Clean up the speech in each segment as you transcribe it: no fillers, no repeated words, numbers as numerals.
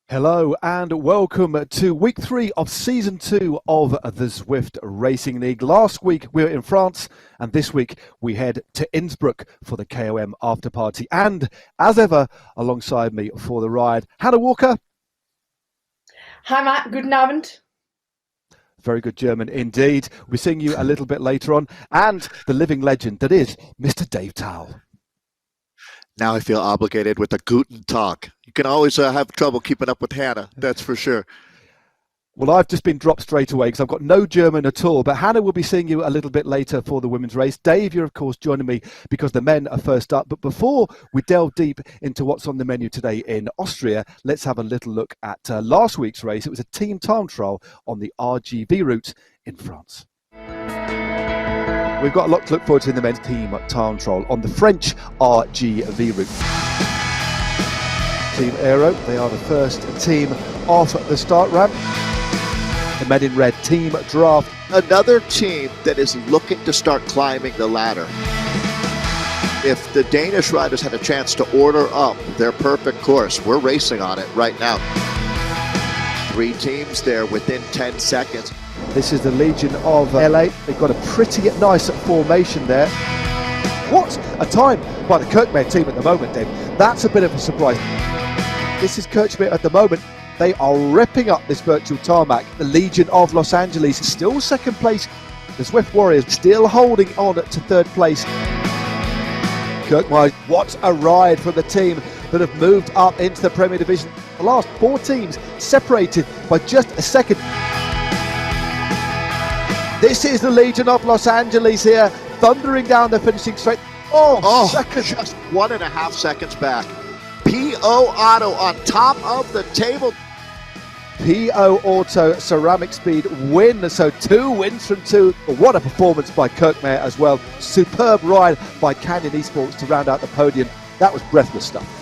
Hello and welcome to week 3 of season 2 of the Zwift Racing League. Last week we were in France and this week we head to Innsbruck for the KOM after party. And as ever, alongside me for the ride, Hannah Walker. Hi Matt, guten Abend. Very good German indeed. We're seeing you a little bit later on. And the living legend that is Mr. Dave Towell. Now I feel obligated with a Guten Tag. You can always have trouble keeping up with Hannah, that's for sure. Well, I've just been dropped straight away because I've got no German at all. But Hannah will be seeing you a little bit later for the women's race. Dave, you're of course joining me because the men are first up. But before we delve deep into what's on the menu today in Austria, let's have a little look at last week's race. It was a team time trial on the RGV route in France. We've got a lot to look forward to in the men's team time trial on the French RGV route. Team Aero, they are the first team off the start ramp. The men in red, Team Draft. Another team that is looking to start climbing the ladder. If the Danish riders had a chance to order up their perfect course, we're racing on it right now. 3 teams there within 10 seconds. This is the Legion of LA. They've got a pretty nice formation there. What a time by the Kirkmare team at the moment, Dave. That's a bit of a surprise. This is Kirkmare at the moment. They are ripping up this virtual tarmac. The Legion of Los Angeles still second place. The Zwift Warriors still holding on to third place. Kirkmare, what a ride for the team that have moved up into the Premier Division. The last 4 teams separated by just a second. This is the Legion of Los Angeles here, thundering down the finishing straight. Second. Just 1.5 seconds back. P.O. Otto on top of the table. PO Auto Ceramic Speed win. So 2 wins from 2. What a performance by Kirkmare as well. Superb ride by Canyon Esports to round out the podium. That was breathless stuff.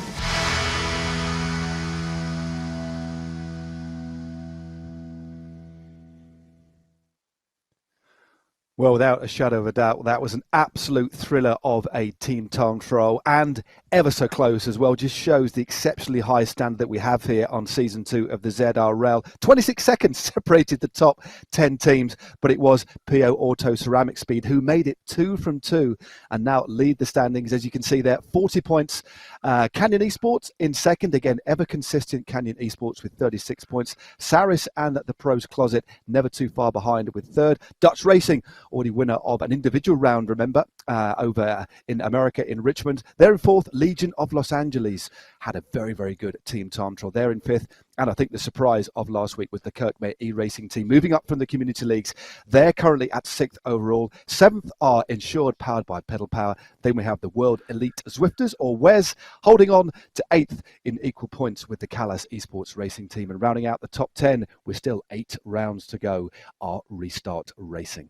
Well, without a shadow of a doubt, that was an absolute thriller of a team time trial, and ever so close as well. Just shows the exceptionally high standard that we have here on season 2 of the ZRL. 26 seconds separated the top 10 teams, but it was PO Auto Ceramic Speed who made it 2 from 2 and now lead the standings. As you can see there, 40 points. Canyon Esports in second, again, ever consistent Canyon Esports with 36 points. Saris and the Pros Closet never too far behind with third. Dutch Racing, already winner of an individual round, remember, over in America in Richmond. They're in fourth. Legion of Los Angeles had a very, very good team time trial. They're in fifth. And I think the surprise of last week was the Kirkmare e-racing team moving up from the community leagues. They're currently at 6th overall. 7th are Insured, powered by Pedal Power. Then we have the World Elite Zwifters, or WES, holding on to 8th in equal points with the Callas Esports racing team. And rounding out the top 10 with still 8 rounds to go are Restart Racing.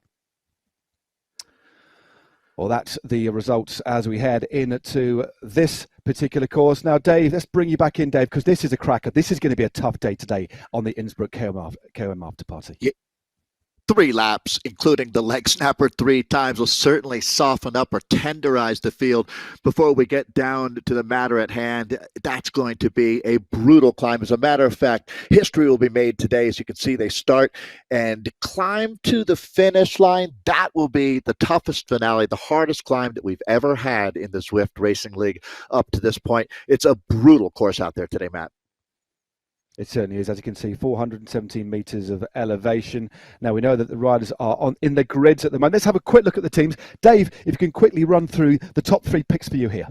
Well, that's the results as we head into this particular course. Now, Dave, let's bring you back in, Dave, because this is a cracker. This is going to be a tough day today on the Innsbruck KOM after party. Yeah. 3 laps, including the leg snapper 3 times, will certainly soften up or tenderize the field before we get down to the matter at hand. That's going to be a brutal climb. As a matter of fact, history will be made today. As you can see, they start and climb to the finish line. That will be the toughest finale, the hardest climb that we've ever had in the Zwift Racing League up to this point. It's a brutal course out there today, Matt. It certainly is. As you can see, 417 metres of elevation. Now, we know that the riders are in the grids at the moment. Let's have a quick look at the teams. Dave, if you can quickly run through the top 3 picks for you here.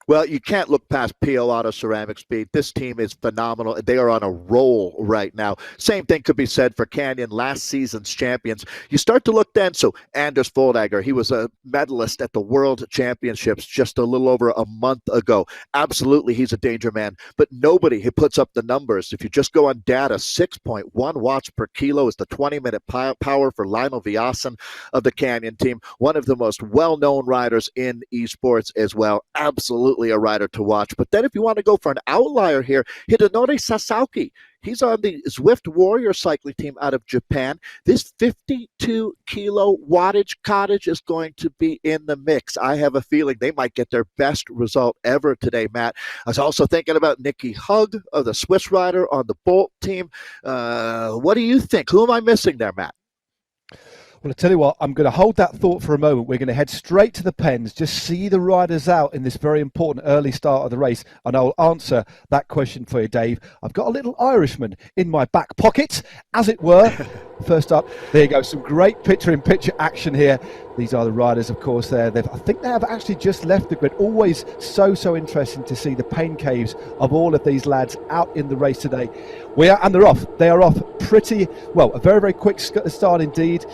Well, you can't look past PO Auto Ceramic Speed. This team is phenomenal. They are on a roll right now. Same thing could be said for Canyon, last season's champions. You start to look then, so Anders Foldager, he was a medalist at the World Championships just a little over a month ago. Absolutely, he's a danger man, but nobody who puts up the numbers. If you just go on data, 6.1 watts per kilo is the 20-minute power for Lionel Viasen of the Canyon team. One of the most well-known riders in esports as well. Absolutely a rider to watch. But then if you want to go for an outlier here, Hidenori Sasaki. He's on the Zwift Warrior cycling team out of Japan. This 52-kilo wattage cottage is going to be in the mix. I have a feeling they might get their best result ever today, Matt. I was also thinking about Nikki Hug of the Swiss rider on the Bolt team. What do you think? Who am I missing there, Matt? Well, I tell you what, I'm going to hold that thought for a moment. We're going to head straight to the pens, just see the riders out in this very important early start of the race, and I'll answer that question for you, Dave. I've got a little Irishman in my back pocket, as it were. First up, there you go, some great picture-in-picture action here. These are the riders, of course, there. I think they have actually just left the grid. Always so interesting to see the pain caves of all of these lads out in the race today. And they're off. They are off pretty well. A very quick start indeed.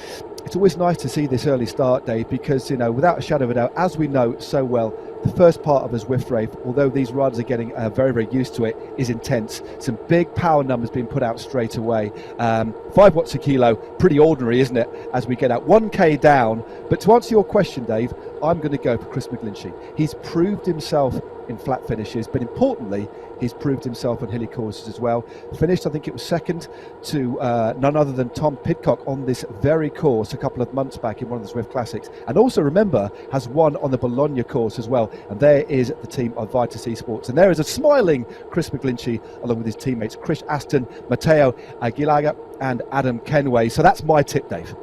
It's always nice to see this early start, Dave, because, you know, without a shadow of a doubt, as we know so well, the first part of a Zwift race, although these riders are getting very used to it, is intense. Some big power numbers being put out straight away. 5 watts a kilo, pretty ordinary, isn't it, as we get out 1k down. But to answer your question, Dave, I'm going to go for Chris McGlinchey. He's proved himself in flat finishes, but importantly, he's proved himself on hilly courses as well. Finished, I think it was second to none other than Tom Pidcock on this very course a couple of months back in one of the Zwift Classics. And also, remember, has won on the Bologna course as well. And there is the team of Vitus Esports. And there is a smiling Chris McGlinchey, along with his teammates, Chris Aston, Matteo Aguilaga, and Adam Kenway. So that's my tip, Dave.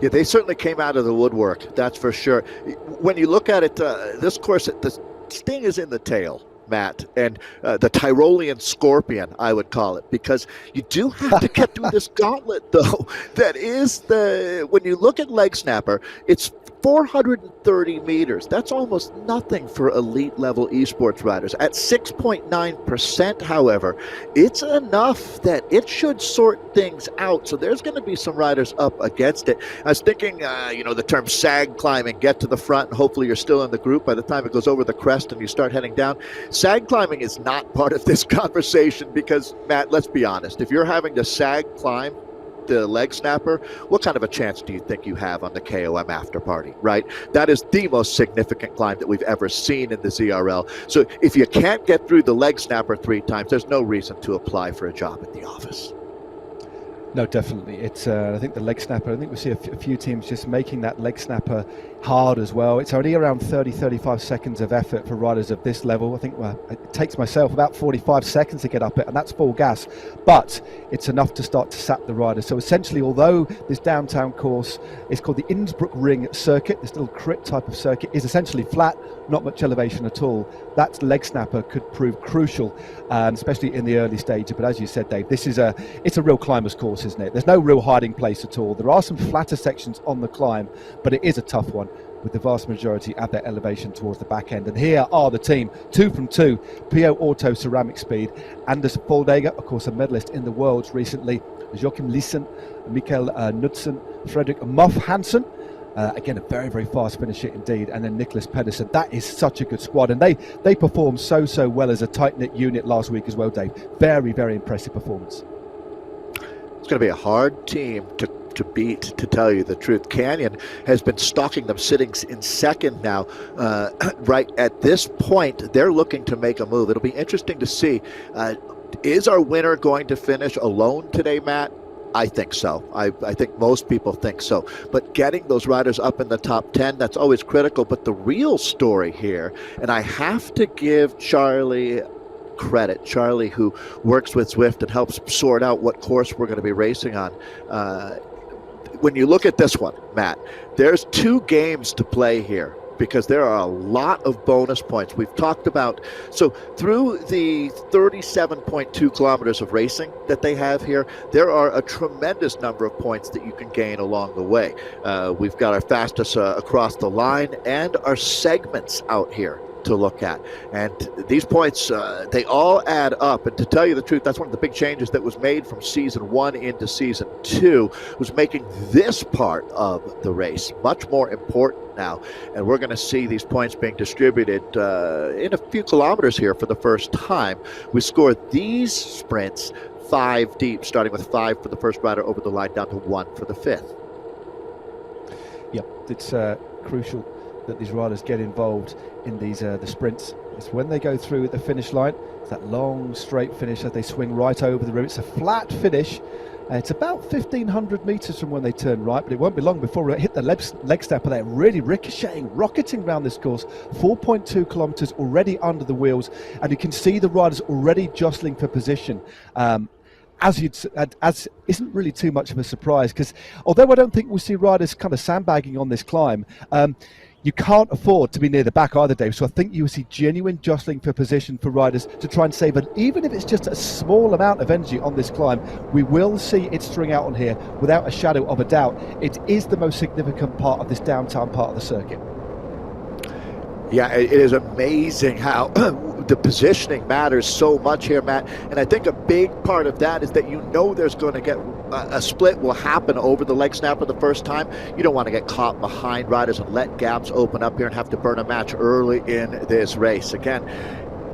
Yeah, they certainly came out of the woodwork, that's for sure. When you look at it, this course, the sting is in the tail, Matt, and the Tyrolean scorpion, I would call it, because you do have to get through this gauntlet, though. That is when you look at leg snapper, it's 430 meters. That's almost nothing for elite level esports riders. At 6.9%, however, it's enough that it should sort things out. So there's going to be some riders up against it. I was thinking, the term sag climbing, get to the front and hopefully you're still in the group by the time it goes over the crest and you start heading down. Sag climbing is not part of this conversation because, Matt, let's be honest. If you're having to sag climb the leg snapper, what kind of a chance do you think you have on the KOM after party, right? That is the most significant climb that we've ever seen in the ZRL. So if you can't get through the leg snapper 3 times, there's no reason to apply for a job at the office. No, definitely. It's I think the leg snapper, I think we see a few teams just making that leg snapper hard as well. It's only around 30-35 seconds of effort for riders of this level. I think it takes myself about 45 seconds to get up it, and that's full gas. But it's enough to start to sap the rider. So essentially, although this downtown course is called the Innsbruck Ring Circuit, this little crit type of circuit is essentially flat, not much elevation at all. That leg snapper could prove crucial, especially in the early stages. But as you said, Dave, it's a real climber's course, isn't it? There's no real hiding place at all. There are some flatter sections on the climb, but it is a tough one, with the vast majority at their elevation towards the back end. And here are the team, 2 from 2, PO Auto Ceramic Speed, Anders Foldager, of course a medalist in the Worlds recently, Joachim Lissen, Mikael Knudsen, Fredrik Muff Hansen, again a very, very fast finisher indeed, and then Nicholas Pedersen. That is such a good squad, and they performed so well as a tight-knit unit last week as well, Dave. Very, very impressive performance. It's going to be a hard team to beat, to tell you the truth. Canyon has been stalking them, sitting in second now. Right at this point, they're looking to make a move. It'll be interesting to see. Is our winner going to finish alone today, Matt? I think so. I think most people think so. But getting those riders up in the top 10, that's always critical. But the real story here, and I have to give Charlie credit, Charlie, who works with Zwift and helps sort out what course we're going to be racing on. When you look at this one, Matt, there's 2 games to play here because there are a lot of bonus points. We've talked about, so through the 37.2 kilometers of racing that they have here, there are a tremendous number of points that you can gain along the way. We've got our fastest across the line and our segments out here to look at, and these points they all add up. And to tell you the truth, that's one of the big changes that was made from season 1 into season 2, was making this part of the race much more important now, and we're going to see these points being distributed in a few kilometers here for the first time. We scored these sprints 5 deep, starting with 5 for the first rider over the line, down to 1 for the 5th. Yep, it's crucial that these riders get involved in these the sprints. It's when they go through at the finish line. It's that long straight finish as they swing right over the rim. It's a flat finish. It's about 1,500 meters from when they turn right, but it won't be long before we hit the leg snapper there, really ricocheting, rocketing around this course. 4.2 kilometers already under the wheels, and you can see the riders already jostling for position. As isn't really too much of a surprise, because although I don't think we'll see riders kind of sandbagging on this climb, you can't afford to be near the back either, Dave. So I think you will see genuine jostling for position for riders to try and save it, even if it's just a small amount of energy on this climb. We will see it string out on here without a shadow of a doubt. It is the most significant part of this downtown part of the circuit. Yeah, it is amazing how the positioning matters so much here, Matt. And I think a big part of that is that there's going to get a split will happen over the leg snapper the first time. You don't want to get caught behind riders and let gaps open up here and have to burn a match early in this race. Again,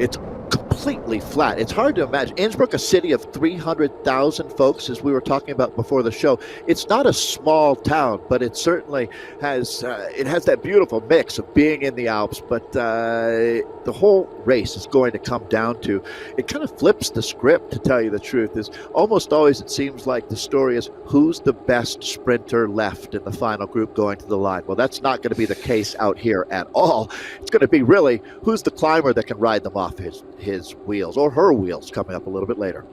it's completely flat. It's hard to imagine. Innsbruck, a city of 300,000 folks, as we were talking about before the show. It's not a small town, but it certainly has that beautiful mix of being in the Alps. But the whole race is going to come down to, it kind of flips the script, to tell you the truth. Is almost always, it seems like the story is who's the best sprinter left in the final group going to the line. Well, that's not going to be the case out here at all. It's going to be really who's the climber that can ride them off his wheels or her wheels, coming up a little bit later.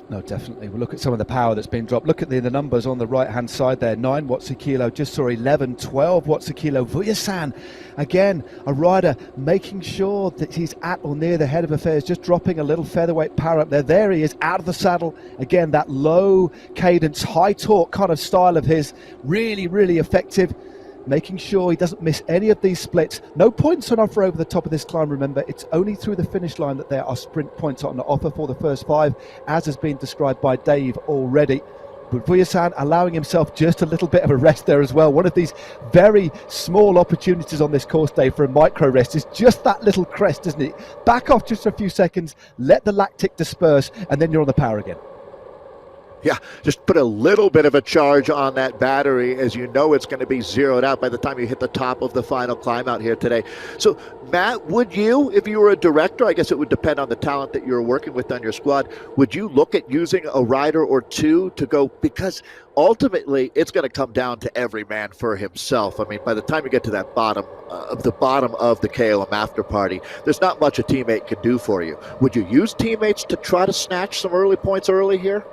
No, definitely. We'll look at some of the power that's been dropped. Look at the numbers on the right-hand side there. 9 watts a kilo, just saw 11, 12 watts a kilo. Vujasan, again, a rider making sure that he's at or near the head of affairs, just dropping a little featherweight power up there. There he is, out of the saddle. Again, that low cadence, high torque kind of style of his, really, really effective. making sure he doesn't miss any of these splits. No points on offer over the top of this climb, remember. It's only through the finish line that there are sprint points on offer for the first 5, as has been described by Dave already. But Vujasan allowing himself just a little bit of a rest there as well. One of these very small opportunities on this course day for a micro rest is just that little crest, isn't it? Back off just for a few seconds, let the lactic disperse, and then you're on the power again. Yeah, just put a little bit of a charge on that battery, as you know it's going to be zeroed out by the time you hit the top of the final climb out here today. So, Matt, would you, if you were a director, I guess it would depend on the talent that you're working with on your squad, would you look at using a rider or two to go, because ultimately it's going to come down to every man for himself. I mean, by the time you get to that bottom of the KOM after party, there's not much a teammate can do for you. Would you use teammates to try to snatch some early points early here?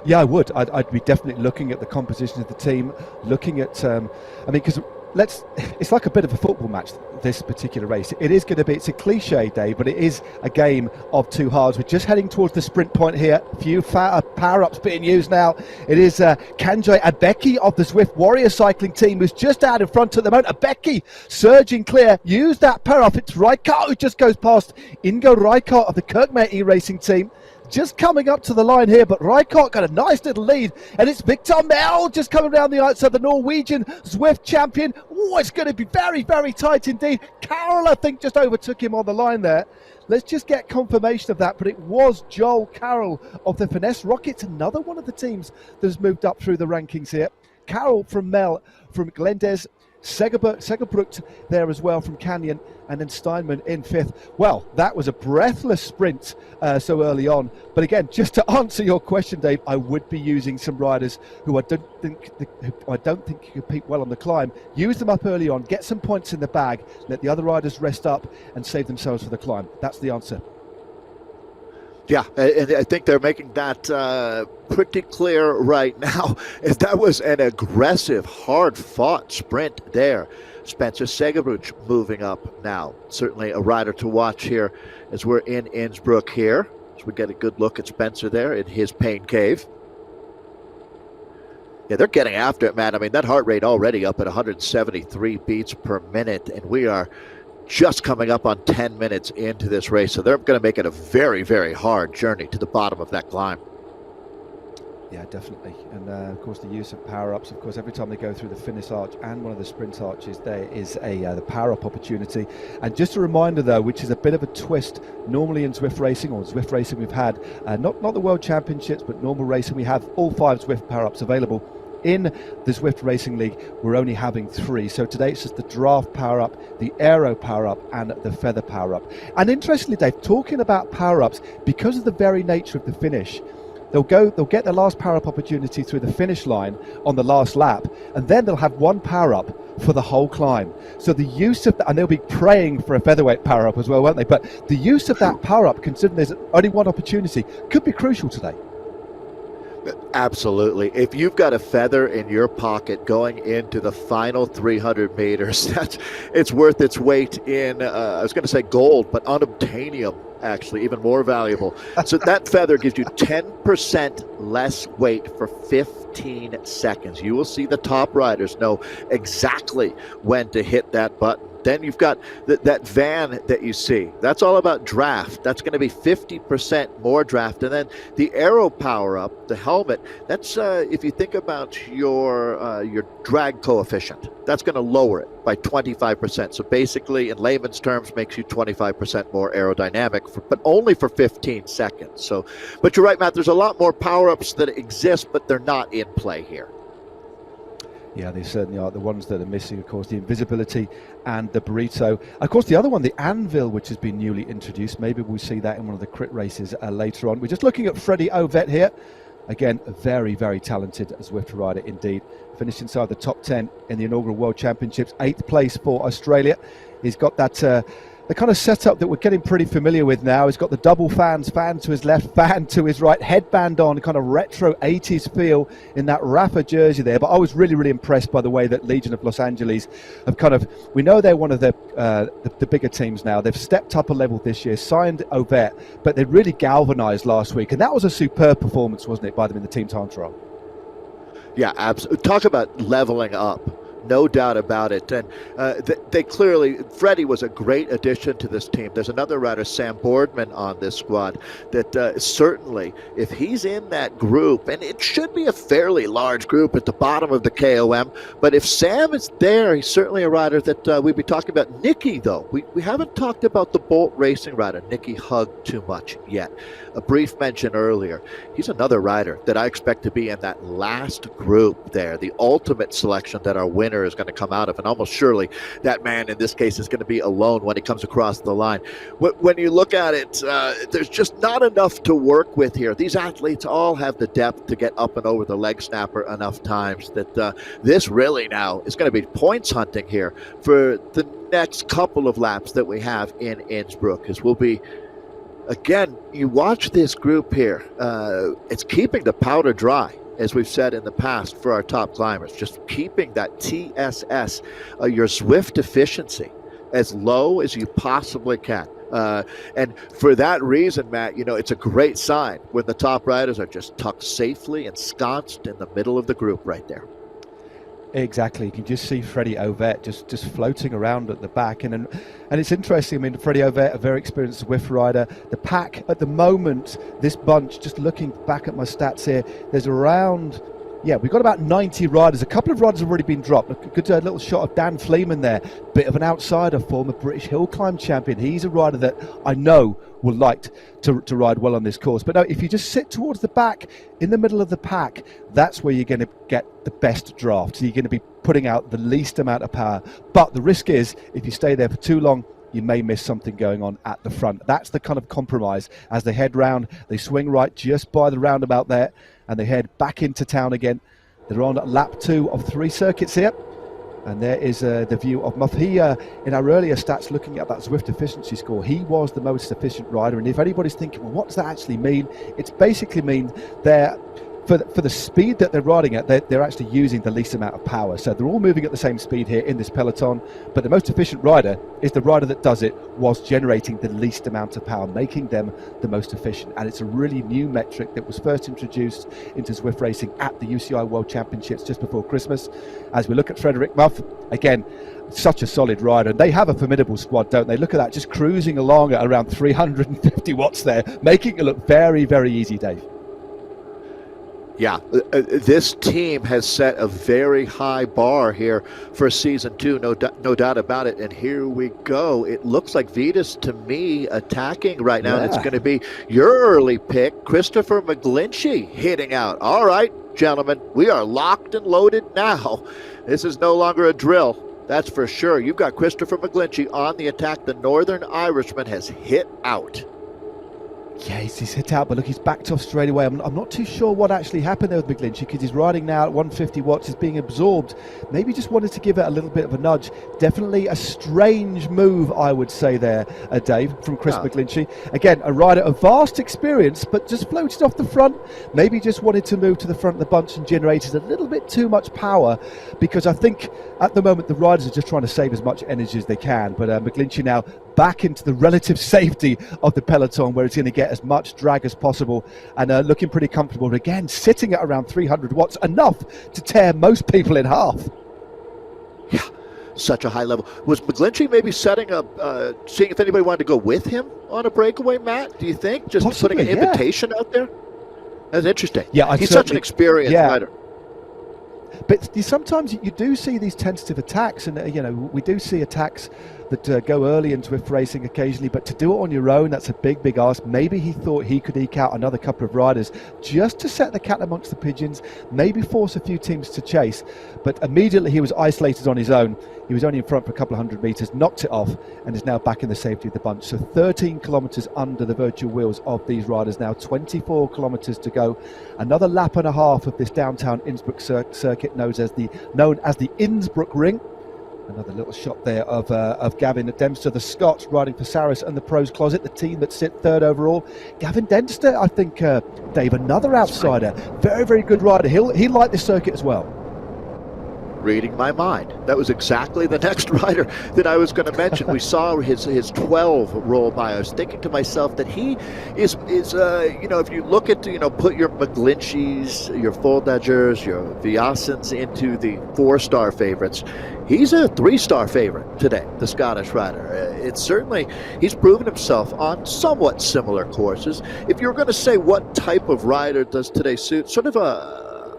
Yeah, I would. I'd be definitely looking at the composition of the team, looking at, because it's like a bit of a football match, this particular race. It is going to be, it's a cliche day, but it is a game of two halves. We're just heading towards the sprint point here. A few power-ups being used now. It is Kanjay Abeki of the Zwift Warrior cycling team who's just out in front at the moment. Abeki surging clear. Use that power-up. It's Rijkaard who just goes past Ingo Rijkaard of the Kirkmare e-racing team. Just coming up to the line here, but Rijkaard got a nice little lead, and it's Victor Mel just coming down the outside, the Norwegian Zwift champion. Oh, it's going to be very, very tight indeed. Carroll, I think, just overtook him on the line there. Let's just get confirmation of that, but it was Joel Carroll of the Finesse Rockets, another one of the teams that has moved up through the rankings here. Carroll from Mel, from Glendes, Segerbrucht there as well from Canyon, and then Steinman in 5th. Well, that was a breathless sprint so early on. But again, just to answer your question, Dave, I would be using some riders who I don't think compete well on the climb. Use them up early on, get some points in the bag, let the other riders rest up and save themselves for the climb. That's the answer. Yeah, and I think they're making that pretty clear right now. That was an aggressive, hard-fought sprint there. Spencer Segerbruch moving up now. Certainly a rider to watch here as we're in Innsbruck here. As we get a good look at Spencer there in his pain cave. Yeah, they're getting after it, man. I mean, that heart rate already up at 173 beats per minute, and we are just coming up on 10 minutes into this race. So they're going to make it a very, very hard journey to the bottom of that climb. Yeah, definitely. And of course, the use of power-ups. Of course, every time they go through the finish arch and one of the sprint arches, there is the power-up opportunity. And just a reminder, though, which is a bit of a twist. Normally in Zwift racing, or Zwift racing, we've had not the World Championships, but normal racing, we have all 5 Zwift power-ups available. In the Zwift Racing League, we're only having 3. So today it's just the draft power-up, the aero power-up, and the feather power-up. And interestingly, Dave, talking about power-ups, because of the very nature of the finish, they'll get their last power-up opportunity through the finish line on the last lap, and then they'll have one power-up for the whole climb. So the use of that, and they'll be praying for a featherweight power-up as well, won't they? But the use of that power-up, considering there's only one opportunity, could be crucial today. Absolutely. If you've got a feather in your pocket going into the final 300 meters, it's worth its weight in, I was going to say gold, but unobtainium, actually, even more valuable. So that feather gives you 10% less weight for 15 seconds. You will see the top riders know exactly when to hit that button. Then you've got that van that you see. That's all about draft. That's going to be 50% more draft. And then the aero power-up, the helmet, that's if you think about your drag coefficient, that's going to lower it by 25%. So basically, in layman's terms, makes you 25% more aerodynamic, but only for 15 seconds. So, but you're right, Matt, there's a lot more power-ups that exist, but they're not in play here. Yeah, they certainly are. The ones that are missing, of course, the invisibility and the burrito. Of course, the other one, the anvil, which has been newly introduced. Maybe we'll see that in one of the crit races later on. We're just looking at Freddie Ovet here. Again, a very, very talented Zwift rider indeed. Finished inside the top 10 in the inaugural World Championships. 8th place for Australia. He's got that the kind of setup that we're getting pretty familiar with now. He's got the double fans, fan to his left, fan to his right, headband on, kind of retro 80s feel in that Rafa jersey there. But I was really, really impressed by the way that Legion of Los Angeles have kind of, we know they're one of the bigger teams now. They've stepped up a level this year, signed Ovet, but they really galvanized last week. And that was a superb performance, wasn't it, by them in the team time trial? Yeah, absolutely. Talk about leveling up. No doubt about it. And they clearly, Freddie was a great addition to this team. There's another rider, Sam Boardman, on this squad that certainly, if he's in that group, and it should be a fairly large group at the bottom of the KOM, but if Sam is there, he's certainly a rider that we'd be talking about. Nicky, though, we haven't talked about the Bolt Racing rider, Nicky Hug, too much yet. A brief mention earlier. He's another rider that I expect to be in that last group there, the ultimate selection that our winner is going to come out of. And almost surely that man in this case is going to be alone when he comes across the line. When you look at it, there's just not enough to work with here. These athletes all have the depth to get up and over the leg snapper enough times that this really now is going to be points hunting here for the next couple of laps that we have in Innsbruck, as we'll be. Again, you watch this group here, it's keeping the powder dry, as we've said in the past for our top climbers, just keeping that TSS, your Zwift efficiency, as low as you possibly can. And for that reason, Matt, it's a great sign when the top riders are just tucked safely ensconced in the middle of the group right there. Exactly. You can just see Freddie Ovett just floating around at the back. And it's interesting. I mean, Freddie Ovett, a very experienced Zwift rider. The pack at the moment, this bunch, just looking back at my stats here, there's around, we've got about 90 riders. A couple of riders have already been dropped. A good little shot of Dan Fleeman there. Bit of an outsider, former British hill climb champion. He's a rider that I know will like to ride well on this course. But no, if you just sit towards the back, in the middle of the pack, that's where you're going to get the best draft. So you're going to be putting out the least amount of power. But the risk is, if you stay there for too long, you may miss something going on at the front. That's the kind of compromise. As they head round, they swing right just by the roundabout there, and they head back into town again. They're on lap 2 of 3 circuits here. And there is the view of Muff. He, in our earlier stats, looking at that Zwift efficiency score, he was the most efficient rider. And if anybody's thinking, well, what does that actually mean? It's basically mean they're, for the speed that they're riding at, they're actually using the least amount of power. So they're all moving at the same speed here in this peloton. But the most efficient rider is the rider that does it whilst generating the least amount of power, making them the most efficient. And it's a really new metric that was first introduced into Zwift racing at the UCI World Championships just before Christmas. As we look at Frederick Muff, again, such a solid rider. And they have a formidable squad, don't they? Look at that, just cruising along at around 350 watts there, making it look very, very easy, Dave. Yeah, this team has set a very high bar here for season 2, no doubt about it. And here we go. It looks like Vitas, to me, attacking right now. Yeah. And it's going to be your early pick, Christopher McGlinchey, hitting out. All right, gentlemen, we are locked and loaded now. This is no longer a drill. That's for sure. You've got Christopher McGlinchey on the attack. The Northern Irishman has hit out. Yeah, he's hit out, but look, he's backed off straight away. I'm not too sure what actually happened there with McGlinchey, because he's riding now at 150 watts, is being absorbed. Maybe just wanted to give it a little bit of a nudge. Definitely a strange move, I would say there, Dave, from Chris McGlinchey. Again, a rider of vast experience, but just floated off the front. Maybe just wanted to move to the front of the bunch and generated a little bit too much power, because I think at the moment the riders are just trying to save as much energy as they can. But McGlinchey now back into the relative safety of the peloton, where it's going to get as much drag as possible, and looking pretty comfortable. But again, sitting at around 300 watts, enough to tear most people in half. Yeah, such a high level. Was McGlinchey maybe setting up, seeing if anybody wanted to go with him on a breakaway, Matt? Do you think? Just possibly, putting an invitation out there? That's interesting. Yeah, he's such an experienced rider. But sometimes you do see these tentative attacks, and we do see attacks that go early in Zwift racing occasionally, but to do it on your own, that's a big ask. Maybe he thought he could eke out another couple of riders just to set the cat amongst the pigeons, maybe force a few teams to chase, but immediately he was isolated on his own. He was only in front for a couple of 100 meters, knocked it off, and is now back in the safety of the bunch. So 13 kilometers under the virtual wheels of these riders now, 24 kilometers to go. Another lap and a half of this downtown Innsbruck circuit known as the Innsbruck Ring. Another little shot there of Gavin Dempster, the Scot, riding for Saris and the Pros Closet, the team that sit third overall. Gavin Dempster, I think, Dave, another outsider. Very, very good rider. He'll like this circuit as well. reading my mind. That was exactly the next rider that I was going to mention. We saw his 12 roll by. I was thinking to myself that he is if you look at, put your McGlincheys, your Foldaggers, your Viasens into the 4-star favorites, he's a 3-star favorite today, the Scottish rider. It's certainly, he's proven himself on somewhat similar courses. If you're going to say what type of rider does today suit, sort of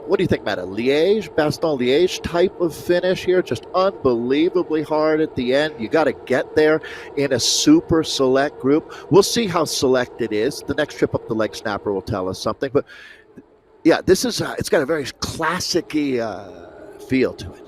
what do you think, Matt? A Liège, Bastogne-Liège type of finish here, just unbelievably hard at the end. You got to get there in a super select group. We'll see how select it is. The next trip up the leg snapper will tell us something. But yeah, this is it's got a very classic-y feel to it.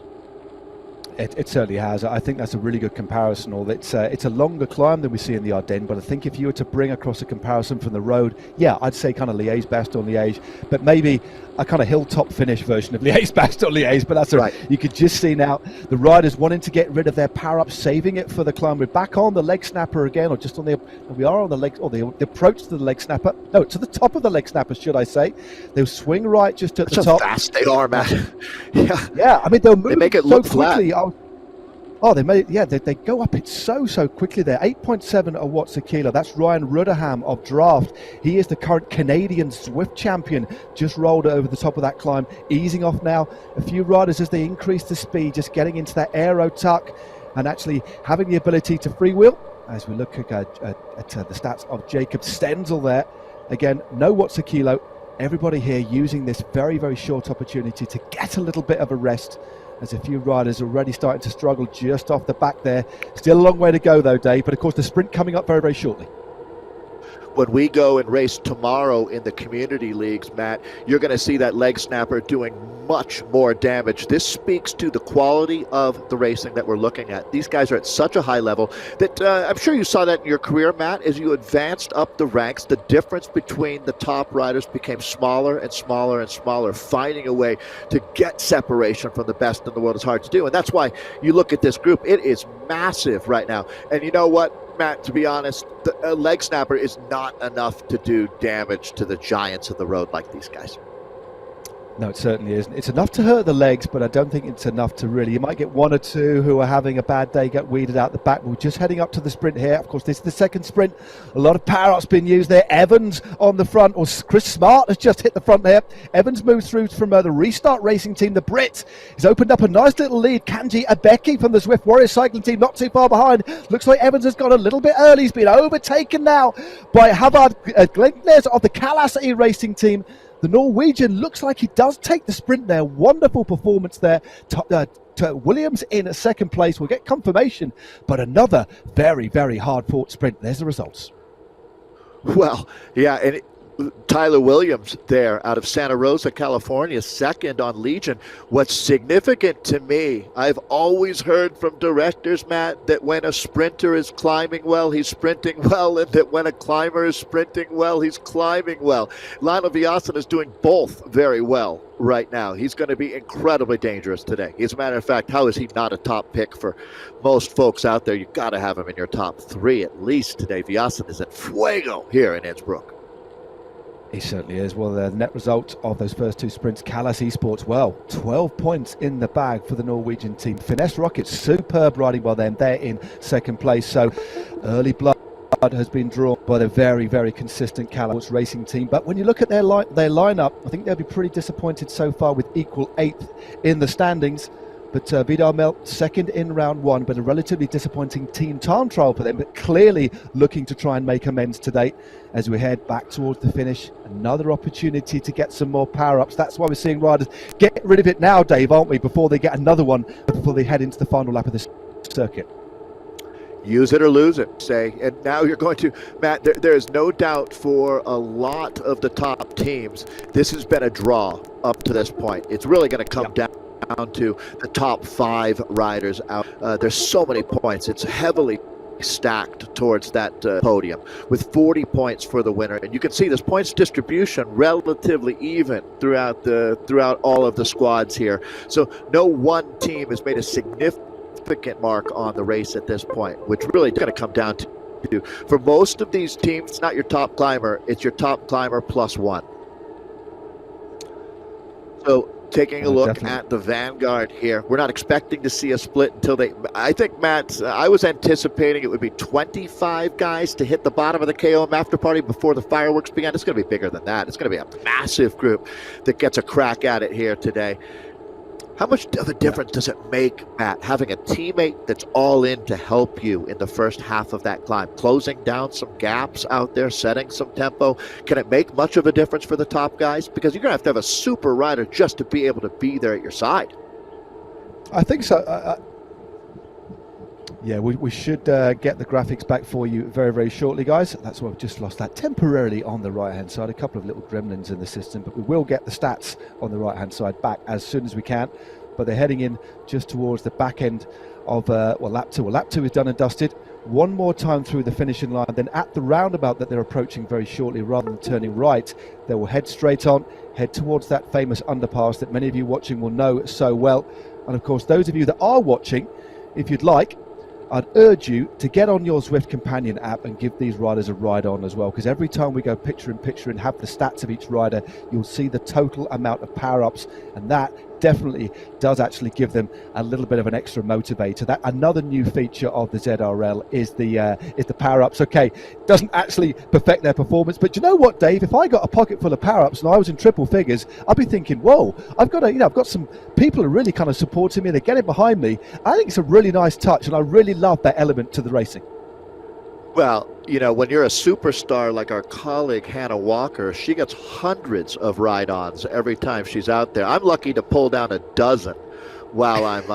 It certainly has. I think that's a really good comparison. It's a longer climb than we see in the Ardennes, but I think if you were to bring across a comparison from the road, yeah, I'd say kind of Liège, Bastogne-Liège, but maybe a kind of hilltop finish version of Liège, Bastogne-Liège. But that's right. You could just see now the riders wanting to get rid of their power up, saving it for the climb. We're back on the leg snapper again, or just on we are on the leg, or the approach to the leg snapper. No, to the top of the leg snapper, should I say? They'll swing right just at the top. How fast they are, man. Yeah. I mean, they'll move. They make it look flat. Quickly. They go up it so quickly there. 8.7 watts a kilo. That's Ryan Rudderham of Draft. He is the current Canadian Zwift champion. Just rolled over the top of that climb, easing off now. A few riders as they increase the speed, just getting into that aero tuck and actually having the ability to freewheel. As we look at the stats of Jacob Stenzel there, again, no watts a kilo. Everybody here using this very short opportunity to get a little bit of a rest, as a few riders already starting to struggle just off the back there. Still a long way to go though, Dave, but of course the sprint coming up very shortly. When we go and race tomorrow in the community leagues, Matt, you're going to see that leg snapper doing much more damage. This speaks to the quality of the racing that we're looking at. These guys are at such a high level that I'm sure you saw that in your career, Matt. As you advanced up the ranks, the difference between the top riders became smaller and smaller and smaller. Finding a way to get separation from the best in the world is hard to do. And that's why you look at this group, it is massive right now. And you know what, Matt, to be honest, the leg snapper is not enough to do damage to the giants of the road like these guys. No, it certainly isn't. It's enough to hurt the legs, but I don't think it's enough to really. You might get one or two who are having a bad day, get weeded out the back. We're just heading up to the sprint here. Of course, this is the second sprint. A lot of power-ups being used there. Evans on the front, or Chris Smart has just hit the front there. Evans moves through from the Restart Racing team. The Brit has opened up a nice little lead. Kanji Abeki from the Zwift Warrior Cycling team, not too far behind. Looks like Evans has gone a little bit early. He's been overtaken now by Havard Glenknes of the Kalasai Racing team. The Norwegian looks like he does take the sprint there. Wonderful performance there. Williams in second place. We'll get confirmation, but another very hard-fought sprint. There's the results. Well, yeah, and Tyler Williams there out of Santa Rosa, California, second on Legion. What's significant to me, I've always heard from directors, Matt, that when a sprinter is climbing well, he's sprinting well, and that when a climber is sprinting well, he's climbing well. Lionel Viasen is doing both very well right now. He's going to be incredibly dangerous today. As a matter of fact, how is he not a top pick for most folks out there? You've got to have him in your top three at least today. Viasen is at fuego here in Innsbruck. He certainly is. Well, the net result of those first two sprints, Callas Esports, 12 points in the bag for the Norwegian team. Finesse Rockets, superb riding by them. They're in second place. So early blood has been drawn by the very consistent Callas Racing team. But when you look at their lineup, I think they'll be pretty disappointed so far with equal 8th in the standings. But Vidar Melt second in round one, but a relatively disappointing team time trial for them, but clearly looking to try and make amends today as we head back towards the finish. Another opportunity to get some more power-ups. That's why we're seeing riders get rid of it now, Dave, aren't we, before they get another one, before they head into the final lap of this circuit. Use it or lose it, say. And now you're going to, Matt, there is no doubt for a lot of the top teams, this has been a draw up to this point. It's really going to come down to the top 5 riders out. There's so many points. It's heavily stacked towards that podium with 40 points for the winner, and you can see this points distribution relatively even throughout all of the squads here. So no one team has made a significant mark on the race at this point, which really is going to come down to, for most of these teams, it's not your top climber, it's your top climber plus one. So Taking a look Definitely. at the vanguard here. We're not expecting to see a split until I think, Matt, I was anticipating it would be 25 guys to hit the bottom of the KOM after party before the fireworks began. It's going to be bigger than that. It's going to be a massive group that gets a crack at it here today. How much of a difference does it make, Matt, having a teammate that's all in to help you in the first half of that climb, closing down some gaps out there, setting some tempo? Can it make much of a difference for the top guys? Because you're going to have a super rider just to be able to be there at your side. I think so. Yeah, we should get the graphics back for you very, very shortly, guys. That's why we've just lost that temporarily on the right-hand side. A couple of little gremlins in the system, but we will get the stats on the right-hand side back as soon as we can. But they're heading in just towards the back end of, lap 2. Well, lap 2 is done and dusted. One more time through the finishing line. Then at the roundabout that they're approaching very shortly, rather than turning right, they will head straight on, head towards that famous underpass that many of you watching will know so well. And, of course, those of you that are watching, if you'd like, I'd urge you to get on your Zwift companion app and give these riders a ride on as well, because every time we go picture in picture and have the stats of each rider, you'll see the total amount of power-ups, and that definitely does actually give them a little bit of an extra motivator. That another new feature of the ZRL is the power-ups. Okay, doesn't actually perfect their performance, but you know what, Dave? If I got a pocket full of power-ups and I was in triple figures, I'd be thinking, whoa, I've got some people who are really kind of supporting me. They're getting behind me. I think it's a really nice touch, and I really love that element to the racing. Well, you know, when you're a superstar like our colleague Hannah Walker, she gets hundreds of ride-ons every time she's out there. I'm lucky to pull down a dozen while I'm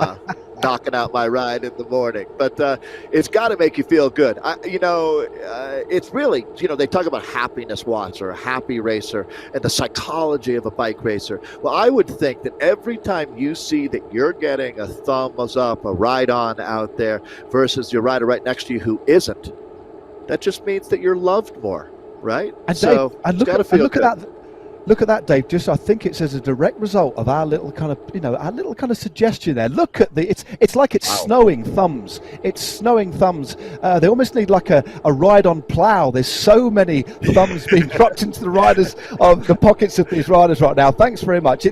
knocking out my ride in the morning. But it's got to make you feel good. It's really, they talk about happiness watch or a happy racer and the psychology of a bike racer. Well, I would think that every time you see that you're getting a thumbs up, a ride-on out there versus your rider right next to you who isn't, that just means that you're loved more, right? And so Dave, look at that, Dave. Just I think it's as a direct result of our little kind of suggestion there. Look at it's like it's snowing thumbs. It's snowing thumbs. They almost need like a ride-on plow. There's so many thumbs being dropped into the riders of the pockets of these riders right now. Thanks very much.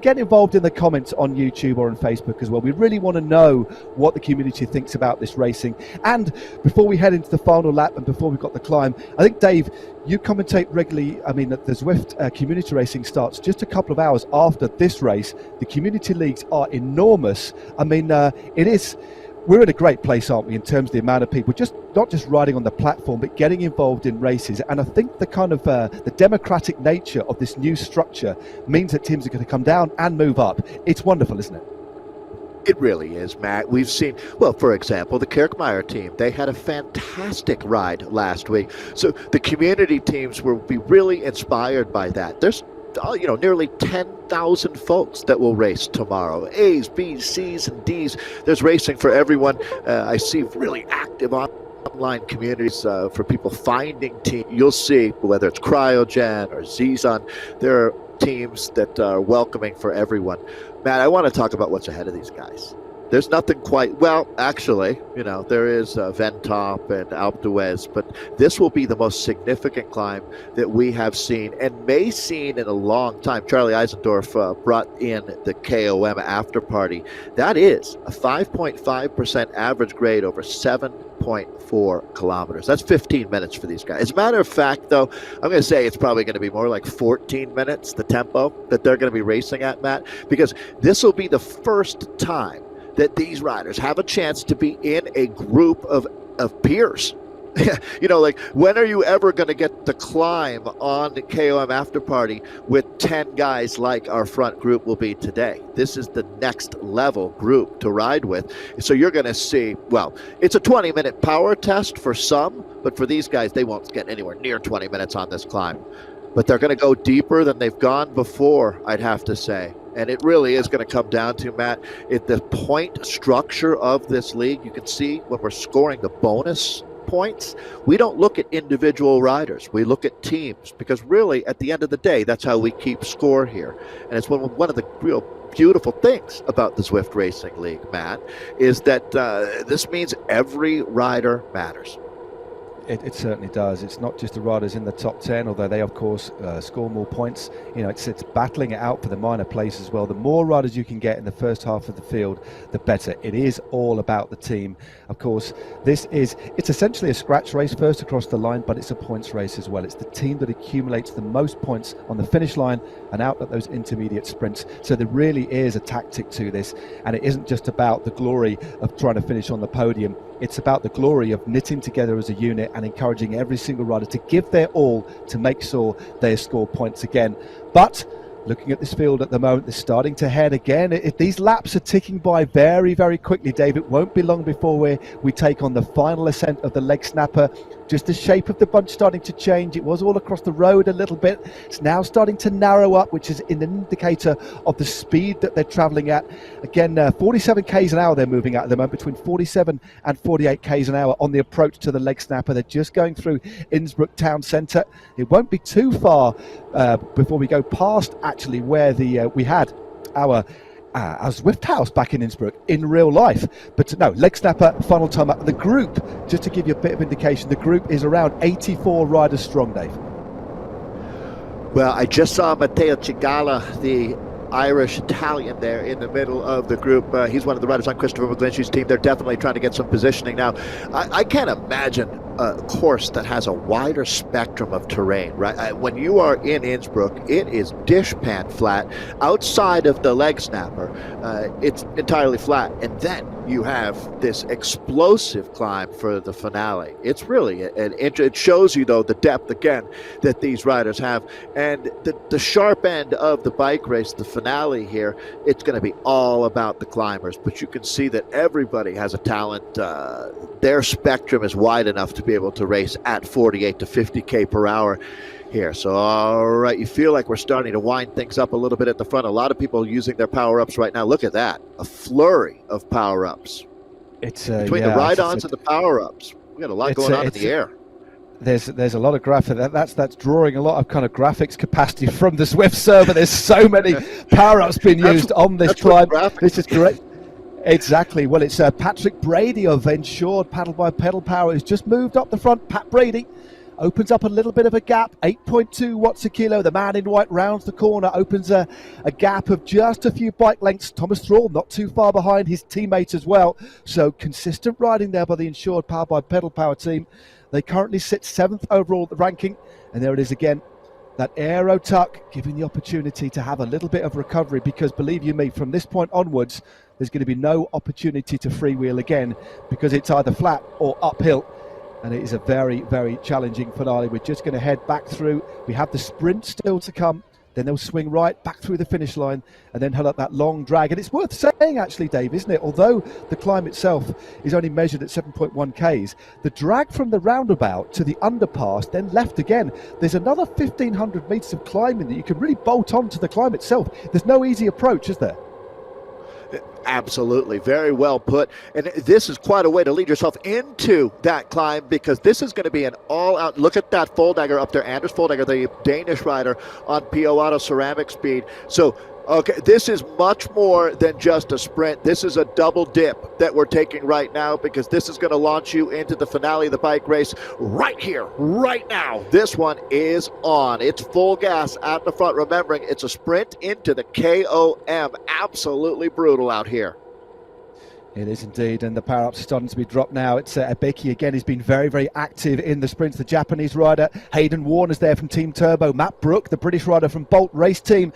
Get involved in the comments on YouTube or on Facebook as well. We really want to know what the community thinks about this racing. And before we head into the final lap and before we've got the climb, I think, Dave, you commentate regularly. I mean, the Zwift community racing starts just a couple of hours after this race. The community leagues are enormous. I mean, we're in a great place, aren't we, in terms of the amount of people, just not just riding on the platform, but getting involved in races. And I think the kind of the democratic nature of this new structure means that teams are going to come down and move up. It's wonderful, isn't it? It really is, Matt. We've seen, well, for example, the Kirkmeyer team, they had a fantastic ride last week. So the community teams will be really inspired by that. There's, nearly 10,000 folks that will race tomorrow. A's, B's, C's, and D's. There's racing for everyone. I see really active online communities for people finding teams. You'll see, whether it's Cryogen or Zizon, there are teams that are welcoming for everyone. Matt, I want to talk about what's ahead of these guys. There's nothing quite, well, actually, there is Ventop and Alpe d'Huez, but this will be the most significant climb that we have seen and may seen in a long time. Charlie Eisendorf brought in the KOM after party. That is a 5.5% average grade over 7.4 kilometers. That's 15 minutes for these guys. As a matter of fact, though, I'm going to say it's probably going to be more like 14 minutes, the tempo that they're going to be racing at, Matt, because this will be the first time that these riders have a chance to be in a group of peers. Like, when are you ever going to get the climb on the KOM after party with 10 guys like our front group will be today? This is the next level group to ride with. So you're going to see, well, it's a 20-minute power test for some, but for these guys, they won't get anywhere near 20 minutes on this climb. But they're going to go deeper than they've gone before, I'd have to say. And it really is going to come down to, Matt, the point structure of this league. You can see when we're scoring the bonus points, we don't look at individual riders. We look at teams, because really, at the end of the day, that's how we keep score here. And it's one of the real beautiful things about the Zwift Racing League, Matt, is that this means every rider matters. It certainly does. It's not just the riders in the top 10, although they, of course, score more points. You know, it's battling it out for the minor place as well. The more riders you can get in the first half of the field, the better. It is all about the team. Of course, it's essentially a scratch race first across the line, but it's a points race as well. It's the team that accumulates the most points on the finish line and out at those intermediate sprints. So there really is a tactic to this, and it isn't just about the glory of trying to finish on the podium. It's about the glory of knitting together as a unit and encouraging every single rider to give their all to make sure they score points again. But looking at this field at the moment, they're starting to head again. These laps are ticking by very, very quickly, Dave. It won't be long before we take on the final ascent of the leg snapper. Just the shape of the bunch starting to change. It was all across the road a little bit. It's now starting to narrow up, which is an indicator of the speed that they're traveling at. Again, 47 k's an hour they're moving at the moment, between 47 and 48 k's an hour on the approach to the leg snapper. They're just going through Innsbruck town centre. It won't be too far before we go past actually where we had our Zwift house back in Innsbruck in real life. But no, leg snapper, final time up. The group, just to give you a bit of indication, the group is around 84 riders strong, Dave. Well, I just saw Matteo Cigala, the Irish-Italian there in the middle of the group. He's one of the riders on Christopher McGlinchey's team. They're definitely trying to get some positioning now. I can't imagine a course that has a wider spectrum of terrain, right? When you are in Innsbruck, it is dishpan flat. Outside of the leg snapper, it's entirely flat. And then you have this explosive climb for the finale. It's really, it shows you, though, the depth, again, that these riders have. And the sharp end of the bike race, the finale here, it's going to be all about the climbers. But you can see that everybody has a talent. Their spectrum is wide enough to be able to race at 48 to 50k per hour here. So, all right, you feel like we're starting to wind things up a little bit at the front. A lot of people using their power-ups right now. Look at that, a flurry of power-ups. It's between the ride-ons and the power-ups. We got a lot going on in the air. There's a lot of graphics. That's drawing a lot of kind of graphics capacity from the Zwift server. There's so many power-ups being used on this climb. This is correct. Exactly. Well, it's Patrick Brady of Ensured Paddle by Pedal Power who's just moved up the front. Pat Brady opens up a little bit of a gap, 8.2 watts a kilo. The man in white rounds the corner, opens a gap of just a few bike lengths. Thomas Thrall not too far behind his teammate as well. So consistent riding there by the Ensured Power by Pedal Power team. They currently sit 7th overall at the ranking. And there it is again. That aero tuck giving the opportunity to have a little bit of recovery, because believe you me, from this point onwards, there's going to be no opportunity to freewheel again, because it's either flat or uphill. And it is a very, very challenging finale. We're just going to head back through. We have the sprint still to come. Then they'll swing right back through the finish line and then head up that long drag. And it's worth saying, actually, Dave, isn't it? Although the climb itself is only measured at 7.1 Ks, the drag from the roundabout to the underpass, then left again, there's another 1,500 meters of climbing that you can really bolt on to the climb itself. There's no easy approach, is there? Absolutely. Very well put. And this is quite a way to lead yourself into that climb, because this is going to be an all-out. Look at that Foldagger up there. Anders Foldagger, the Danish rider on PO Auto Ceramic Speed. So, okay, this is much more than just a sprint. This is a double dip that we're taking right now, because this is going to launch you into the finale of the bike race right here, right now. This one is on. It's full gas at the front. Remembering, it's a sprint into the KOM. Absolutely brutal out here. It is indeed, and the power-ups are starting to be dropped now. It's Abeki again. He's been very, very active in the sprints. The Japanese rider, Hayden Warner's there from Team Turbo. Matt Brook, the British rider from Bolt Race Team.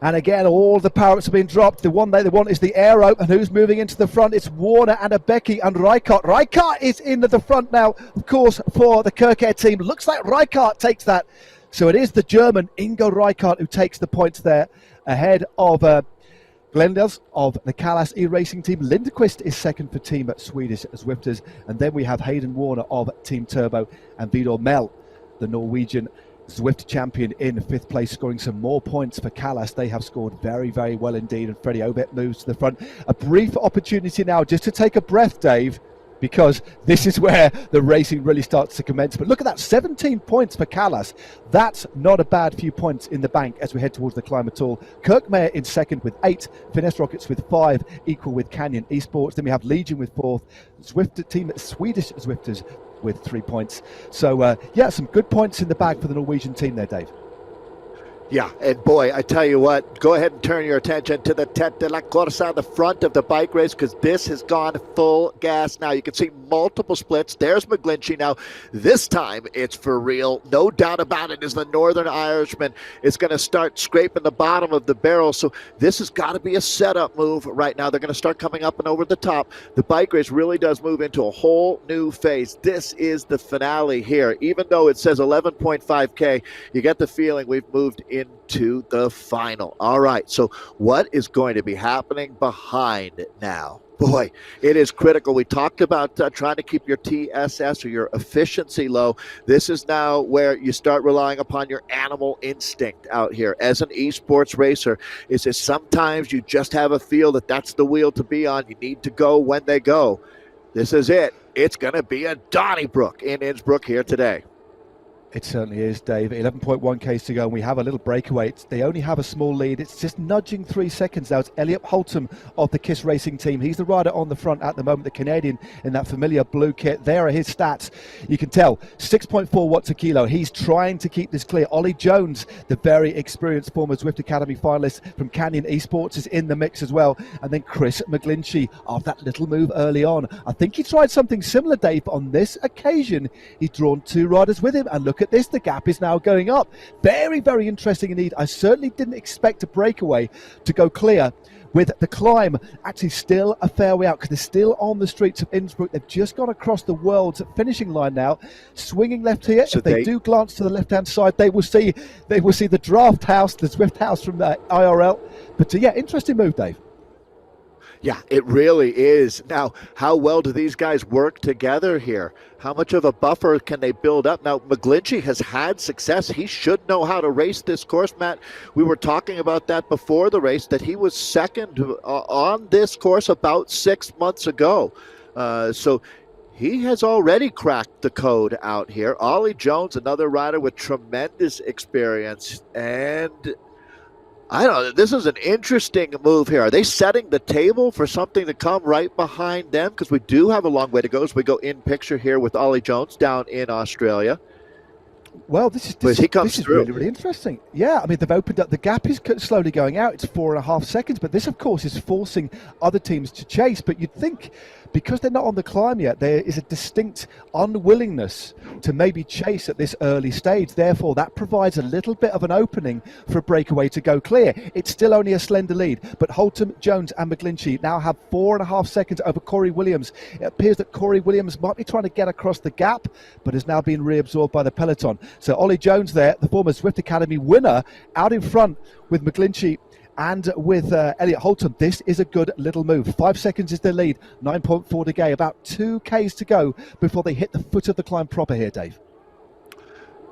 And again, all the power-ups have been dropped. The one they want is the aero, and who's moving into the front? It's Warner and Abeki and Rijkaard. Rijkaard is into the front now, of course, for the Kirkhead team. Looks like Rijkaard takes that. So it is the German Ingo Rijkaard who takes the points there, ahead of Glendales of the Callas e-racing team. Lindqvist is second for team Swedish Zwifters. And then we have Hayden Warner of Team Turbo and Vidor Mel, the Norwegian Zwift champion, in 5th place, scoring some more points for Callas. They have scored very, very well indeed. And Freddie Obet moves to the front. A brief opportunity now just to take a breath, Dave, because this is where the racing really starts to commence. But look at that, 17 points for Callas. That's not a bad few points in the bank as we head towards the climb at all. Kirkmayer in second with 8, Finesse Rockets with 5, equal with Canyon Esports. Then we have Legion with 4th, Zwift team Swedish Zwifters with 3 points. So, yeah, some good points in the bag for the Norwegian team there, Dave. Yeah, and boy, I tell you what, go ahead and turn your attention to the Tête de la Course on the front of the bike race, because this has gone full gas now. You can see multiple splits. There's McGlinchey now. This time it's for real. No doubt about it, as the Northern Irishman is going to start scraping the bottom of the barrel. So this has got to be a setup move right now. They're going to start coming up and over the top. The bike race really does move into a whole new phase. This is the finale here. Even though it says 11.5K, you get the feeling we've moved into the final. All right, so what is going to be happening behind now? Boy, it is critical. We talked about trying to keep your TSS or your efficiency low. This is now where you start relying upon your animal instinct out here. As an esports racer, is that sometimes you just have a feel that that's the wheel to be on. You need to go when they go. This is it. It's going to be a Donnybrook in Innsbruck here today. It certainly is, Dave. 11.1 Ks to go, and we have a little breakaway. They only have a small lead. It's just nudging 3 seconds now. It's Elliot Holtum of the KISS Racing team. He's the rider on the front at the moment, the Canadian in that familiar blue kit. There are his stats. You can tell, 6.4 watts a kilo. He's trying to keep this clear. Ollie Jones, the very experienced former Zwift Academy finalist from Canyon Esports, is in the mix as well. And then Chris McGlinchey of that little move early on. I think he tried something similar, Dave. On this occasion, he's drawn 2 riders with him, and look at this, the gap is now going up. Very, very interesting indeed. I certainly didn't expect a breakaway to go clear, with the climb actually still a fair way out, because they're still on the streets of Innsbruck. They've just gone across the world's finishing line now, swinging left here. So if they do glance to the left-hand side, they will see the draft house, the Zwift house from IRL. But yeah, interesting move, Dave. Yeah, it really is. Now, how well do these guys work together here? How much of a buffer can they build up? Now, McGlinchey has had success. He should know how to race this course, Matt. We were talking about that before the race, that he was second on this course about 6 months ago. So he has already cracked the code out here. Ollie Jones, another rider with tremendous experience, and I don't know, this is an interesting move here. Are they setting the table for something to come right behind them? Because we do have a long way to go as we go in picture here with Ollie Jones down in Australia. Well, this is really, really interesting. Yeah, I mean, they've opened up. The gap is slowly going out. It's 4.5 seconds. But this, of course, is forcing other teams to chase. But you'd think, because they're not on the climb yet, there is a distinct unwillingness to maybe chase at this early stage. Therefore, that provides a little bit of an opening for a breakaway to go clear. It's still only a slender lead. But Holtum, Jones and McGlinchey now have 4.5 seconds over Corey Williams. It appears that Corey Williams might be trying to get across the gap, but has now been reabsorbed by the peloton. So Ollie Jones there, the former Zwift Academy winner, out in front with McGlinchey and with Elliot Holtum. This is a good little move. 5 seconds is the lead, 9.4 to go, about 2 Ks to go before they hit the foot of the climb proper here, Dave.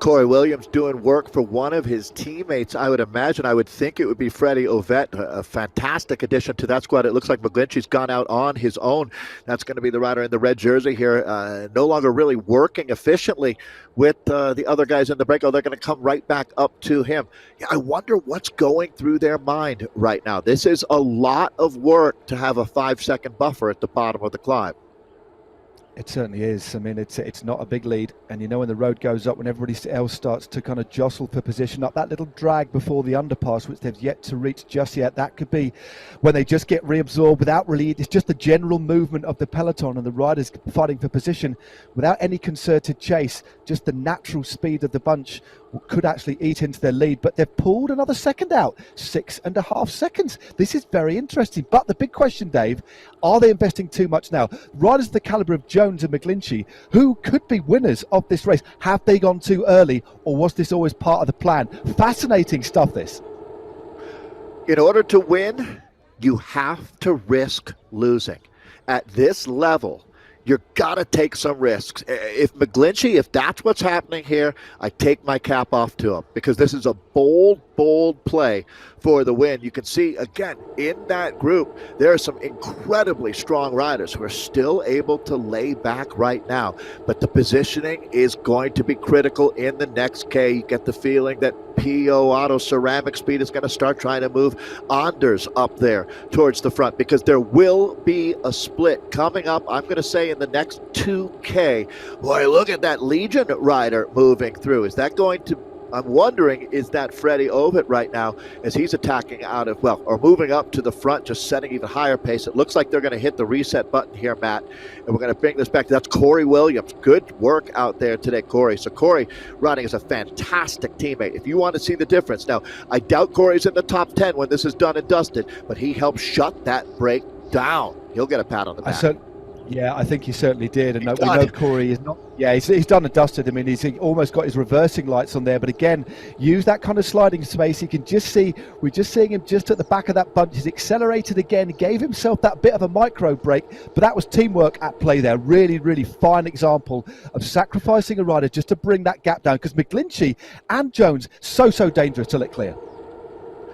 Corey Williams doing work for one of his teammates. I would think it would be Freddie Ovett, a fantastic addition to that squad. It looks like McGlinchey's gone out on his own. That's going to be the rider in the red jersey here, no longer really working efficiently with the other guys in the breakout. They're going to come right back up to him. Yeah, I wonder what's going through their mind right now. This is a lot of work to have a 5-second buffer at the bottom of the climb. It certainly is. I mean, it's not a big lead. And, you know, when the road goes up, when everybody else starts to kind of jostle for position up, that little drag before the underpass, which they've yet to reach just yet, that could be when they just get reabsorbed without really, it's just the general movement of the peloton and the riders fighting for position without any concerted chase. Just the natural speed of the bunch could actually eat into their lead, but they've pulled another second out, 6.5 seconds. This is very interesting. But the big question, Dave, are they investing too much now? Riders of the caliber of Jones and McGlinchey, who could be winners of this race, have they gone too early, or was this always part of the plan? Fascinating stuff, this. In order to win, you have to risk losing. At this level, you've got to take some risks. If McGlinchey, if that's what's happening here, I take my cap off to him, because this is a bold bold play for the win. You can see, again, in that group, there are some incredibly strong riders who are still able to lay back right now. But the positioning is going to be critical in the next K. You get the feeling that PO Auto Ceramic Speed is going to start trying to move Anders up there towards the front, because there will be a split coming up, I'm going to say, in the next 2K. Boy, look at that Legion rider moving through. Is that going to, I'm wondering, is that Freddie Ovid right now as he's attacking out of, well, or moving up to the front, just setting even higher pace. It looks like they're going to hit the reset button here, Matt, and we're going to bring this back. That's Corey Williams. Good work out there today, Corey. So Corey running is a fantastic teammate. If you want to see the difference, now, I doubt Corey's in the top 10 when this is done and dusted, but he helped shut that break down. He'll get a pat on the back. Yeah, I think he certainly did, and we know Corey is not. Yeah, he's done and dusted. I mean, he's almost got his reversing lights on there, but again, use that kind of sliding space. You can just see, we're just seeing him just at the back of that bunch. He's accelerated again, gave himself that bit of a micro break, but that was teamwork at play there. Really, really fine example of sacrificing a rider just to bring that gap down, because McGlinchey and Jones so dangerous to let clear.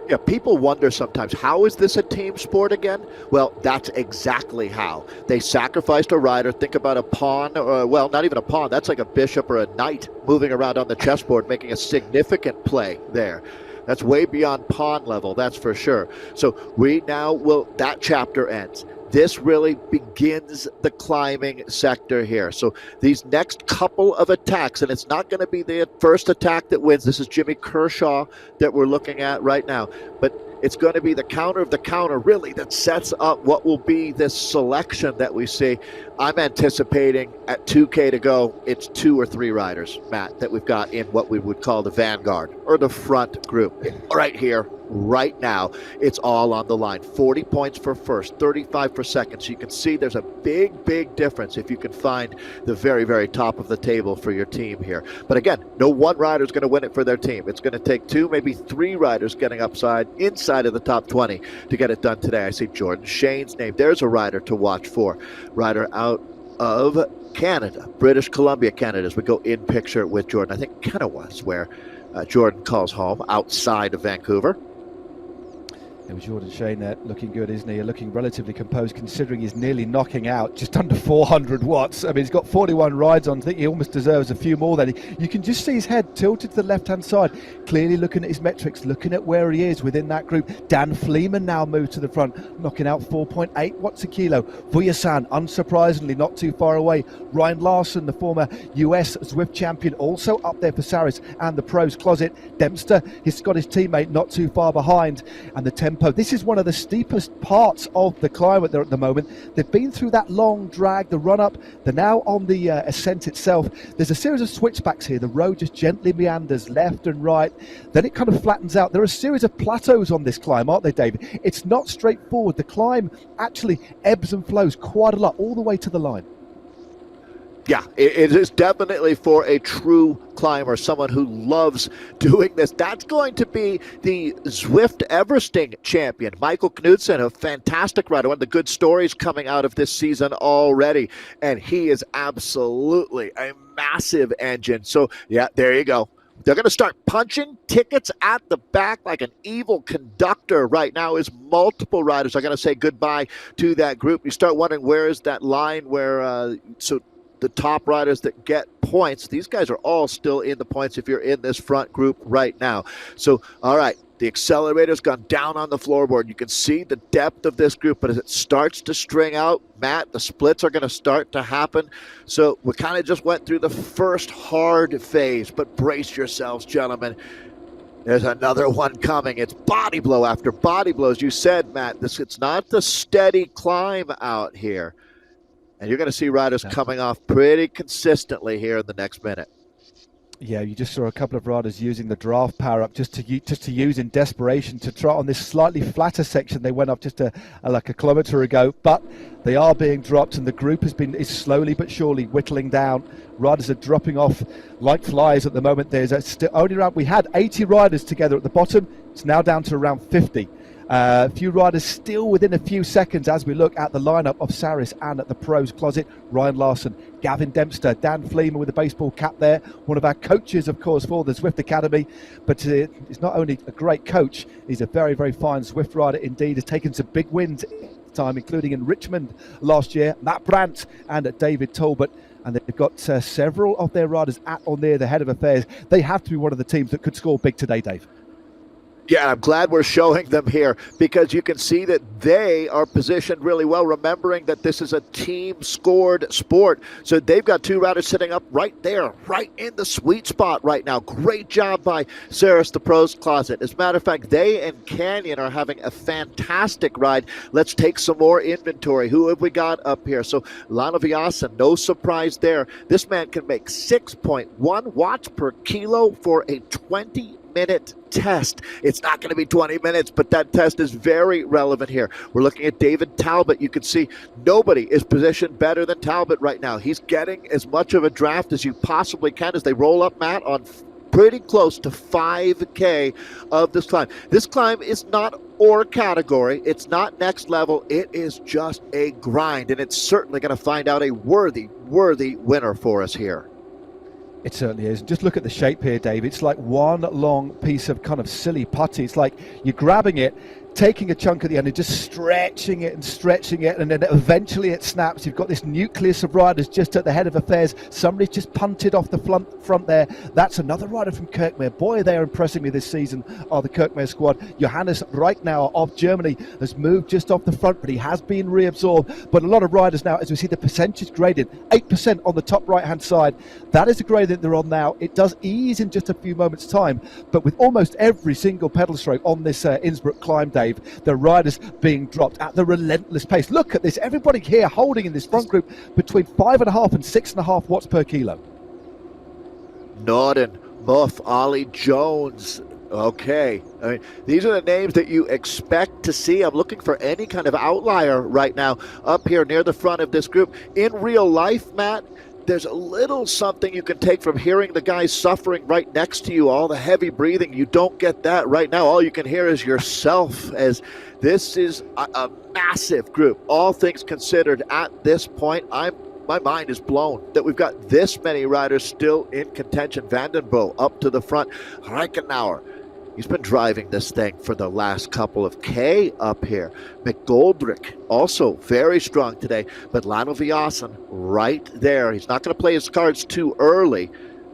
Yeah, people wonder sometimes, how is this a team sport again? Well, that's exactly how. They sacrificed a rider. Think about a pawn, or, well, not even a pawn. That's like a bishop or a knight moving around on the chessboard, making a significant play there. That's way beyond pawn level, that's for sure. So we now will, that chapter ends. This really begins the climbing sector here. So these next couple of attacks, and it's not going to be the first attack that wins. This is Jimmy Kershaw that we're looking at right now. But it's going to be the counter of the counter, really, that sets up what will be this selection that we see. I'm anticipating at 2K to go, it's 2 or 3 riders, Matt, that we've got in what we would call the vanguard or the front group. Right here, right now, it's all on the line. 40 points for first, 35 for second. So you can see there's a big difference if you can find the very top of the table for your team here. But again, no one rider is going to win it for their team. It's going to take 2, maybe 3 riders getting inside of the top 20 to get it done today. I see Jordan Shane's name. There's a rider to watch for. Rider out of Canada, British Columbia, Canada, as we go in picture with Jordan. I think Kennewa's where Jordan calls home, outside of Vancouver. It was Jordan Shane there, looking good, isn't he? Looking relatively composed, considering he's nearly knocking out just under 400 watts. I mean, he's got 41 rides on. I think he almost deserves a few more then. You can just see his head tilted to the left-hand side, clearly looking at his metrics, looking at where he is within that group. Dan Fleeman now moved to the front, knocking out 4.8 watts a kilo. Vuyasan, unsurprisingly, not too far away. Ryan Larson, the former US Zwift champion, also up there for Saris and the pros. Closet Dempster, his Scottish teammate, not too far behind. And the tempo, this is one of the steepest parts of the climb at the moment. They've been through that long drag, the run-up. They're now on the ascent itself. There's a series of switchbacks here. The road just gently meanders left and right. Then it kind of flattens out. There are a series of plateaus on this climb, aren't there, David? It's not straightforward. The climb actually ebbs and flows quite a lot all the way to the line. Yeah, it is definitely for a true climber, someone who loves doing this. That's going to be the Zwift Everesting champion, Michael Knudsen, a fantastic rider. One of the good stories coming out of this season already. And he is absolutely a massive engine. So, yeah, there you go. They're going to start punching tickets at the back like an evil conductor right now as multiple riders are going to say goodbye to that group. You start wondering, where is that line where the top riders that get points, these guys are all still in the points if you're in this front group right now. So, all right, the accelerator's gone down on the floorboard. You can see the depth of this group, but as it starts to string out, Matt, the splits are going to start to happen. So we kind of just went through the first hard phase, but brace yourselves, gentlemen. There's another one coming. It's body blow after body blow. As you said, Matt, it's not the steady climb out here. And you're going to see riders coming off pretty consistently here in the next minute. Yeah, you just saw a couple of riders using the draft power up just to use in desperation to try on this slightly flatter section. They went up just like a kilometre ago, but they are being dropped, and the group is slowly but surely whittling down. Riders are dropping off like flies at the moment. There's still only around, we had 80 riders together at the bottom. It's now down to around 50. A few riders still within a few seconds as we look at the lineup of Saris and at the pros closet. Ryan Larson, Gavin Dempster, Dan Fleeman with the baseball cap there, one of our coaches, of course, for the Zwift Academy. But he's not only a great coach, he's a very, very fine Zwift rider indeed. Has taken some big wins time, including in Richmond last year. Matt Brandt and David Talbot. And they've got several of their riders at or near the head of affairs. They have to be one of the teams that could score big today, Dave. Yeah, I'm glad we're showing them here because you can see that they are positioned really well, remembering that this is a team-scored sport. So they've got two riders sitting up right there, right in the sweet spot right now. Great job by Saris, the pros closet. As a matter of fact, they and Canyon are having a fantastic ride. Let's take some more inventory. Who have we got up here? So Lano Vyasa, no surprise there. This man can make 6.1 watts per kilo for a 20-minute test. It's not going to be 20 minutes, but that test is very relevant here. We're looking at David Talbot. You can see nobody is positioned better than Talbot right now. He's getting as much of a draft as you possibly can as they roll up, Matt, on pretty close to 5K of this climb. This climb is not or category. It's not next level. It is just a grind, and it's certainly going to find out a worthy winner for us here. It certainly is. Just look at the shape here, Dave. It's like one long piece of kind of silly putty. It's like you're grabbing it, taking a chunk at the end and just stretching it, and then eventually it snaps. You've got this nucleus of riders just at the head of affairs. Somebody's just punted off the front there. That's another rider from Kirkmare. Boy, they are impressing me this season, are the Kirkmare squad. Johannes Reichnauer of Germany has moved just off the front, but he has been reabsorbed. But a lot of riders now, as we see the percentage graded, 8% on the top right-hand side. That is the grade that they're on now. It does ease in just a few moments' time, but with almost every single pedal stroke on this Innsbruck climb day, the riders being dropped at the relentless pace. Look at this, everybody here holding in this front group between 5.5 and 6.5 watts per kilo. Norden, Muff, Ollie Jones. Okay, I mean, these are the names that you expect to see. I'm looking for any kind of outlier right now up here near the front of this group. In real life, Matt, there's a little something you can take from hearing the guys suffering right next to you, all the heavy breathing. You don't get that right now. All you can hear is yourself, as this is a massive group. All things considered, at this point, my mind is blown that we've got this many riders still in contention. Vandenbo up to the front. Reichenauer, he's been driving this thing for the last couple of K up here. McGoldrick, also very strong today. But Lano Vyasa right there. He's not going to play his cards too early.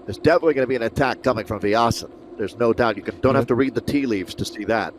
There's definitely going to be an attack coming from Vyasa. There's no doubt. You don't have to read the tea leaves to see that.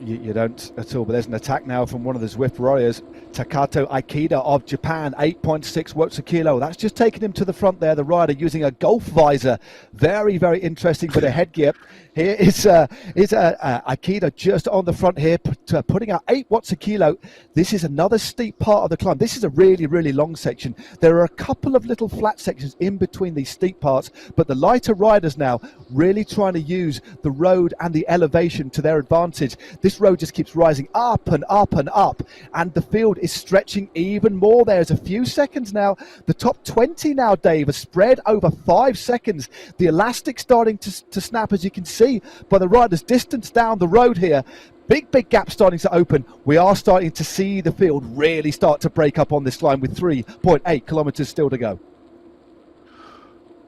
You don't at all, but there's an attack now from one of the Zwift warriors, Takato Aikida of Japan, 8.6 watts a kilo. That's just taking him to the front there, the rider using a golf visor. Very, very interesting with a headgear. Here is Aikida just on the front here, putting out 8 watts a kilo. This is another steep part of the climb. This is a really, really long section. There are a couple of little flat sections in between these steep parts, but the lighter riders now really trying to use the road and the elevation to their advantage. This road just keeps rising up and up and up, and the field is stretching even more. There's a few seconds now. The top 20 now, Dave, are spread over 5 seconds. The elastic starting to snap, as you can see by the riders' distance down the road here. Big gap starting to open. We are starting to see the field really start to break up on this line with 3.8 kilometers still to go.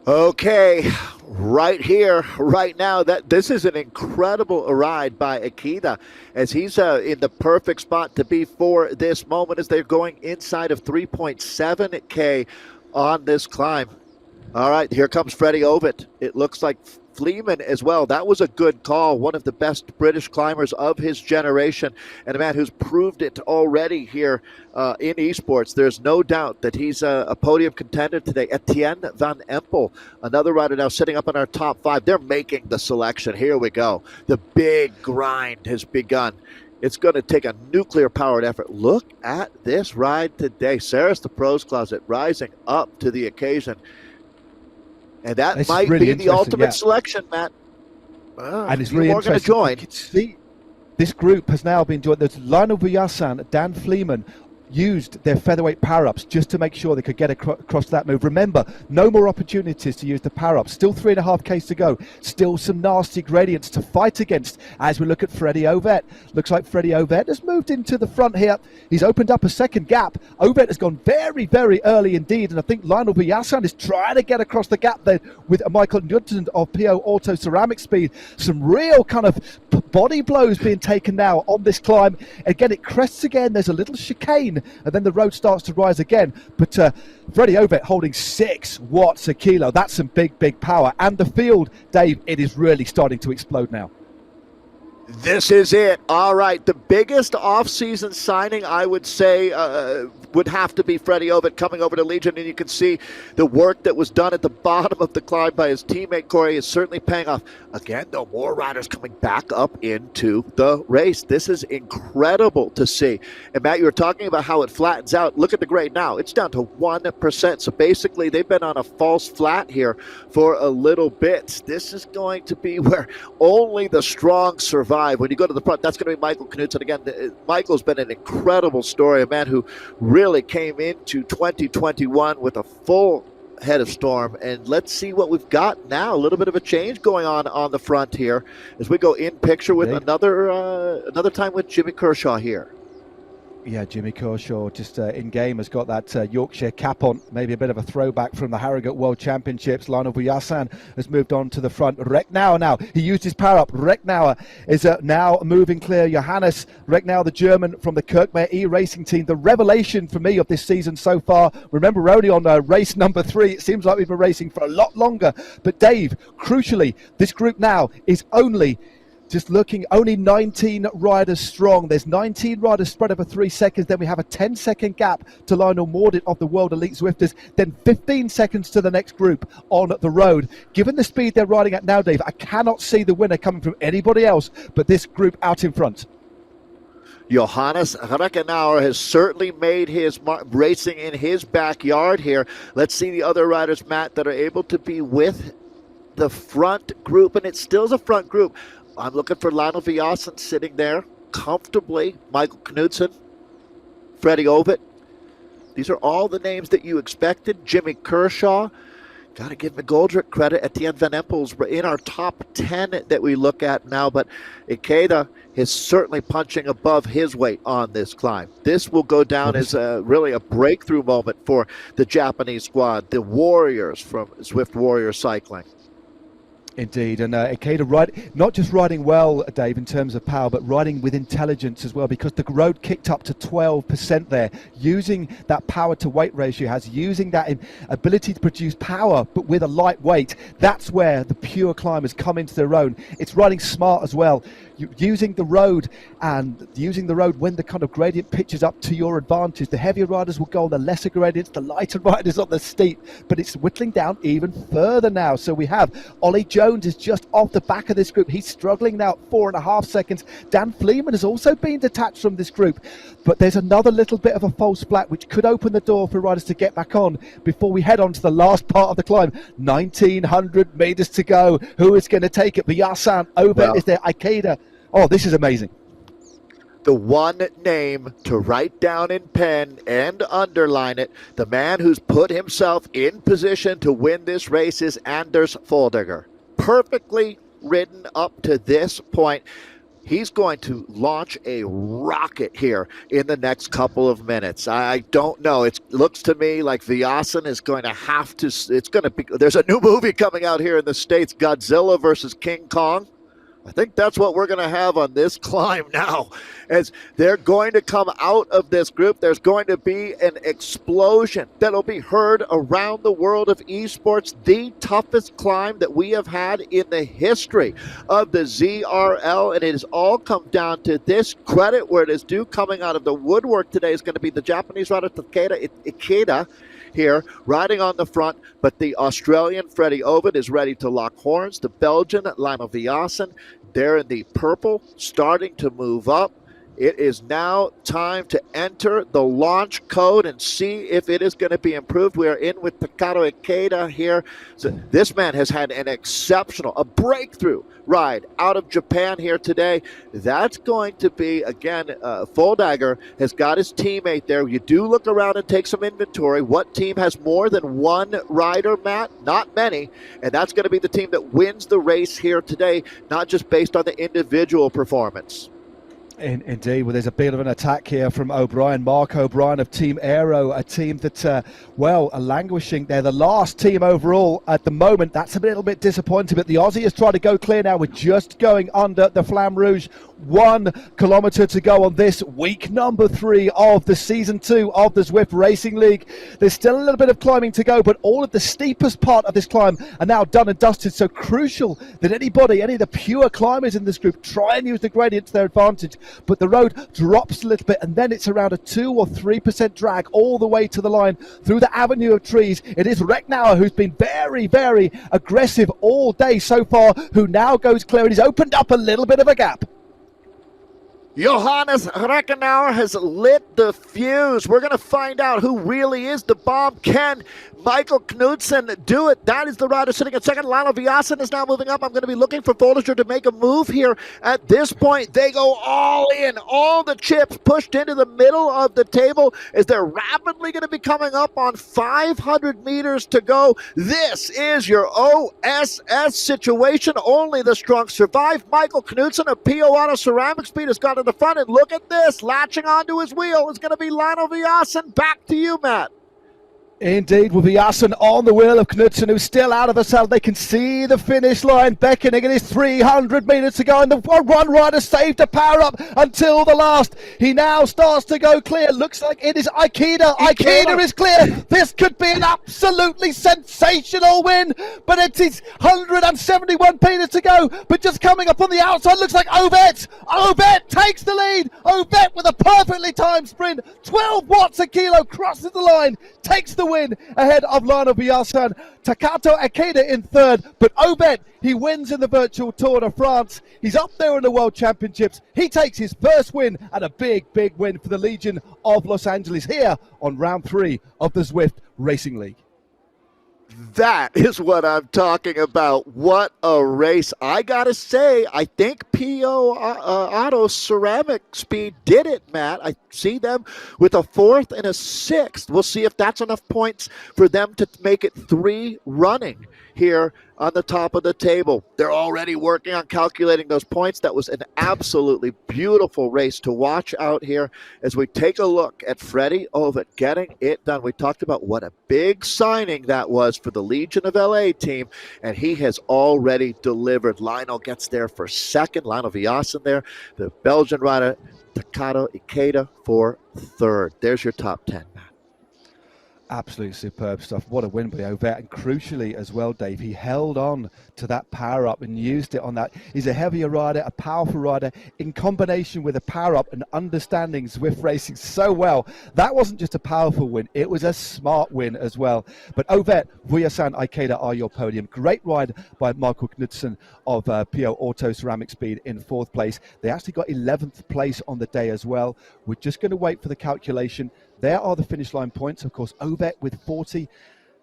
Okay, right here, right now, this is an incredible ride by Aikida, as he's in the perfect spot to be for this moment, as they're going inside of 3.7K on this climb. All right, here comes Freddie Ovitt. It looks like Fleeman as well. That was a good call. One of the best British climbers of his generation, and a man who's proved it already here in esports. There's no doubt that he's a podium contender today. Etienne van Empel, another rider now sitting up in our top 5. They're making the selection. Here we go. The big grind has begun. It's going to take a nuclear-powered effort. Look at this ride today. Saris, the pros closet, rising up to the occasion. And that this might really be the ultimate selection, Matt. And it's really more going to join. See, this group has now been joined. There's Lionel Vujasan, Dan Fleeman, used their featherweight power-ups just to make sure they could get across that move. Remember, no more opportunities to use the power-ups. Still 3.5Ks to go. Still some nasty gradients to fight against as we look at Freddie Ovett. Looks like Freddie Ovett has moved into the front here. He's opened up a second gap. Ovett has gone very, very early indeed, and I think Lionel Villassan is trying to get across the gap there with Michael Newton of PO Auto Ceramic Speed. Some real kind of body blows being taken now on this climb. Again, it crests again. There's a little chicane, and then the road starts to rise again. But Freddie Ovett holding 6 watts a kilo. That's some big, big power. And the field, Dave, it is really starting to explode now. This is it. All right. The biggest off-season signing, I would say, would have to be Freddie Ovett coming over to Legion. And you can see the work that was done at the bottom of the climb by his teammate Corey is certainly paying off. Again, though, more riders coming back up into the race. This is incredible to see. And Matt, you were talking about how it flattens out. Look at the grade now. It's down to 1%. So basically, they've been on a false flat here for a little bit. This is going to be where only the strong survive. When you go to the front, that's going to be Michael Knudsen. Again, Michael's been an incredible story, a man who really came into 2021 with a full head of storm. And let's see what we've got now. A little bit of a change going on the front here as we go in picture with another time with Jimmy Kershaw here. Yeah, Jimmy Kershaw just in-game has got that Yorkshire cap on, maybe a bit of a throwback from the Harrogate World Championships. Lionel Villassan has moved on to the front. Recknauer now, he used his power-up. Recknauer is now moving clear. Johannes Recknauer, the German from the Kirkmare E-Racing team, the revelation for me of this season so far. Remember, we're only on race number 3. It seems like we've been racing for a lot longer. But Dave, crucially, this group now is only 19 riders strong. There's 19 riders spread over 3 seconds. Then we have a 10-second gap to Lionel Mordit of the World Elite Zwifters. Then 15 seconds to the next group on the road. Given the speed they're riding at now, Dave, I cannot see the winner coming from anybody else but this group out in front. Johannes Recknauer has certainly made his racing in his backyard here. Let's see the other riders, Matt, that are able to be with the front group, and it still is a front group. I'm looking for Lionel Villassan sitting there comfortably. Michael Knudsen, Freddie Ovett. These are all the names that you expected. Jimmy Kershaw. Got to give McGoldrick credit. Etienne Van Empel's in our top 10 that we look at now, but Ikeda is certainly punching above his weight on this climb. This will go down as really a breakthrough moment for the Japanese squad, the Warriors from Zwift Warrior Cycling. Indeed, and Ikeda not just riding well, Dave, in terms of power, but riding with intelligence as well, because the road kicked up to 12% there, using that power to weight ratio, using that ability to produce power, but with a light weight. That's where the pure climbers come into their own. It's riding smart as well, using the road when the kind of gradient pitches up to your advantage. The heavier riders will go on the lesser gradients, the lighter riders on the steep, but it's whittling down even further now. So we have Ollie Jones is just off the back of this group. He's struggling now at 4.5 seconds. Dan Fleeman has also been detached from this group, but there's another little bit of a false flat which could open the door for riders to get back on before we head on to the last part of the climb. 1,900 meters to go. Who is going to take it? Villassan, Ovett is there, Ikeda. Oh, this is amazing. The one name to write down in pen and underline it, the man who's put himself in position to win this race is Anders Foldiger. Perfectly ridden up to this point. He's going to launch a rocket here in the next couple of minutes. I don't know. It looks to me like Villassan is going to have to, there's a new movie coming out here in the States, Godzilla versus King Kong. I think that's what we're going to have on this climb now. As they're going to come out of this group, there's going to be an explosion that'll be heard around the world of esports. The toughest climb that we have had in the history of the ZRL, and it has all come down to this. Credit where it is due. Coming out of the woodwork today is going to be the Japanese rider Takeda Ikeda here riding on the front, but the Australian Freddie Ovett is ready to lock horns. The Belgian Lionel Villassan, they're in the purple, starting to move up. It is now time to enter the launch code and see if it is going to be improved. We are in with Takaro Ikeda here. So this man has had an exceptional, a breakthrough ride out of Japan here today. That's going to be, again, Foldager has got his teammate there. You do look around and take some inventory. What team has more than one rider, Matt? Not many. And that's going to be the team that wins the race here today, not just based on the individual performance. Indeed, well, there's a bit of an attack here from O'Brien, Mark O'Brien of Team Aero, a team that, are languishing. They're the last team overall at the moment. That's a little bit disappointing, but the Aussie has tried to go clear now. We're just going under the Flamme Rouge. 1 kilometre to go on this week number 3 of the season 2 of the Zwift Racing League. There's still a little bit of climbing to go, but all of the steepest part of this climb are now done and dusted. So crucial that any of the pure climbers in this group try and use the gradient to their advantage. But the road drops a little bit, and then it's around a 2 or 3% drag all the way to the line through the avenue of trees. It is Recknauer who's been very, very aggressive all day so far, who now goes clear, and he's opened up a little bit of a gap. Johannes Recknauer has lit the fuse. We're going to find out who really is the bomb. Can Michael Knudsen do it? That is the rider sitting at second. Lionel Viasen is now moving up. I'm going to be looking for Foldager to make a move here. At this point, they go all in. All the chips pushed into the middle of the table as they're rapidly going to be coming up on 500 meters to go. This is your OSS situation. Only the strong survive. Michael Knudsen of PO Auto Ceramic Speed has got to the front, and look at this, latching onto his wheel is going to be Lionel Viasen. Back to you, Matt. Indeed, with Viasen on the wheel of Knudsen, who's still out of the saddle. They can see the finish line beckoning. It is 300 meters to go, and the one rider saved to power up until the last. He now starts to go clear. Looks like it is Ikeda. Ikeda is clear. This could be an absolutely sensational win, but it is 171 meters to go. But just coming up on the outside, looks like Ovet. Ovet takes the lead. Ovet with a perfectly timed sprint. 12 watts a kilo, crosses the line, takes the win ahead of Lionel Viasen. Takato Ikeda in third, but Obed, he wins in the virtual Tour de France. He's up there in the World Championships. He takes his first win, and a big, big win for the Legion of Los Angeles here on round 3 of the Zwift Racing League. That is what I'm talking about. What a race. I gotta say, I think PO Auto Ceramic Speed did it, Matt. I see them with a 4th and a 6th. We'll see if that's enough points for them to make it 3 running here on the top of the table. They're already working on calculating those points. That was an absolutely beautiful race to watch out here as we take a look at Freddie Ovet getting it done. We talked about what a big signing that was for the Legion of LA team, and he has already delivered. Lionel gets there for second. Lionel Viasen there. The Belgian rider Takato Ikeda for third. There's your top 10, Matt. Absolutely superb stuff. What a win by Ovet. And crucially as well, Dave, he held on to that power up and used it on that. He's a heavier rider, a powerful rider, in combination with a power up and understanding Zwift racing so well. That wasn't just a powerful win, it was a smart win as well. But Ovet, Viasen, Ikeda are your podium. Great ride by Michael Knudsen of PO Auto Ceramic Speed in 4th place. They actually got 11th place on the day as well. We're just going to wait for the calculation. There are the finish line points. Of course, Ovet with 40,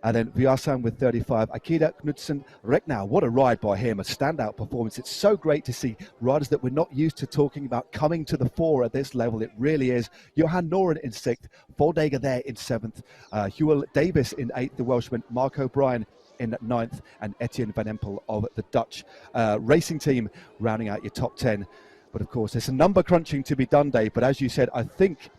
and then Viasen with 35. Ikeda, Knudsen, Recknauer. What a ride by him, a standout performance. It's so great to see riders that we're not used to talking about coming to the fore at this level. It really is. Johan Noren in 6th, Foldager there in 7th, Huel Davis in 8th, the Welshman, Mark O'Brien in 9th, and Etienne Van Empel of the Dutch racing team rounding out your top 10. But of course, there's some number crunching to be done, Dave. But as you said, I think,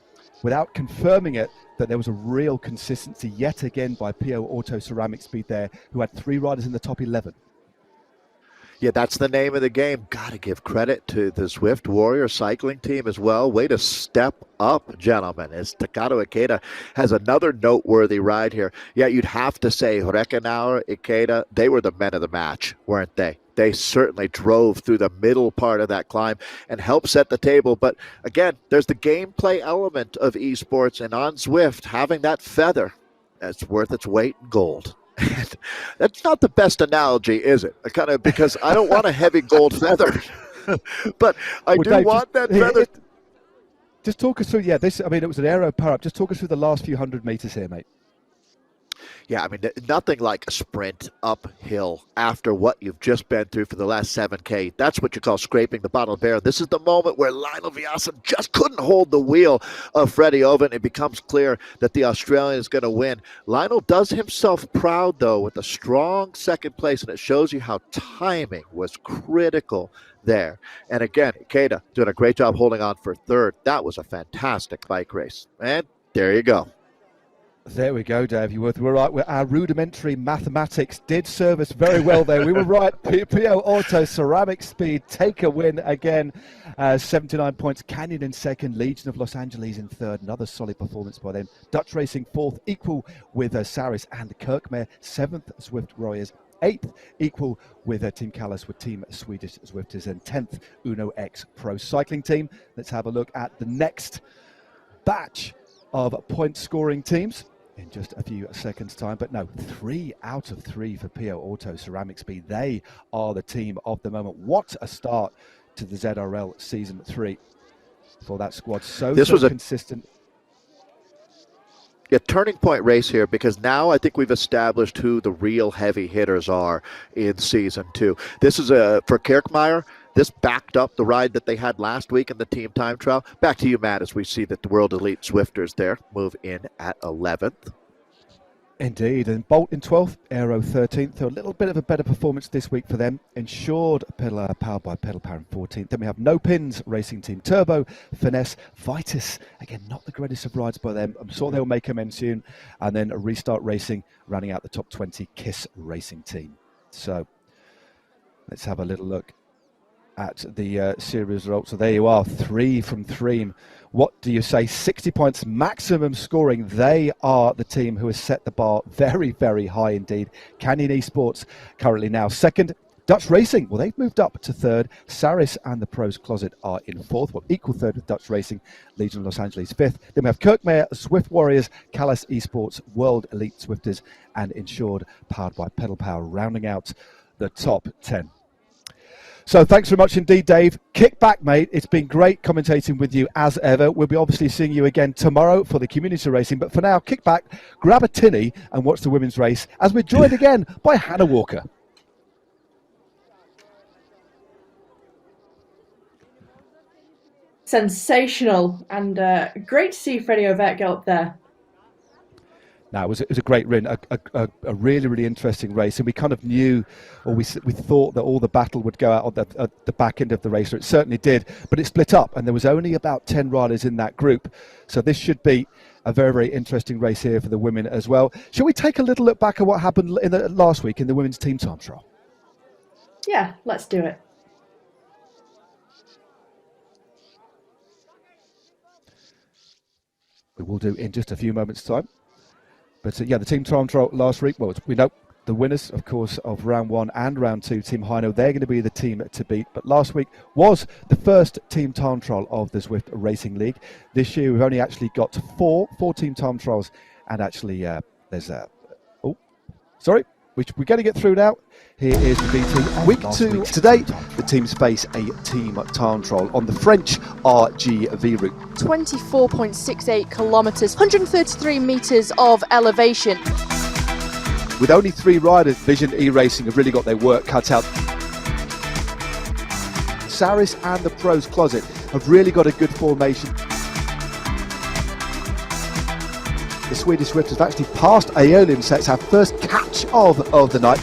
without confirming it, that there was a real consistency yet again by PO Auto Ceramic Speed there, who had 3 riders in the top 11. Yeah, that's the name of the game. Got to give credit to the Zwift Warrior cycling team as well. Way to step up, gentlemen, as Takato Ikeda has another noteworthy ride here. Yeah, you'd have to say Recknauer, Ikeda, they were the men of the match, weren't they? They certainly drove through the middle part of that climb and helped set the table. But again, there's the gameplay element of esports, and on Zwift, having that feather, that's worth its weight in gold. That's not the best analogy, is it? Because I don't want a heavy gold feather, but I do want that feather. Just talk us through, it was an aero power-up. Just talk us through the last few 100 meters here, mate. Yeah, I mean, nothing like a sprint uphill after what you've just been through for the last 7K. That's what you call scraping the bottom barrel. This is the moment where Lionel Viassen just couldn't hold the wheel of Freddie Oven. It becomes clear that the Australian is going to win. Lionel does himself proud, though, with a strong second place, and it shows you how timing was critical there. And again, Keita doing a great job holding on for third. That was a fantastic bike race. And there you go. There we go, Dave. You were right. Our rudimentary mathematics did serve us very well there. We were right. PO Auto, Ceramic Speed, take a win again. 79 points. Canyon in second. Legion of Los Angeles in third. Another solid performance by them. Dutch Racing fourth, equal with Saris and Kirkmare. Seventh, Zwift Warriors. 8th, equal with Team Callas with Team Swedish Zwifters. And 10th, Uno X Pro Cycling Team. Let's have a look at the next batch of point scoring teams in just a few seconds time. But no, 3 out of 3 for PO Auto Ceramic Speed. They are the team of the moment. What a start to the ZRL season 3 for that squad. So consistent. A turning point race here, because now I think we've established who the real heavy hitters are in season 2. This is for Kirkmaier. This backed up the ride that they had last week in the team time trial. Back to you, Matt, as we see that the World Elite Swifters there move in at 11th. Indeed, and Bolt in 12th, Aero 13th. So a little bit of a better performance this week for them. Ensured powered by Pedal Power in 14th. Then we have No Pins Racing Team, Turbo, Finesse, Vitus. Again, not the greatest of rides by them. I'm sure they'll make amends soon. And then a Restart Racing, rounding out the top 20, Kiss Racing Team. So let's have a little look at the series results. So there you are, 3 from 3. What do you say? 60 points maximum scoring. They are the team who has set the bar very, very high indeed. Canyon Esports currently now second. Dutch Racing, well, they've moved up to third. Saris and the Pros Closet are in fourth. Well, equal third with Dutch Racing. Legion of Los Angeles fifth. Then we have Kirkmare, Zwift Warriors, Callas Esports, World Elite Swifters, and Insured, powered by Pedal Power, rounding out the top 10. So thanks very much indeed, Dave. Kick back, mate. It's been great commentating with you as ever. We'll be obviously seeing you again tomorrow for the community racing. But for now, kick back, grab a tinny and watch the women's race as we're joined again by Hannah Walker. Sensational, and great to see Freddie Ovett get up there. Now, it was a great run, a really, really interesting race. And we kind of knew, or we thought that all the battle would go out at the back end of the race. Or it certainly did, but it split up. And there was only about 10 riders in that group. So this should be a very, very interesting race here for the women as well. Shall we take a little look back at what happened in the last week in the women's team time trial? Yeah, let's do it. We will do in just a few moments' time. But yeah, the team time trial last week, well, we know the winners, of course, of round 1 and round 2, Team Hino, they're going to be the team to beat. But last week was the first team time trial of the Zwift Racing League. This year, we've only actually got four team time trials. And actually, there's we're going to get through now. Here is the BT week 2. Today, the teams face a team time trial on the French RGV route. 24.68 kilometres, 133 metres of elevation. With only 3 riders, Vision E-Racing have really got their work cut out. Saris and the Pros Closet have really got a good formation. The Swedish Zwifters have actually passed Aeolian Sets, our first catch of the night.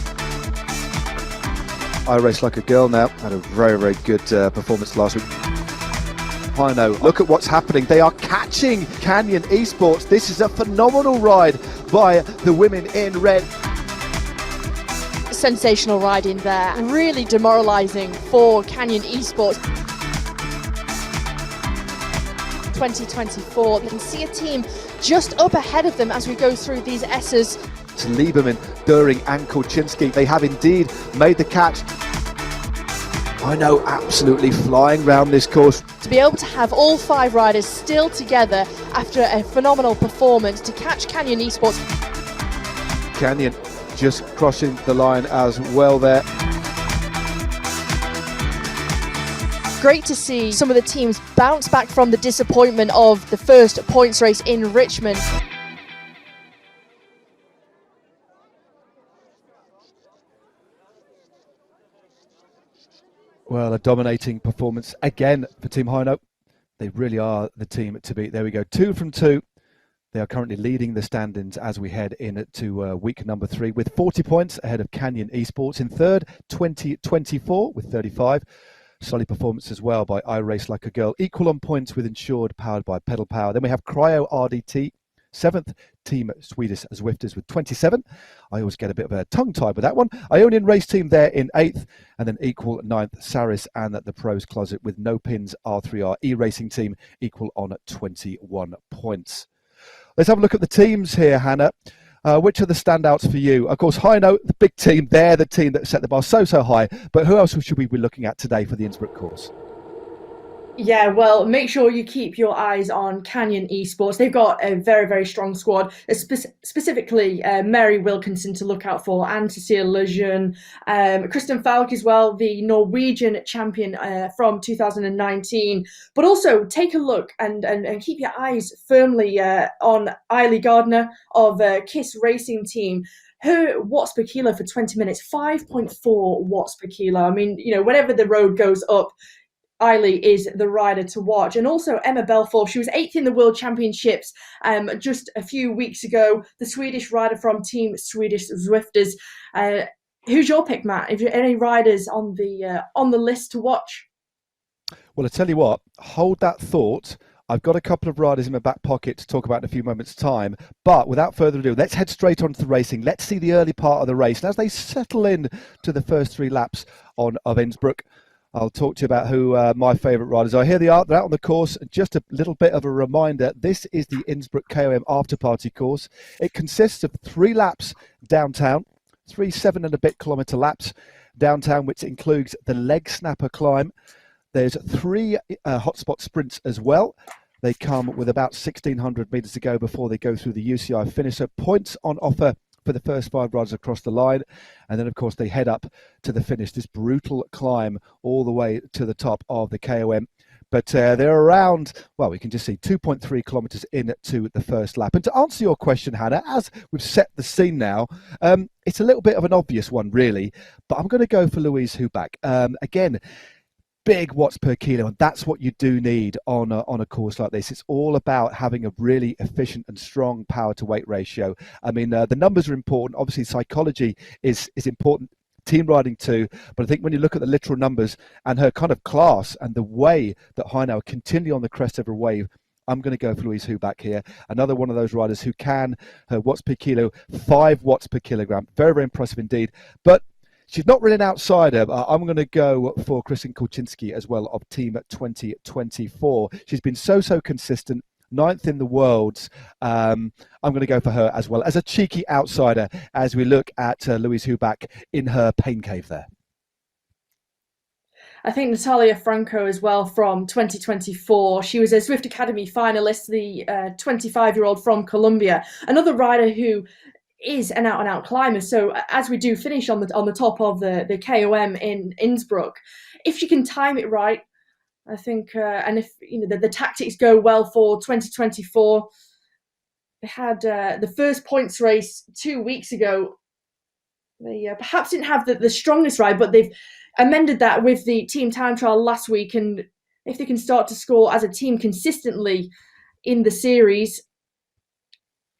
I Race Like a Girl now had a very, very good performance last week. I know, look at what's happening. They are catching Canyon Esports. This is a phenomenal ride by the women in red. Sensational riding there, and really demoralising for Canyon Esports. 2024, you can see a team just up ahead of them as we go through these S's. To Lieberman, During and Kolczynski, they have indeed made the catch. I know, absolutely flying round this course. To be able to have all 5 riders still together after a phenomenal performance to catch Canyon Esports. Canyon just crossing the line as well there. Great to see some of the teams bounce back from the disappointment of the first points race in Richmond. Well, a dominating performance again for Team Hino. They really are the team to beat. There we go, 2 from 2. They are currently leading the standings as we head into week number 3 with 40 points ahead of Canyon Esports. In third, 2024 with 35. Solid performance as well by I Race Like a Girl. Equal on points with Insured, powered by Pedal Power. Then we have Cryo RDT. 7th, Team Swedish Zwifters with 27. I always get a bit of a tongue tie with that one. Ionian Race Team there in 8th, and then equal 9th, Saris and the Pros Closet with no pins, R3R E-Racing Team equal on 21 points. Let's have a look at the teams here, Hannah. Which are the standouts for you? Of course, Hino, the big team, they're the team that set the bar so high, but who else should we be looking at today for the Innsbruck course? Yeah, well, make sure you keep your eyes on Canyon Esports. They've got a very strong squad, specifically Mary Wilkinson to look out for, and Cecile Lejeune, Kristen Falk as well, the Norwegian champion from 2019. But also take a look and keep your eyes firmly on Eiley Gardner of KISS Racing Team. Her watts per kilo for 20 minutes, 5.4 watts per kilo. I mean, you know, whenever the road goes up, Eiley is the rider to watch. And also Emma Belfour, she was 8th in the World Championships just a few weeks ago, the Swedish rider from Team Swedish Zwifters. Who's your pick, Matt? If there any riders on the list to watch? Well, I tell you what, hold that thought. I've got a couple of riders in my back pocket to talk about in a few moments' time. But without further ado, let's head straight on to the racing. Let's see the early part of the race. And as they settle in to the first 3 laps of Innsbruck, I'll talk to you about who my favourite riders are. Here they are, they're out on the course. Just a little bit of a reminder, this is the Innsbruck KOM after party course. It consists of 3 laps downtown, 3 7 and a bit kilometre laps downtown, which includes the leg snapper climb. There's 3 hotspot sprints as well. They come with about 1,600 metres to go before they go through the UCI finish. So points on offer for the first 5 riders across the line, and then of course they head up to the finish, this brutal climb all the way to the top of the KOM. But they're around, well, we can just see 2.3 kilometres into the first lap. And to answer your question, Hannah, as we've set the scene now, it's a little bit of an obvious one really, but I'm going to go for Louise Huback. Again, big watts per kilo, and that's what you do need on a course like this. It's all about having a really efficient and strong power to weight ratio. I mean, the numbers are important. Obviously, psychology is important, team riding too, but I think when you look at the literal numbers and her kind of class and the way that Hino continue on the crest of a wave, I'm going to go for Louise Huback here. Another one of those riders who can, her watts per kilo, 5 watts per kilogram. Very impressive indeed. But she's not really an outsider. I'm going to go for Kristen Kulczynski as well of Team 2024. She's been so consistent, 9th in the Worlds. I'm going to go for her as well as a cheeky outsider as we look at Louise Huback in her pain cave there. I think Natalia Franco as well from 2024. She was a Zwift Academy finalist, the 25-year-old from Colombia. Another rider who is an out-and-out climber. So as we do finish on the top of the KOM in Innsbruck, if she can time it right, I think, and if you know the tactics go well for 2024, they had the first points race 2 weeks ago. They perhaps didn't have the strongest ride, but they've amended that with the team time trial last week. And if they can start to score as a team consistently in the series,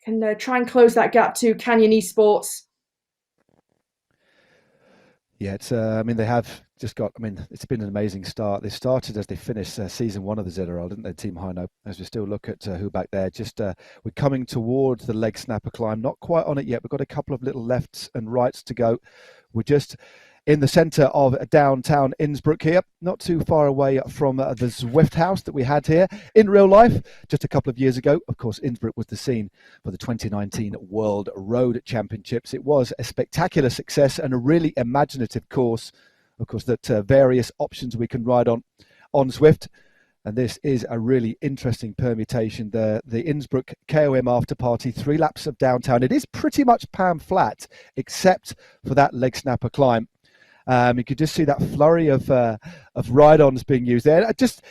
can try and close that gap to Canyon Esports. Yeah, it's. I mean, they have just got. I mean, it's been an amazing start. They started as they finished season 1 of the ZRL, didn't they, Team Hino? As we still look at Huback there, just we're coming towards the leg snapper climb. Not quite on it yet. We've got a couple of little lefts and rights to go. We're just in the centre of downtown Innsbruck here, not too far away from the Zwift house that we had here in real life just a couple of years ago. Of course, Innsbruck was the scene for the 2019 World Road Championships. It was a spectacular success and a really imaginative course. Of course, that various options we can ride on Zwift. And this is a really interesting permutation. The Innsbruck KOM after party, 3 laps of downtown. It is pretty much pan flat, except for that leg snapper climb. You could just see that flurry of ride-ons being used there. Just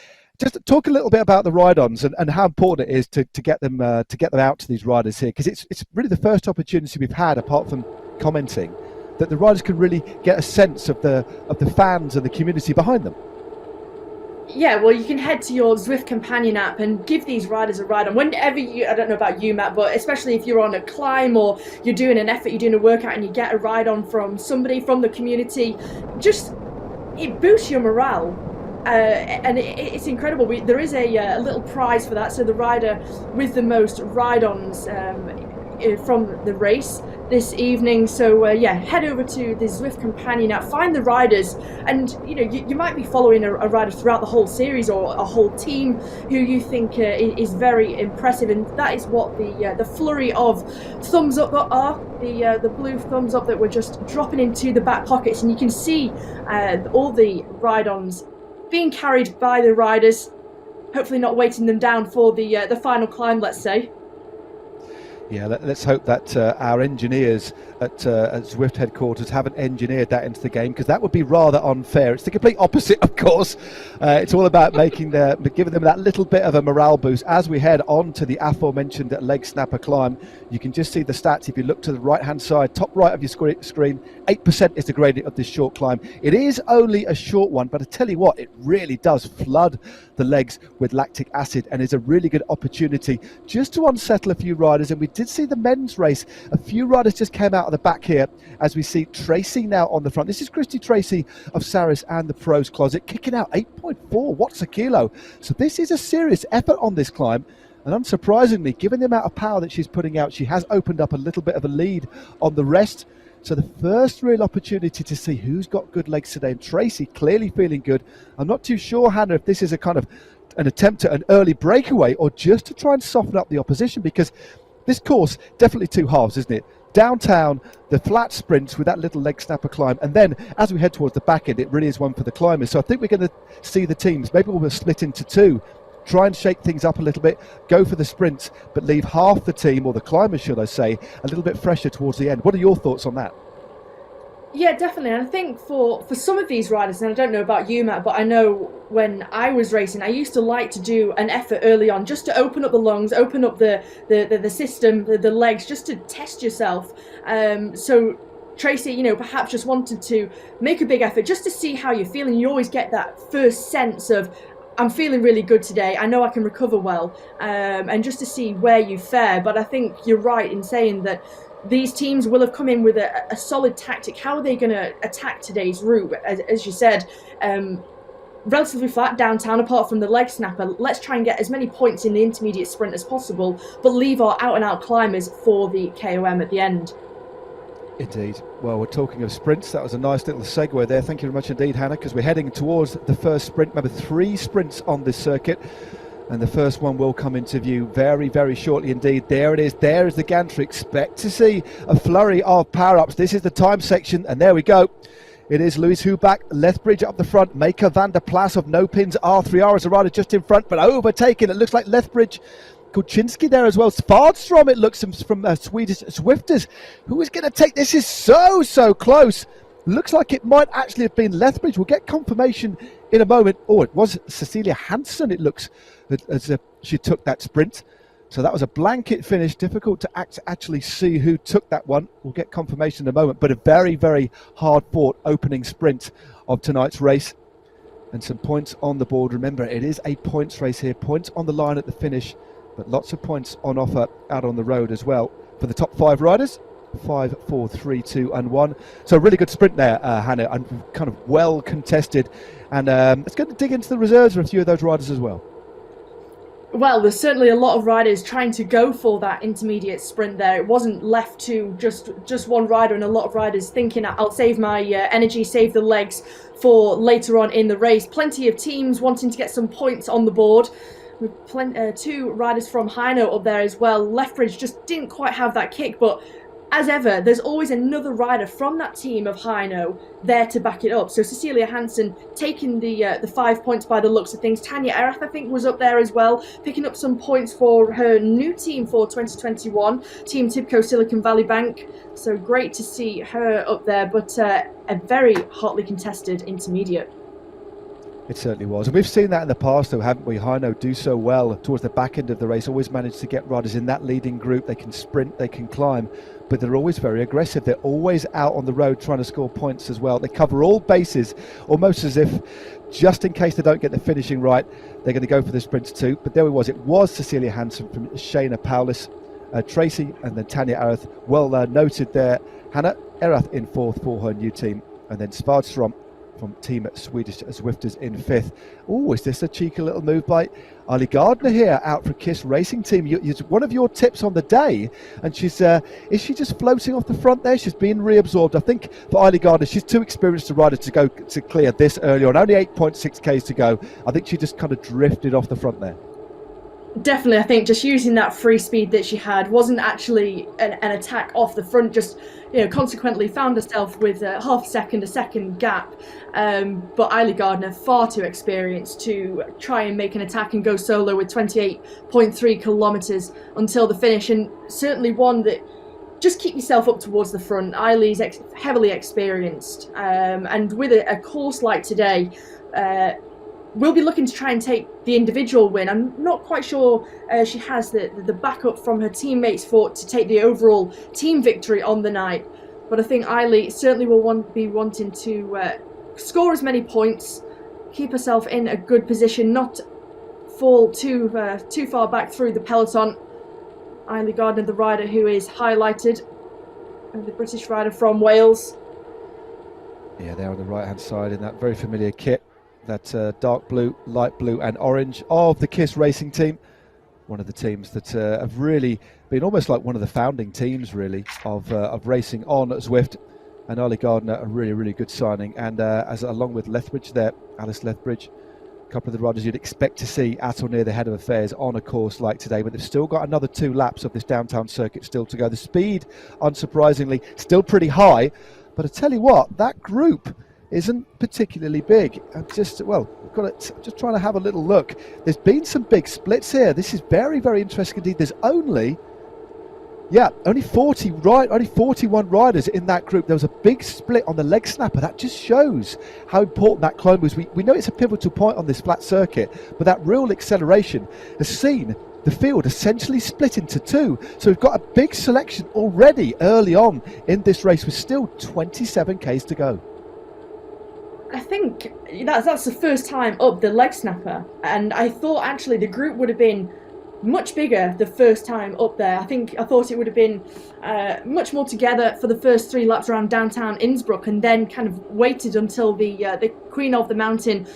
talk a little bit about the ride-ons and how important it is to get them out to these riders here, because it's really the first opportunity we've had, apart from commenting, that the riders can really get a sense of the fans and the community behind them. Yeah, well, you can head to your Zwift companion app and give these riders a ride on whenever I don't know about you, Matt, but especially if you're on a climb or you're doing an effort, you're doing a workout and you get a ride on from somebody from the community, it boosts your morale. And it's incredible. There is a little prize for that. So the rider with the most ride-ons from the race this evening. So head over to the Zwift companion app, find the riders, and you might be following a rider throughout the whole series or a whole team who you think is very impressive, and that is what the flurry of thumbs up are, the blue thumbs up that we're just dropping into the back pockets, and you can see all the ride-ons being carried by the riders, hopefully not weighting them down for the final climb, let's say. Yeah, let's hope that our engineers at Zwift headquarters haven't engineered that into the game, because that would be rather unfair. It's the complete opposite, of course. It's all about giving them that little bit of a morale boost as we head on to the aforementioned leg snapper climb. You can just see the stats if you look to the right-hand side, top right of your screen. 8% is the gradient of this short climb. It is only a short one, but I tell you what, it really does flood the legs with lactic acid and is a really good opportunity just to unsettle a few riders. And we did see the men's race. A few riders just came out of the back here, as we see Tracy now on the front. This is Christy Tracy of Saris and the Pros Closet, kicking out 8.4 watts a kilo. So this is a serious effort on this climb. And unsurprisingly, given the amount of power that she's putting out, she has opened up a little bit of a lead on the rest. So the first real opportunity to see who's got good legs today. And Tracy clearly feeling good. I'm not too sure, Hannah, if this is a kind of an attempt at an early breakaway or just to try and soften up the opposition, because this course, definitely two halves, isn't it? Downtown, the flat sprints with that little leg snapper climb, and then as we head towards the back end, it really is one for the climbers. So I think we're going to see the teams, maybe we'll split into two, try and shake things up a little bit, go for the sprints, but leave half the team, or the climbers should I say, a little bit fresher towards the end. What are your thoughts on that? Yeah, definitely. And I think for some of these riders, and I don't know about you, Matt, but I know when I was racing, I used to like to do an effort early on just to open up the lungs, open up the system, the legs, just to test yourself. So Tracy, perhaps just wanted to make a big effort just to see how you're feeling. You always get that first sense of, I'm feeling really good today, I know I can recover well, and just to see where you fare. But I think you're right in saying that these teams will have come in with a solid tactic. How are they going to attack today's route? As you said, relatively flat downtown, apart from the leg snapper. Let's try and get as many points in the intermediate sprint as possible, but leave our out-and-out climbers for the KOM at the end. Indeed. Well, we're talking of sprints. That was a nice little segue there. Thank you very much indeed, Hannah, because we're heading towards the first sprint. Remember, 3 sprints on this circuit, and the first one will come into view very, very shortly indeed. There it is. There is the gantry. Expect to see a flurry of power-ups. This is the time section, and there we go. It is Louise Huback, Lethbridge up the front, Maker van der Plas of No Pins, R3R as a rider just in front, but overtaken. It looks like Lethbridge. Kuczynski there as well. Spadstrom, it looks, from Swedish Zwifters. Who is going to take this? Is so close. Looks like it might actually have been Lethbridge. We'll get confirmation in a moment. Oh, it was Cecilia Hansen, it looks, as if she took that sprint. So that was a blanket finish. Difficult to actually see who took that one. We'll get confirmation in a moment. But a very, very hard-fought opening sprint of tonight's race. And some points on the board. Remember, it is a points race here. Points on the line at the finish. But lots of points on offer out on the road as well for the top 5 riders. 5, 4, 3, 2 and 1. So a really good sprint there, Hannah, and kind of well contested. And let's go to dig into the reserves for a few of those riders as well. Well, there's certainly a lot of riders trying to go for that intermediate sprint there. It wasn't left to just one rider, and a lot of riders thinking, I'll save my energy, save the legs for later on in the race. Plenty of teams wanting to get some points on the board. With 2 riders from Hino up there as well. Lethbridge just didn't quite have that kick, but as ever, there's always another rider from that team of Heino there to back it up. So Cecilia Hansen taking the 5 points by the looks of things. Tanya Erath, I think, was up there as well, picking up some points for her new team for 2021, Team Tibco Silicon Valley Bank. So great to see her up there, but a very hotly contested intermediate. It certainly was. And we've seen that in the past, though, haven't we? Heino do so well towards the back end of the race, always manage to get riders in that leading group. They can sprint, they can climb, but they're always very aggressive. They're always out on the road trying to score points as well. They cover all bases, almost as if, just in case they don't get the finishing right, they're going to go for the sprints too. But there it was. It was Cecilia Hansen from Shayna Paulus, Tracy, and then Tanya Erath. Well noted there. Hannah Erath in fourth for her new team, and then Svardstrom from Team Swedish Zwifters in fifth. Oh, is this a cheeky little move by Eiley Gardner here, out for KISS Racing Team? It's one of your tips on the day, and she's is she just floating off the front there? She's being reabsorbed. I think for Eiley Gardner, she's too experienced a rider to go to clear this early on. Only 8.6 Ks to go. I think she just kind of drifted off the front there. Definitely, I think just using that free speed that she had wasn't actually an attack off the front, just consequently found herself with a second gap. But Eiley Gardner, far too experienced to try and make an attack and go solo with 28.3 kilometres until the finish, and certainly one that just keep yourself up towards the front. Eiley's heavily experienced, and with a course like today, we'll be looking to try and take the individual win. I'm not quite sure she has the backup from her teammates to take the overall team victory on the night. But I think Eiley certainly will be wanting to score as many points, keep herself in a good position, not fall too far back through the peloton. Eiley Gardner, the rider who is highlighted, the British rider from Wales. Yeah, there on the right-hand side in that very familiar kit. That dark blue, light blue and orange of the KISS Racing Team. One of the teams that have really been almost like one of the founding teams, really, of racing on Zwift. And Eiley Gardner, a really, really good signing. And along with Lethbridge there, Alice Lethbridge, a couple of the riders you'd expect to see at or near the head of affairs on a course like today. But they've still got another 2 laps of this downtown circuit still to go. The speed, unsurprisingly, still pretty high. But I tell you what, that group isn't particularly big. Just trying to have a little look. There's been some big splits here. This is very, very interesting indeed. There's only 41 riders in that group. There was a big split on the leg snapper. That just shows how important that climb was. We know it's a pivotal point on this flat circuit, but that real acceleration has seen the field essentially split into 2. So we've got a big selection already early on in this race with still 27 Ks to go. I think that's the first time up the leg snapper, and I thought actually the group would have been much bigger the first time up there. I thought it would have been much more together for the first 3 laps around downtown Innsbruck, and then kind of waited until the Queen of the Mountain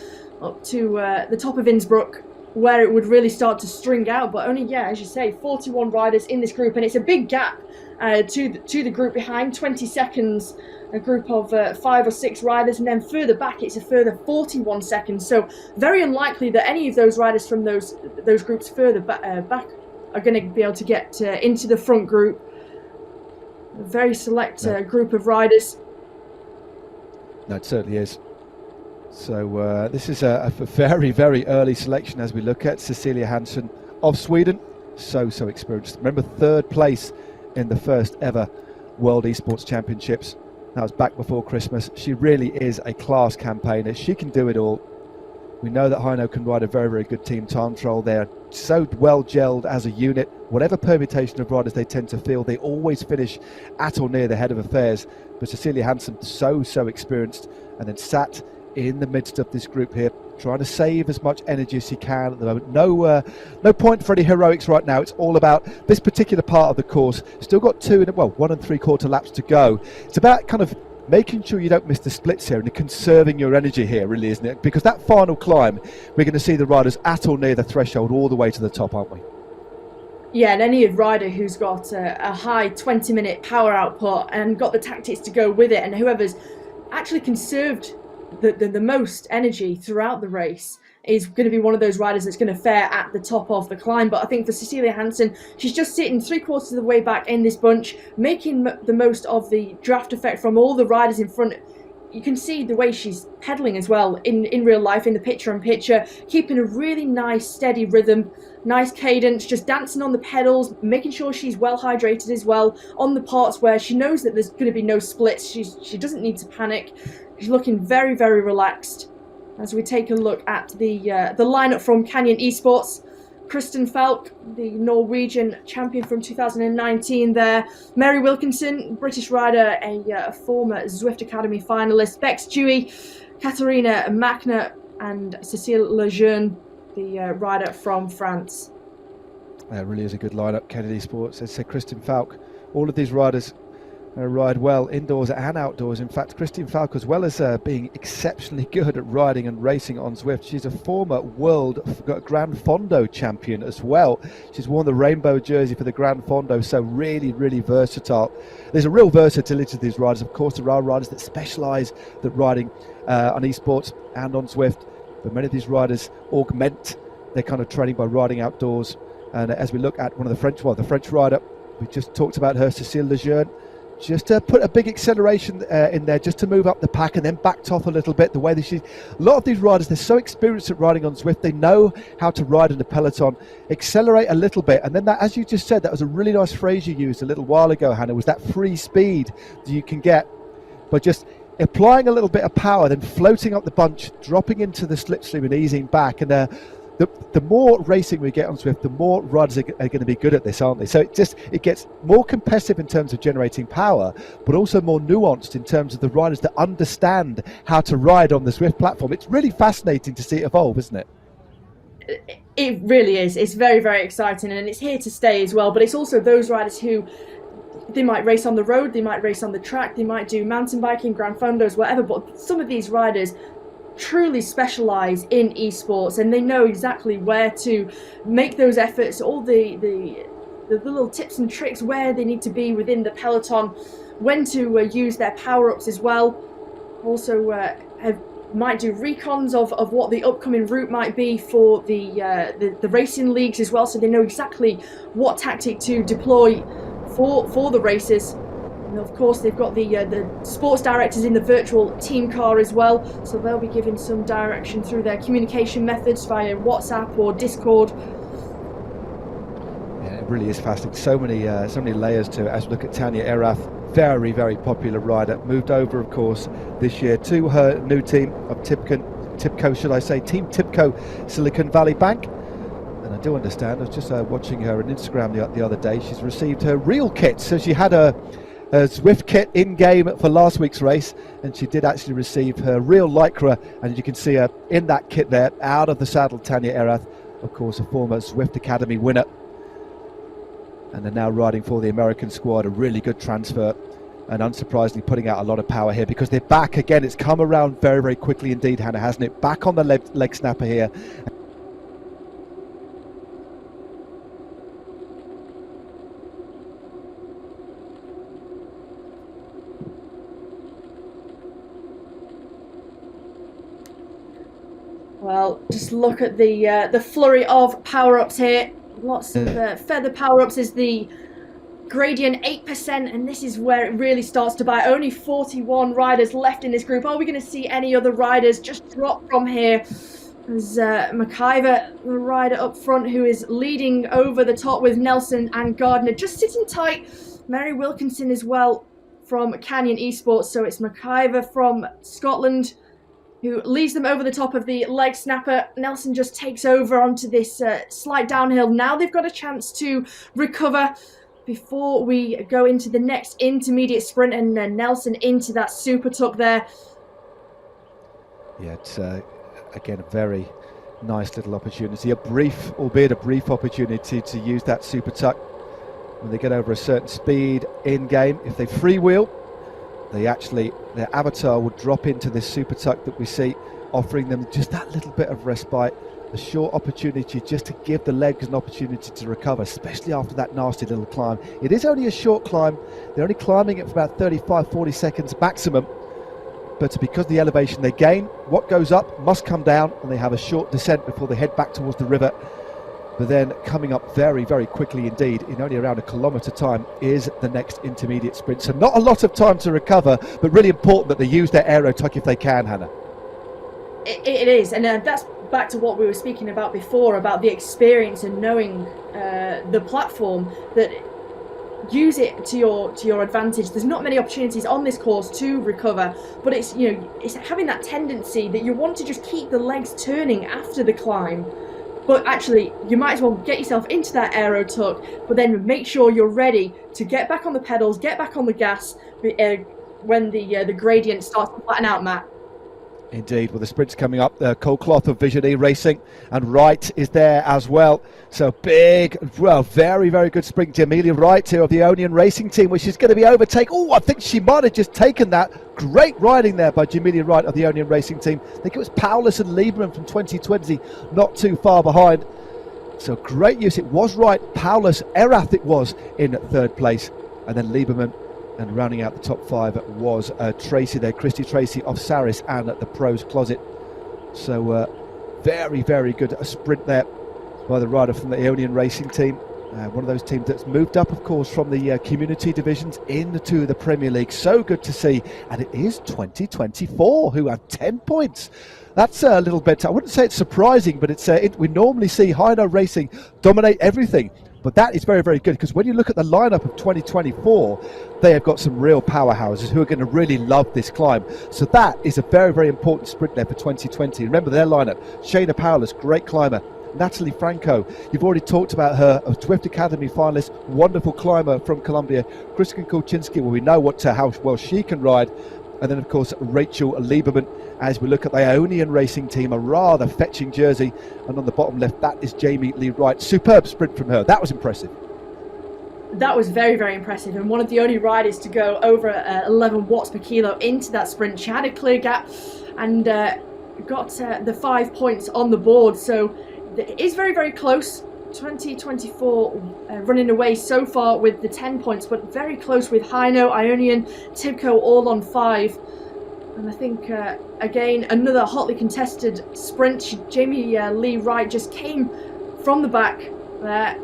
up to the top of Innsbruck, where it would really start to string out. But only, as you say, 41 riders in this group, and it's a big gap to the group behind, 20 seconds. A group of 5 or 6 riders, and then further back it's a further 41 seconds. So very unlikely that any of those riders from those groups further back are going to be able to get into the front group. A very select group of riders. No, it certainly is. So this is a very, very early selection as we look at Cecilia Hansen of Sweden. So experienced. Remember, 3rd place in the first ever World Esports Championships. That was back before Christmas. She really is a class campaigner. She can do it all. We know that Heino can ride a very, very good team time trial. They're so well gelled as a unit. Whatever permutation of riders they tend to field, they always finish at or near the head of affairs. But Cecilia Hansen, so experienced, and then sat in the midst of this group here, trying to save as much energy as he can at the moment. No point for any heroics right now. It's all about this particular part of the course. Still got 1 3/4 laps to go. It's about kind of making sure you don't miss the splits here and conserving your energy here, really, isn't it? Because that final climb, we're going to see the riders at or near the threshold all the way to the top, aren't we? Yeah, and any rider who's got a high 20-minute power output and got the tactics to go with it, and whoever's actually conserved the most energy throughout the race, is going to be one of those riders that's going to fare at the top of the climb. But I think for Cecilia Hansen, she's just sitting 3/4 of the way back in this bunch, making the most of the draft effect from all the riders in front. You can see the way she's pedaling as well in real life, in the picture-in-picture, keeping a really nice steady rhythm, nice cadence, just dancing on the pedals, making sure she's well hydrated as well on the parts where she knows that there's going to be no splits. She doesn't need to panic. She's looking very, very relaxed. As we take a look at the lineup from Canyon Esports, Kristen Falk, the Norwegian champion from 2019 there. Mary Wilkinson, British rider, a former Zwift Academy finalist. Bex Dewey, Katharina Machner, and Cécile Lejeune, the rider from France. That really is a good lineup, Canyon Esports. As I said, Kristen Falk, all of these riders ride well indoors and outdoors. In fact, Kristen Falk, as well as being exceptionally good at riding and racing on Zwift, she's a former world Gran Fondo champion as well. She's worn the rainbow jersey for the Gran Fondo, so really, really versatile. There's a real versatility to these riders. Of course, there are riders that specialise that riding on esports and on Zwift, but many of these riders augment their kind of training by riding outdoors. And as we look at one of the French rider, we just talked about her, Cécile Lejeune, just to put a big acceleration in there, just to move up the pack, and then backed off a little bit. The way that a lot of these riders, they're so experienced at riding on Zwift, they know how to ride in a peloton, accelerate a little bit, and then that, as you just said, that was a really nice phrase you used a little while ago, Hannah, was that free speed that you can get by just applying a little bit of power, then floating up the bunch, dropping into the slipstream and easing back. And the more racing we get on Zwift, the more riders are going to be good at this, aren't they? So it gets more competitive in terms of generating power, but also more nuanced in terms of the riders that understand how to ride on the Zwift platform. It's really fascinating to see it evolve, isn't it? It really is. It's very, very exciting, and it's here to stay as well. But it's also those riders who, they might race on the road, they might race on the track, they might do mountain biking, Gran Fondos, whatever. But some of these riders truly specialize in esports, and they know exactly where to make those efforts, all the little tips and tricks, where they need to be within the peloton, when to use their power-ups as well. Also might do recons of what the upcoming route might be for the racing leagues as well, so they know exactly what tactic to deploy for the races. And of course, they've got the sports directors in the virtual team car as well, so they'll be giving some direction through their communication methods via WhatsApp or Discord. Yeah, it really is fascinating. So many layers to it. As we look at Tanya Erath, very, very popular rider, moved over, of course, this year to her new team of Tipco, should I say, Team Tipco Silicon Valley Bank. And I do understand, I was just watching her on Instagram the other day, she's received her real kit. So she had a Zwift kit in game for last week's race, and she did actually receive her real Lycra, and you can see her in that kit there, out of the saddle. Tanya Erath, of course, a former Zwift Academy winner, and they're now riding for the American squad. A really good transfer, and unsurprisingly putting out a lot of power here, because they're back again. It's come around very, very quickly indeed, Hannah, hasn't it? Back on the leg snapper here. Well, just look at the flurry of power-ups here. Lots of feather power-ups is the gradient 8%, and this is where it really starts to bite. Only 41 riders left in this group. Are we going to see any other riders just drop from here? There's McIver, the rider up front, who is leading over the top with Nelson and Gardner just sitting tight. Mary Wilkinson as well from Canyon Esports. So it's McIver from Scotland who leads them over the top of the leg snapper. Nelson just takes over onto this slight downhill. Now they've got a chance to recover before we go into the next intermediate sprint, and Nelson into that super tuck there. Yeah, it's again a very nice little opportunity, albeit a brief opportunity to use that super tuck. When they get over a certain speed in game, if they freewheel, their avatar will drop into this super tuck that we see, offering them just that little bit of respite, a short opportunity just to give the legs an opportunity to recover, especially after that nasty little climb. It is only a short climb. They're only climbing it for about 35-40 seconds maximum, but because of the elevation they gain, what goes up must come down, and they have a short descent before they head back towards the river. But then coming up very, very quickly indeed, in only around a kilometre time, is the next intermediate sprint. So not a lot of time to recover, but really important that they use their aero tuck if they can, Hannah. It is, and that's back to what we were speaking about before, about the experience and knowing the platform, that use it to your advantage. There's not many opportunities on this course to recover, but it's, you know, it's having that tendency that you want to just keep the legs turning after the climb. But actually, you might as well get yourself into that aero tuck, but then make sure you're ready to get back on the pedals, get back on the gas when the gradient starts to flatten out, Matt. Indeed, well, the sprint's coming up. Cold Cloth of Vision E Racing, and Wright is there as well. So big, well, very, very good sprint. Amelia Wright here of the Ionian Racing Team, which is going to be overtaken. Oh, I think she might have just taken that. Great riding there by Amelia Wright of the Ionian Racing Team. I think it was Paulus and Lieberman from 2020, not too far behind. So great use. It was Wright, Paulus, Erath it was in third place, and then Lieberman. And rounding out the top five was Tracy there, Christy Tracy of Saris and at the Pros Closet. So very, very good sprint there by the rider from the Ionian Racing Team. One of those teams that's moved up, of course, from the community divisions into the Premier League. So good to see. And it is 2024 who have 10 points. That's a little bit, I wouldn't say it's surprising, but it's we normally see Hino Racing dominate everything. But that is very, very good, because when you look at the lineup of 2024, they have got some real powerhouses who are going to really love this climb. So that is a very, very important sprint there for 2020. Remember their lineup: Shayna Paulus, great climber; Natalie Franco, you've already talked about her, a Zwift Academy finalist, wonderful climber from Colombia; Kristin Kulczynski, well, we know how well she can ride. And then, of course, Rachel Lieberman, as we look at the Ionian Racing Team, a rather fetching jersey. And on the bottom left, that is Jamie Lee Wright. Superb sprint from her. That was impressive. That was very, very impressive. And one of the only riders to go over 11 watts per kilo into that sprint. She had a clear gap and got the 5 points on the board. So it is very, very close. 2024 running away so far with the 10 points, but very close with Hino, Ionian, Tibco all on 5. And I think again another hotly contested sprint. Jamie Lee Wright just came from the back there.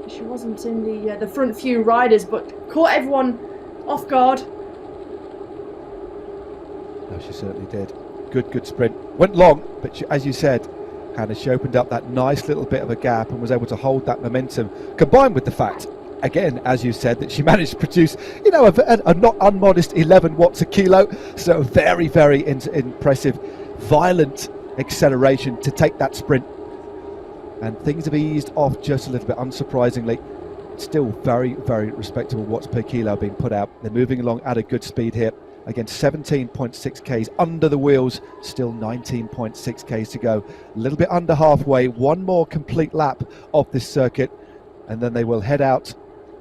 She wasn't in the front few riders, but caught everyone off guard. No, she certainly did. Good sprint. Went long, but she, as you said, Hannah, she opened up that nice little bit of a gap and was able to hold that momentum, combined with the fact, again, as you said, that she managed to produce, you know, a not unmodest 11 watts a kilo. So very, very impressive, violent acceleration to take that sprint. And things have eased off just a little bit, unsurprisingly. Still very, very respectable watts per kilo being put out. They're moving along at a good speed here. Again, 17.6 Ks under the wheels, still 19.6 Ks to go. A little bit under halfway, one more complete lap of this circuit, and then they will head out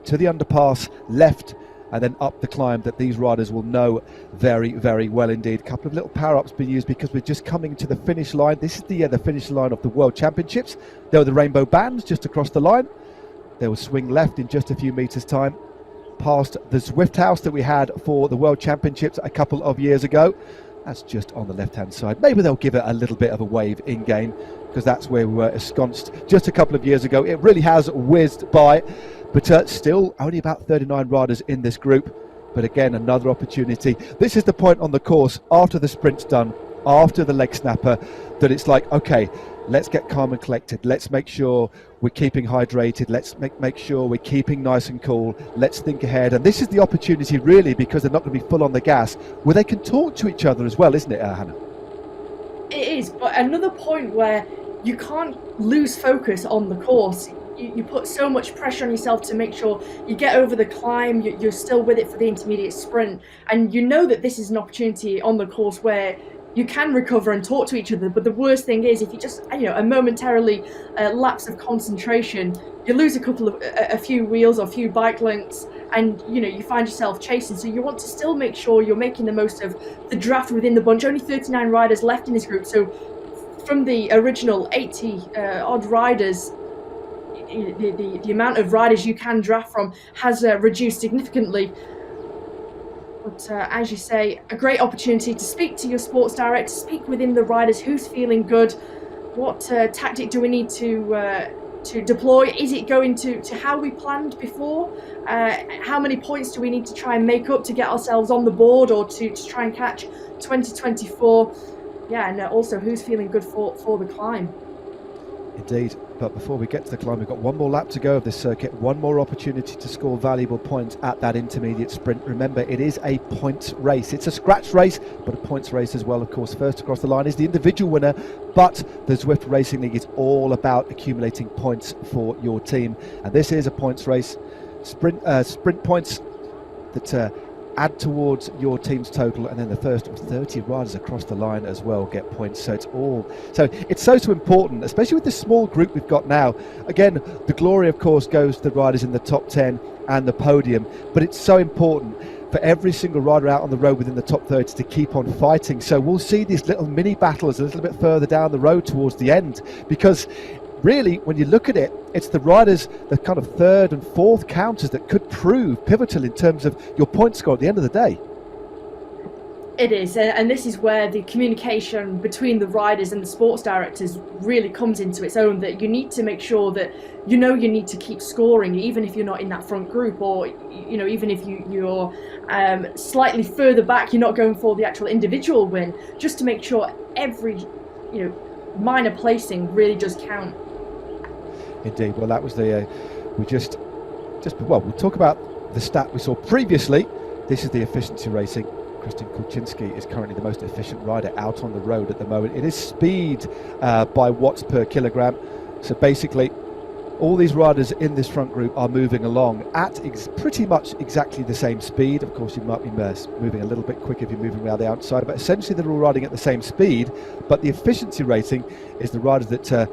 to the underpass, left, and then up the climb that these riders will know very, very well indeed. A couple of little power-ups being used because we're just coming to the finish line. This is the finish line of the World Championships. There are the rainbow bands just across the line. They will swing left in just a few meters' time, past the Zwift house that we had for the World Championships a couple of years ago. That's just on the left-hand side. Maybe they'll give it a little bit of a wave in-game, because that's where we were ensconced just a couple of years ago. It really has whizzed by, but still only about 39 riders in this group. But again, another opportunity. This is the point on the course after the sprint's done, after the leg snapper, that it's like, okay, let's get calm and collected. Let's make sure we're keeping hydrated. Let's make sure we're keeping nice and cool. Let's think ahead. And this is the opportunity, really, because they're not going to be full on the gas, where they can talk to each other as well, isn't it, Hannah? It is, but another point where you can't lose focus on the course. You put so much pressure on yourself to make sure you get over the climb, you're still with it for the intermediate sprint, and you know that this is an opportunity on the course where you can recover and talk to each other. But the worst thing is, if you just, a momentarily lapse of concentration, you lose a few wheels or a few bike lengths, and you find yourself chasing. So you want to still make sure you're making the most of the draft within the bunch. Only 39 riders left in this group, so from the original 80 odd riders, the amount of riders you can draft from has reduced significantly. But as you say, a great opportunity to speak to your sports director, speak within the riders, who's feeling good, what tactic do we need to deploy? Is it going to how we planned before? How many points do we need to try and make up to get ourselves on the board, or to try and catch 2024? Yeah, and also who's feeling good for the climb? Indeed, but before we get to the climb, we've got one more lap to go of this circuit, one more opportunity to score valuable points at that intermediate sprint. Remember, it is a points race. It's a scratch race, but a points race as well. Of course, first across the line is the individual winner, but the Zwift Racing League is all about accumulating points for your team. And this is a points race. Sprint points that add towards your team's total, and then the first of 30 riders across the line as well get points. So it's so important, especially with the small group we've got now. Again, the glory of course goes to the riders in the top 10 and the podium, but it's so important for every single rider out on the road within the top 30 to keep on fighting. So we'll see these little mini battles a little bit further down the road towards the end, because really, when you look at it, it's the riders, the kind of third and fourth counters that could prove pivotal in terms of your point score at the end of the day. It is, and this is where the communication between the riders and the sports directors really comes into its own, that you need to make sure that you need to keep scoring, even if you're not in that front group, or even if you're slightly further back, you're not going for the actual individual win, just to make sure every minor placing really does count. Indeed. Well, that was the we'll talk about the stat we saw previously. This is the efficiency racing. Kristen Kulczynski is currently the most efficient rider out on the road at the moment. It is speed by watts per kilogram. So basically, all these riders in this front group are moving along at pretty much exactly the same speed. Of course, you might be moving a little bit quicker if you're moving around the outside, but essentially they're all riding at the same speed. But the efficiency rating is the rider that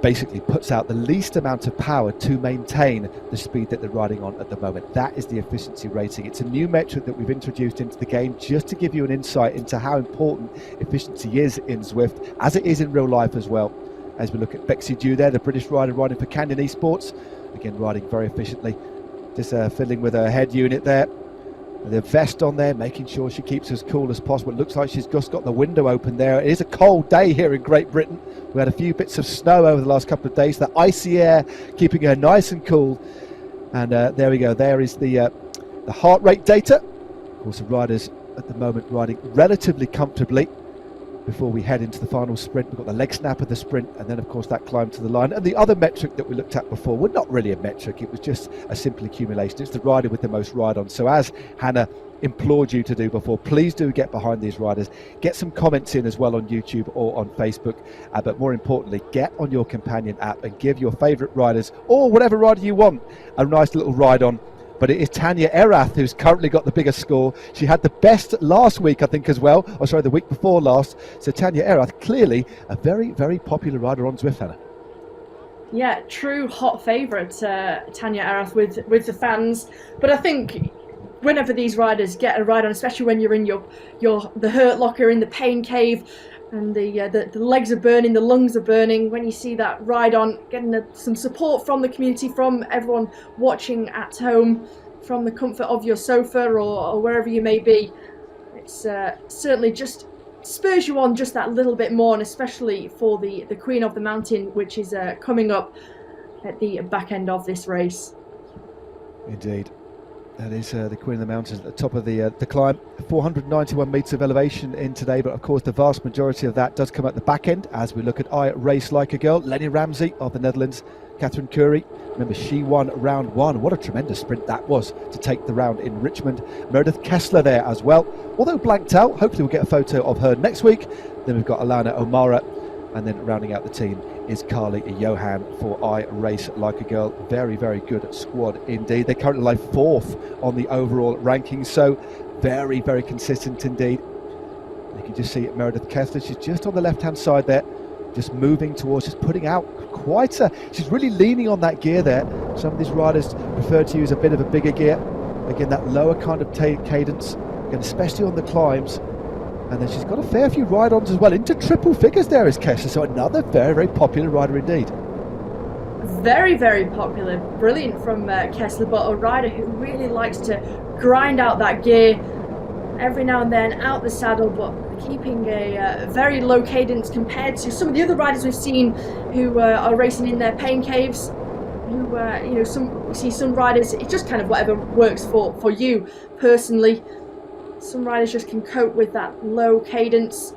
basically puts out the least amount of power to maintain the speed that they're riding on at the moment. That is the efficiency rating. It's a new metric that we've introduced into the game just to give you an insight into how important efficiency is in Zwift, as it is in real life as well. As we look at Bexy Dew there, the British rider riding for Canyon Esports, again riding very efficiently, just fiddling with her head unit there, the vest on there, making sure she keeps as cool as possible. It looks like she's just got the window open there. It is a cold day here in Great Britain. We had a few bits of snow over the last couple of days, the icy air keeping her nice and cool. And there we go, there is the heart rate data. Of course, the riders at the moment riding relatively comfortably. Before we head into the final sprint, we've got the leg snap of the sprint, and then of course that climb to the line. And the other metric that we looked at before, well, not really a metric, it was just a simple accumulation. It's the rider with the most ride-on. So as Hannah implored you to do before, please do get behind these riders. Get some comments in as well on YouTube or on Facebook, but more importantly, get on your companion app and give your favourite riders, or whatever rider you want, a nice little ride-on. But it is Tanya Erath who's currently got the biggest score. She had the best last week, I think, as well. Or sorry, the week before last. So Tanya Erath, clearly a very, very popular rider on Zwift, Hannah. Yeah, true hot favourite, Tanya Erath with the fans. But I think whenever these riders get a ride on, especially when you're in the hurt locker, in the pain cave, and the legs are burning, the lungs are burning, when you see that ride on, getting some support from the community, from everyone watching at home, from the comfort of your sofa or wherever you may be, it's certainly just spurs you on just that little bit more, and especially for the Queen of the Mountain, which is coming up at the back end of this race. Indeed. That is the Queen of the Mountains at the top of the climb. 491 metres of elevation in today, but of course the vast majority of that does come at the back end as we look at I Race Like a Girl. Lenny Ramsey of the Netherlands, Catherine Curry. Remember, she won round one. What a tremendous sprint that was to take the round in Richmond. Meredith Kessler there as well, although blanked out. Hopefully we'll get a photo of her next week. Then we've got Alana O'Mara, and then rounding out the team is Carly Johan for I Race Like a Girl. Very, very good squad indeed. They currently lie fourth on the overall rankings, so very, very consistent indeed. You can just see Meredith Kessler, she's just on the left-hand side there, just moving towards, just putting out she's really leaning on that gear there. Some of these riders prefer to use a bit of a bigger gear. Again, that lower kind of cadence, again, especially on the climbs. And then she's got a fair few ride-ons as well, into triple figures there is Kessler, so another very, very popular rider indeed. Very, very popular, brilliant from Kessler, but a rider who really likes to grind out that gear, every now and then out the saddle, but keeping a very low cadence compared to some of the other riders we've seen who are racing in their pain caves. Who, we see some riders, it's just kind of whatever works for you personally. Some riders just can cope with that low cadence.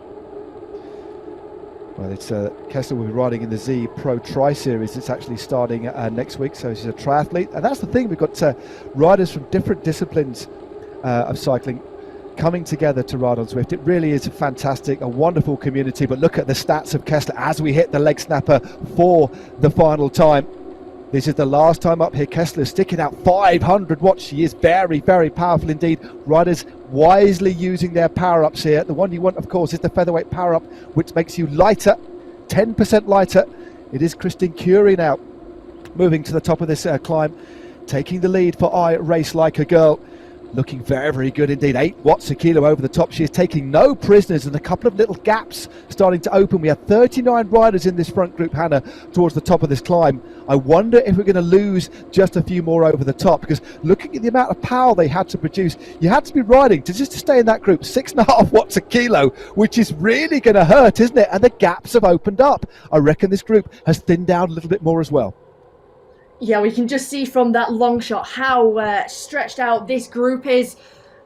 Well, it's Kessler will be riding in the Z Pro Tri Series. It's actually starting next week, so she's a triathlete. And that's the thing, we've got riders from different disciplines of cycling coming together to ride on Zwift. It really is a wonderful community. But look at the stats of Kessler as we hit the leg snapper for the final time. This is the last time up here. Kessler sticking out 500 watts. She is very, very powerful indeed. Riders wisely using their power-ups here. The one you want, of course, is the featherweight power-up, which makes you lighter, 10% lighter. It is Christine Curie now moving to the top of this climb, taking the lead for I Race Like a Girl. Looking very, very good indeed. 8 watts a kilo over the top. She is taking no prisoners, and a couple of little gaps starting to open. We have 39 riders in this front group, Hannah, towards the top of this climb. I wonder if we're going to lose just a few more over the top, because looking at the amount of power they had to produce, you had to be riding to just to stay in that group 6.5 watts a kilo, which is really going to hurt, isn't it? And the gaps have opened up. I reckon this group has thinned down a little bit more as well. Yeah, we can just see from that long shot how stretched out this group is.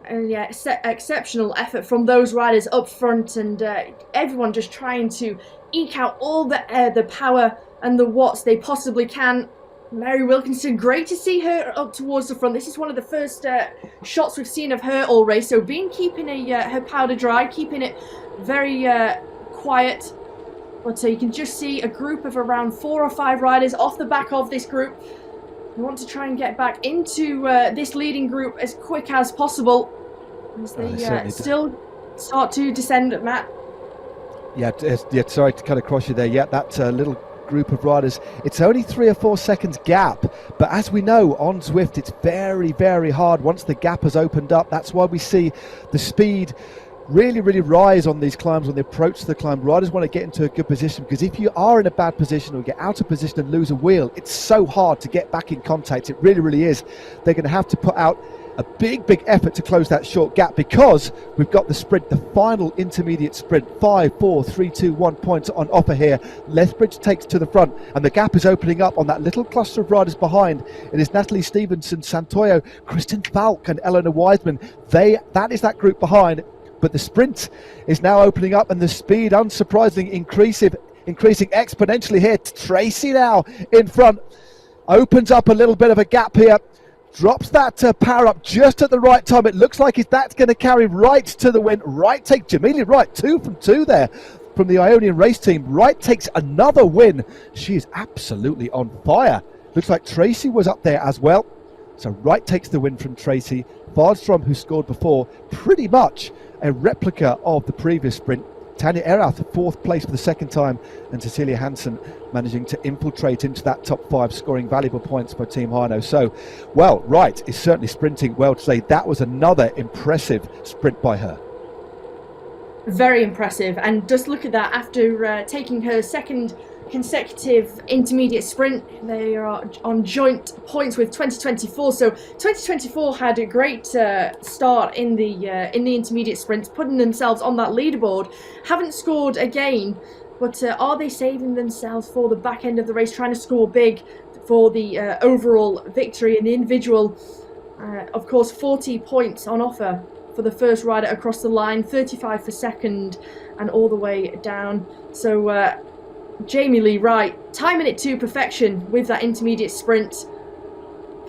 And yeah, exceptional effort from those riders up front, and everyone just trying to eke out all the power and the watts they possibly can. Mary Wilkinson, great to see her up towards the front. This is one of the first shots we've seen of her all race, so keeping her powder dry, keeping it very quiet. But you can just see a group of around 4 or 5 riders off the back of this group. We want to try and get back into this leading group as quick as possible, as they still start to descend, Matt. Yeah, sorry to cut across you there. Yeah, that little group of riders, it's only 3 or 4 seconds gap, but as we know on Zwift, it's very, very hard once the gap has opened up. That's why we see the speed really, really rise on these climbs when they approach the climb. Riders want to get into a good position, because if you are in a bad position or get out of position and lose a wheel, it's so hard to get back in contact. It really, really is. They're going to have to put out a big, big effort to close that short gap, because we've got the sprint, the final intermediate sprint. 5, 4, 3, 2, 1 points on offer here. Lethbridge takes to the front, and the gap is opening up on that little cluster of riders behind. It is Natalie Stevenson, Santoyo, Kristen Falk and Eleanor Wiseman. That is that group behind. But the sprint is now opening up, and the speed, unsurprisingly, increasing exponentially here. Tracy now in front, opens up a little bit of a gap here, drops that power up just at the right time. It looks like that's going to carry Wright to the win. Wright takes Jamelia Wright 2 from 2 there from the Ionian race team. Wright takes another win. She is absolutely on fire. Looks like Tracy was up there as well. So Wright takes the win from Tracy. Fardstrom, who scored before, pretty much a replica of the previous sprint. Tanya Erath, 4th place for the second time, and Cecilia Hansen managing to infiltrate into that top 5, scoring valuable points for Team Hino. So, well, Wright is certainly sprinting well today. That was another impressive sprint by her. Very impressive, and just look at that, after taking her second consecutive intermediate sprint, they are on joint points with 2024. So 2024 had a great start in the intermediate sprints, putting themselves on that leaderboard. Haven't scored again, but are they saving themselves for the back end of the race, trying to score big for the overall victory in the individual? Of course, 40 points on offer for the first rider across the line, 35 for second, and all the way down. So Jamie Lee Wright, timing it to perfection with that intermediate sprint.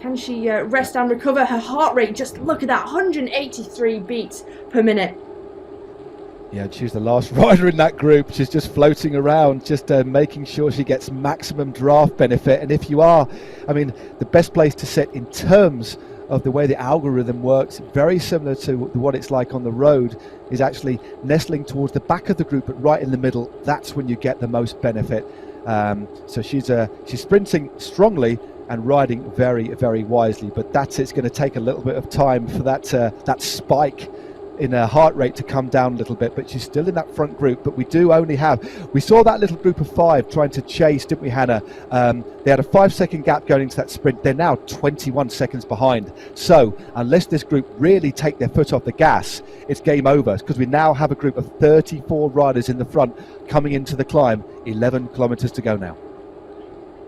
Can she rest and recover? Her heart rate, just look at that, 183 beats per minute. Yeah, she's the last rider in that group. She's just floating around, just making sure she gets maximum draft benefit. And if you are, I mean, the best place to sit in terms of the way the algorithm works, very similar to what it's like on the road, is actually nestling towards the back of the group, but right in the middle. That's when you get the most benefit. So she's sprinting strongly and riding very, very wisely. But it's going to take a little bit of time for that spike in her heart rate to come down a little bit, but she's still in that front group. But we do only have, we saw that little group of 5 trying to chase, didn't we, Hannah? They had a 5-second gap going into that sprint. They're now 21 seconds behind. So unless this group really take their foot off the gas, it's game over, because we now have a group of 34 riders in the front coming into the climb. 11 kilometers to go now.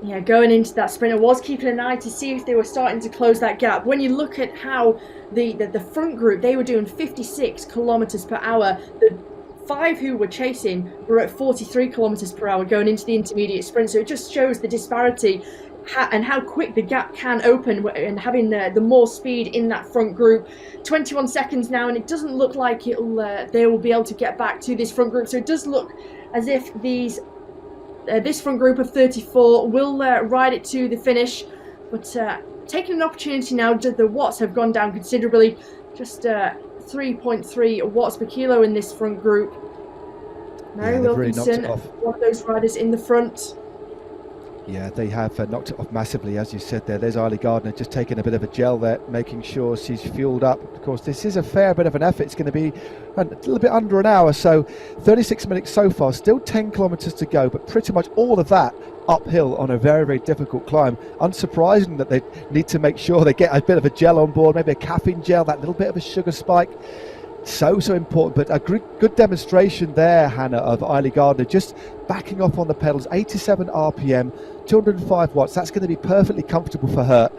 Yeah, going into that sprint, I was keeping an eye to see if they were starting to close that gap. When you look at how the front group, they were doing 56 kilometers per hour. The 5 who were chasing were at 43 kilometers per hour going into the intermediate sprint. So it just shows the disparity and how quick the gap can open, and having the more speed in that front group. 21 seconds now, and it doesn't look like they will be able to get back to this front group. So it does look as if this front group of 34 will ride it to the finish, but taking an opportunity now. The watts have gone down considerably, just 3.3 watts per kilo in this front group. Mary Wilkinson, really one of those riders in the front. Yeah, they have knocked it off massively, as you said there. There's Eilidh Gardner just taking a bit of a gel there, making sure she's fueled up. Of course, this is a fair bit of an effort. It's going to be a little bit under an hour, so 36 minutes so far. Still 10 kilometres to go, but pretty much all of that uphill on a very, very difficult climb. Unsurprising that they need to make sure they get a bit of a gel on board, maybe a caffeine gel, that little bit of a sugar spike. So important, but a good demonstration there, Hannah, of Eilidh Gardner just backing off on the pedals. 87 RPM, 205 watts. That's going to be perfectly comfortable for her.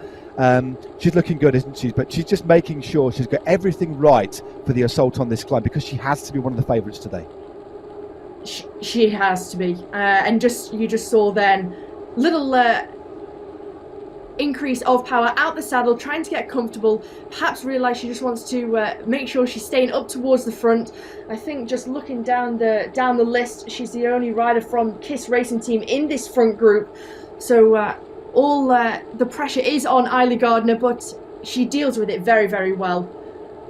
She's looking good, isn't she? But she's just making sure she's got everything right for the assault on this climb, because she has to be one of the favourites today. She has to be, and you just saw then little increase of power out the saddle, trying to get comfortable, perhaps realise she just wants to make sure she's staying up towards the front. I think just looking down the list, she's the only rider from KISS Racing Team in this front group, so all the pressure is on Eilidh Gardner, but she deals with it very, very well,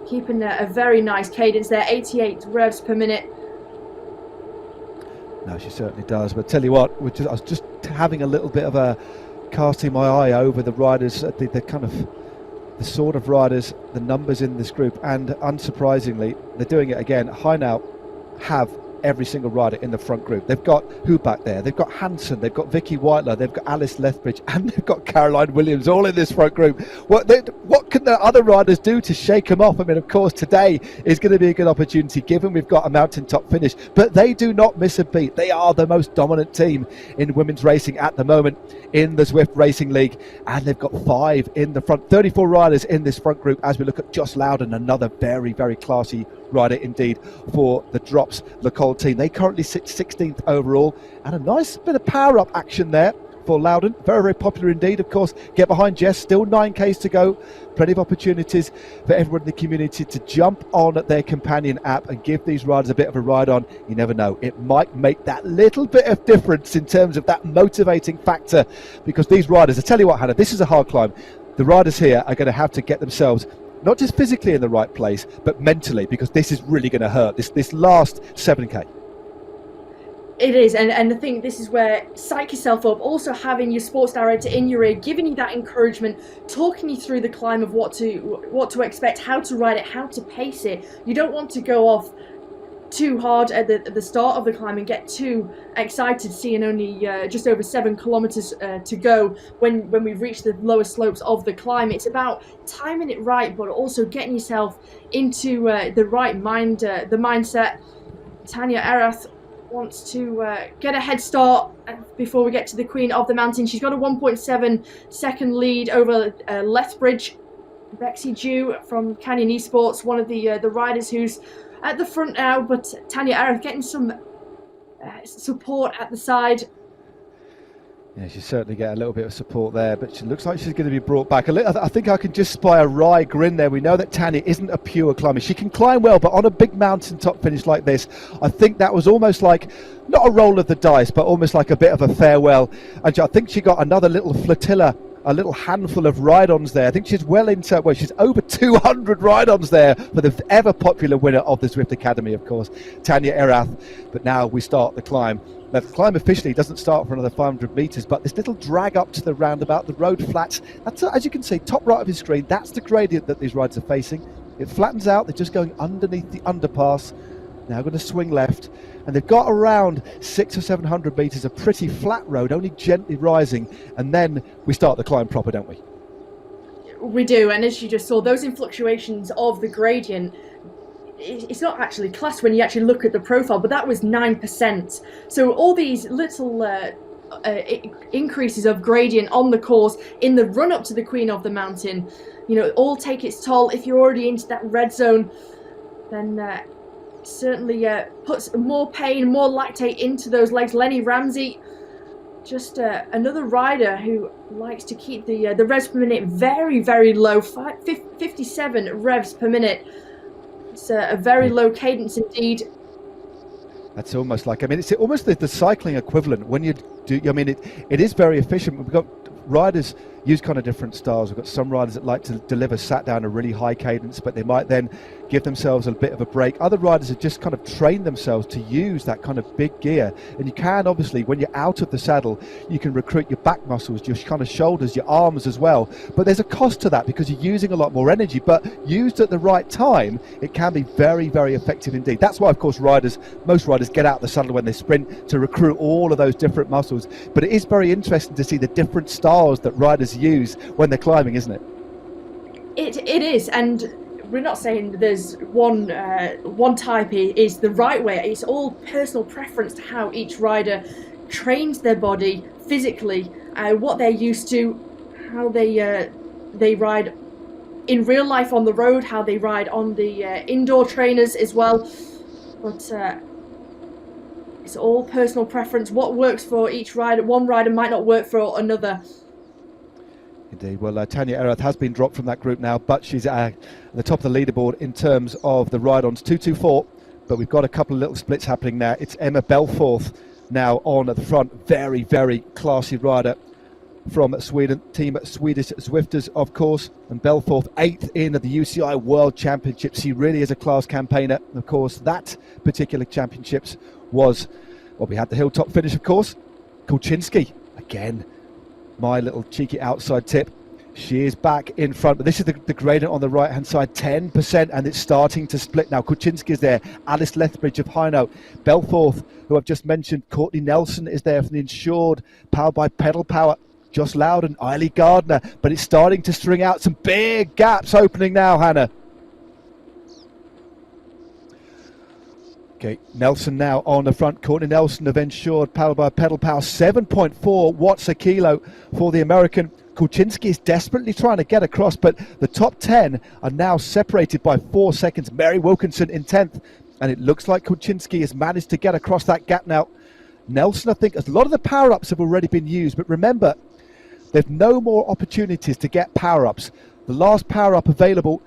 keeping a very nice cadence there, 88 revs per minute. No, she certainly does. But tell you what, I was just having a little bit of a casting my eye over the riders, the sort of riders, the numbers in this group, and unsurprisingly, they're doing it again. Hainaut have every single rider in the front group. They've got who back there? They've got Hansen, they've got Vicky Whitelaw, they've got Alice Lethbridge, and they've got Caroline Williams, all in this front group. What can the other riders do to shake them off? I mean, of course, today is going to be a good opportunity, given we've got a mountaintop finish, but they do not miss a beat. They are the most dominant team in women's racing at the moment in the Zwift Racing League, and they've got 5 in the front, 34 riders in this front group, as we look at Joss Loudon, another very, very classy rider indeed for the Drops Lacole team. They currently sit 16th overall, and a nice bit of power up action there for Loudon. Very, very popular indeed. Of course, get behind Jess, still 9Ks to go. Plenty of opportunities for everyone in the community to jump on at their companion app and give these riders a bit of a ride on. You never know, it might make that little bit of difference in terms of that motivating factor, because these riders, I tell you what, Hannah, this is a hard climb. The riders here are going to have to get themselves not just physically in the right place, but mentally, because this is really going to hurt, this last 7K. It is, and I think this is where psych yourself up, also having your sports director in your ear, giving you that encouragement, talking you through the climb of what to expect, how to ride it, how to pace it. You don't want to go off too hard at the start of the climb and get too excited, seeing only just over 7 kilometers to go when we've reached the lower slopes of the climb. It's about timing it right, but also getting yourself into the right mindset. Tanya Erath wants to get a head start before we get to the Queen of the Mountain. She's got a 1.7 second lead over Lethbridge. Bexy Dew from Canyon Esports, one of the riders who's at the front now, but Tanya Erath getting some support at the side. Yeah, she's certainly getting a little bit of support there, but she looks like she's going to be brought back a little. I think I can just spy a wry grin there. We know that Tanya isn't a pure climber. She can climb well, but on a big mountaintop finish like this, I think that was almost like, not a roll of the dice, but almost like a bit of a farewell. And I think she got another little flotilla, a little handful of ride-ons there. I think she's she's over 200 ride-ons there for the ever popular winner of the Zwift Academy, of course, Tanya Erath. But now we start the climb. Now, the climb officially doesn't start for another 500 metres, but this little drag up to the roundabout, the road flats, that's, as you can see, top right of your screen, that's the gradient that these riders are facing. It flattens out. They're just going underneath the underpass. Now going to swing left. And they've got around 600 or 700 metres, a pretty flat road, only gently rising. And then we start the climb proper, don't we? We do. And as you just saw, those fluctuations of the gradient, it's not actually classed when you actually look at the profile, but that was 9%. So all these little increases of gradient on the course in the run up to the Queen of the Mountain, all take its toll. If you're already into that red zone, then certainly puts more pain, more lactate into those legs. Lenny Ramsey, just another rider who likes to keep the revs per minute very, very low, 57 revs per minute. It's a very low cadence indeed. That's almost like, it's almost the cycling equivalent when you do, it is very efficient. We've got riders use kind of different styles. We've got some riders that like to deliver sat down a really high cadence, but they might then give themselves a bit of a break. Other riders have just kind of trained themselves to use that kind of big gear. And you can, obviously, when you're out of the saddle, you can recruit your back muscles, your kind of shoulders, your arms as well. But there's a cost to that because you're using a lot more energy. But used at the right time, it can be very, very effective indeed. That's why, of course, most riders get out of the saddle when they sprint to recruit all of those different muscles. But it is very interesting to see the different styles that riders use when they're climbing, isn't it? It is, and we're not saying there's one type is the right way. It's all personal preference to how each rider trains their body physically, what they're used to, how they ride in real life on the road, how they ride on the indoor trainers as well. But it's all personal preference. What works for each rider, one rider might not work for another. Indeed. Well, Tanya Erath has been dropped from that group now, but she's at the top of the leaderboard in terms of the ride-ons, 224. But we've got a couple of little splits happening now. It's Emma Belforth now on at the front. Very, very classy rider from Sweden, team Swedish Zwifters, of course. And Belforth 8th in the UCI World Championships. She really is a class campaigner. Of course, that particular championships was, well, we had the hilltop finish, of course. Kulczynski, again, my little cheeky outside tip. She is back in front, but this is the gradient on the right hand side, 10%, and it's starting to split now. Kulczynski is there, Alice Lethbridge of Hainaut, Belforth, who I've just mentioned, Courtney Nelson is there from the Insured, powered by Pedal Power, Joss Loudon, Eiley Gardner, but it's starting to string out some big gaps opening now, Hannah. Okay, Nelson now on the front. Courtney Nelson of Insured, powered by Pedal Power, 7.4 watts a kilo for the American. Kulczynski is desperately trying to get across, but the top 10 are now separated by 4 seconds. Mary Wilkinson in 10th, and it looks like Kulczynski has managed to get across that gap now. Nelson, I think, a lot of the power-ups have already been used, but remember, there's no more opportunities to get power-ups. The last power-up available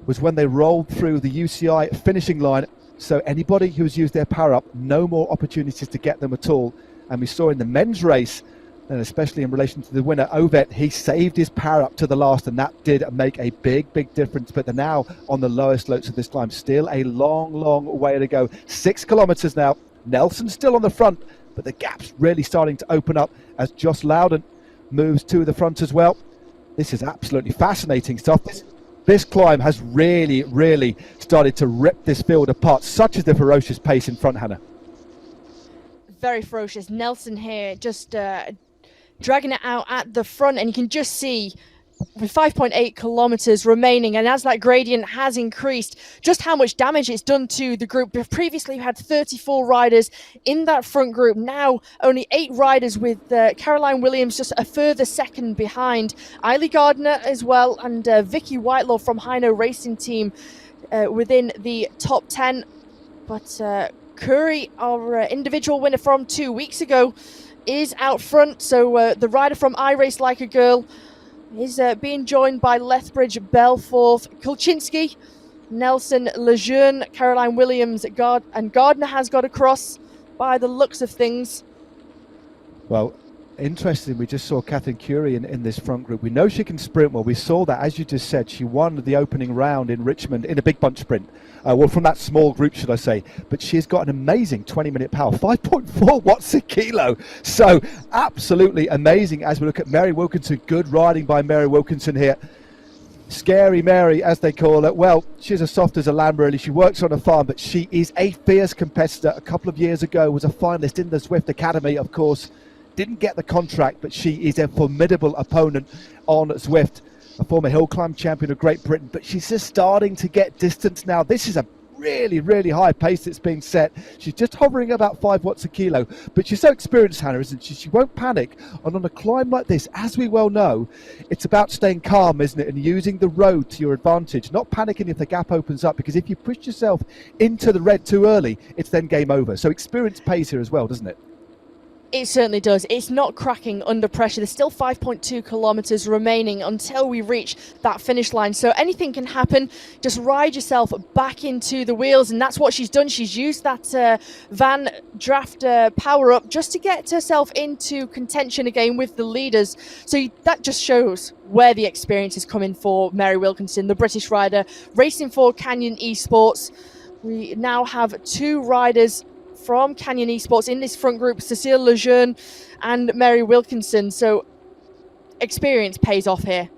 was when they rolled through the UCI finishing line. So anybody who's used their power-up, no more opportunities to get them at all. And we saw in the men's race, and especially in relation to the winner, Ovet, he saved his power-up to the last, and that did make a big, big difference. But they're now on the lowest slopes of this climb. Still a long, long way to go. 6 kilometres now. Nelson's still on the front, but the gap's really starting to open up as Joss Loudon moves to the front as well. This is absolutely fascinating stuff. This climb has really, really started to rip this field apart. Such is the ferocious pace in front, Hannah. Very ferocious. Nelson here just dragging it out at the front, and you can just see with 5.8 kilometers remaining, and as that gradient has increased, just how much damage it's done to the group. Previously we had 34 riders in that front group, now only 8 riders, with Caroline Williams just a further second behind, Eiley Gardner as well, and Vicky Whitelaw from Hainaut Racing Team within the top 10. But Curry, our individual winner from 2 weeks ago, is out front. So the rider from I Race Like a Girl is being joined by Lethbridge, Belforth, Kulczynski, Nelson, Lejeune, Caroline Williams, and Gardner has got across by the looks of things. Well, interesting, we just saw Catherine Curie in this front group. We know she can sprint well. We saw that, as you just said, she won the opening round in Richmond in a big bunch sprint. Well, from that small group, should I say. But she's got an amazing 20-minute power, 5.4 watts a kilo. So absolutely amazing as we look at Mary Wilkinson. Good riding by Mary Wilkinson here. Scary Mary, as they call her. Well, she's as soft as a lamb, really. She works on a farm, but she is a fierce competitor. A couple of years ago was a finalist in the Zwift Academy, of course. Didn't get the contract, but she is a formidable opponent on Zwift. A former hill climb champion of Great Britain, but she's just starting to get distance now. This is a really, really high pace that's being set. She's just hovering about 5 watts a kilo, but she's so experienced, Hannah, isn't she? She won't panic. And on a climb like this, as we well know, it's about staying calm, isn't it? And using the road to your advantage, not panicking if the gap opens up, because if you push yourself into the red too early, it's then game over. So experience pays here as well, doesn't it? It certainly does. It's not cracking under pressure. There's still 5.2 kilometres remaining until we reach that finish line. So anything can happen. Just ride yourself back into the wheels. And that's what she's done. She's used that van draft power up just to get herself into contention again with the leaders. So that just shows where the experience is coming for Mary Wilkinson, the British rider, racing for Canyon Esports. We now have 2 riders from Canyon Esports in this front group, Cecile Lejeune and Mary Wilkinson. So experience pays off here.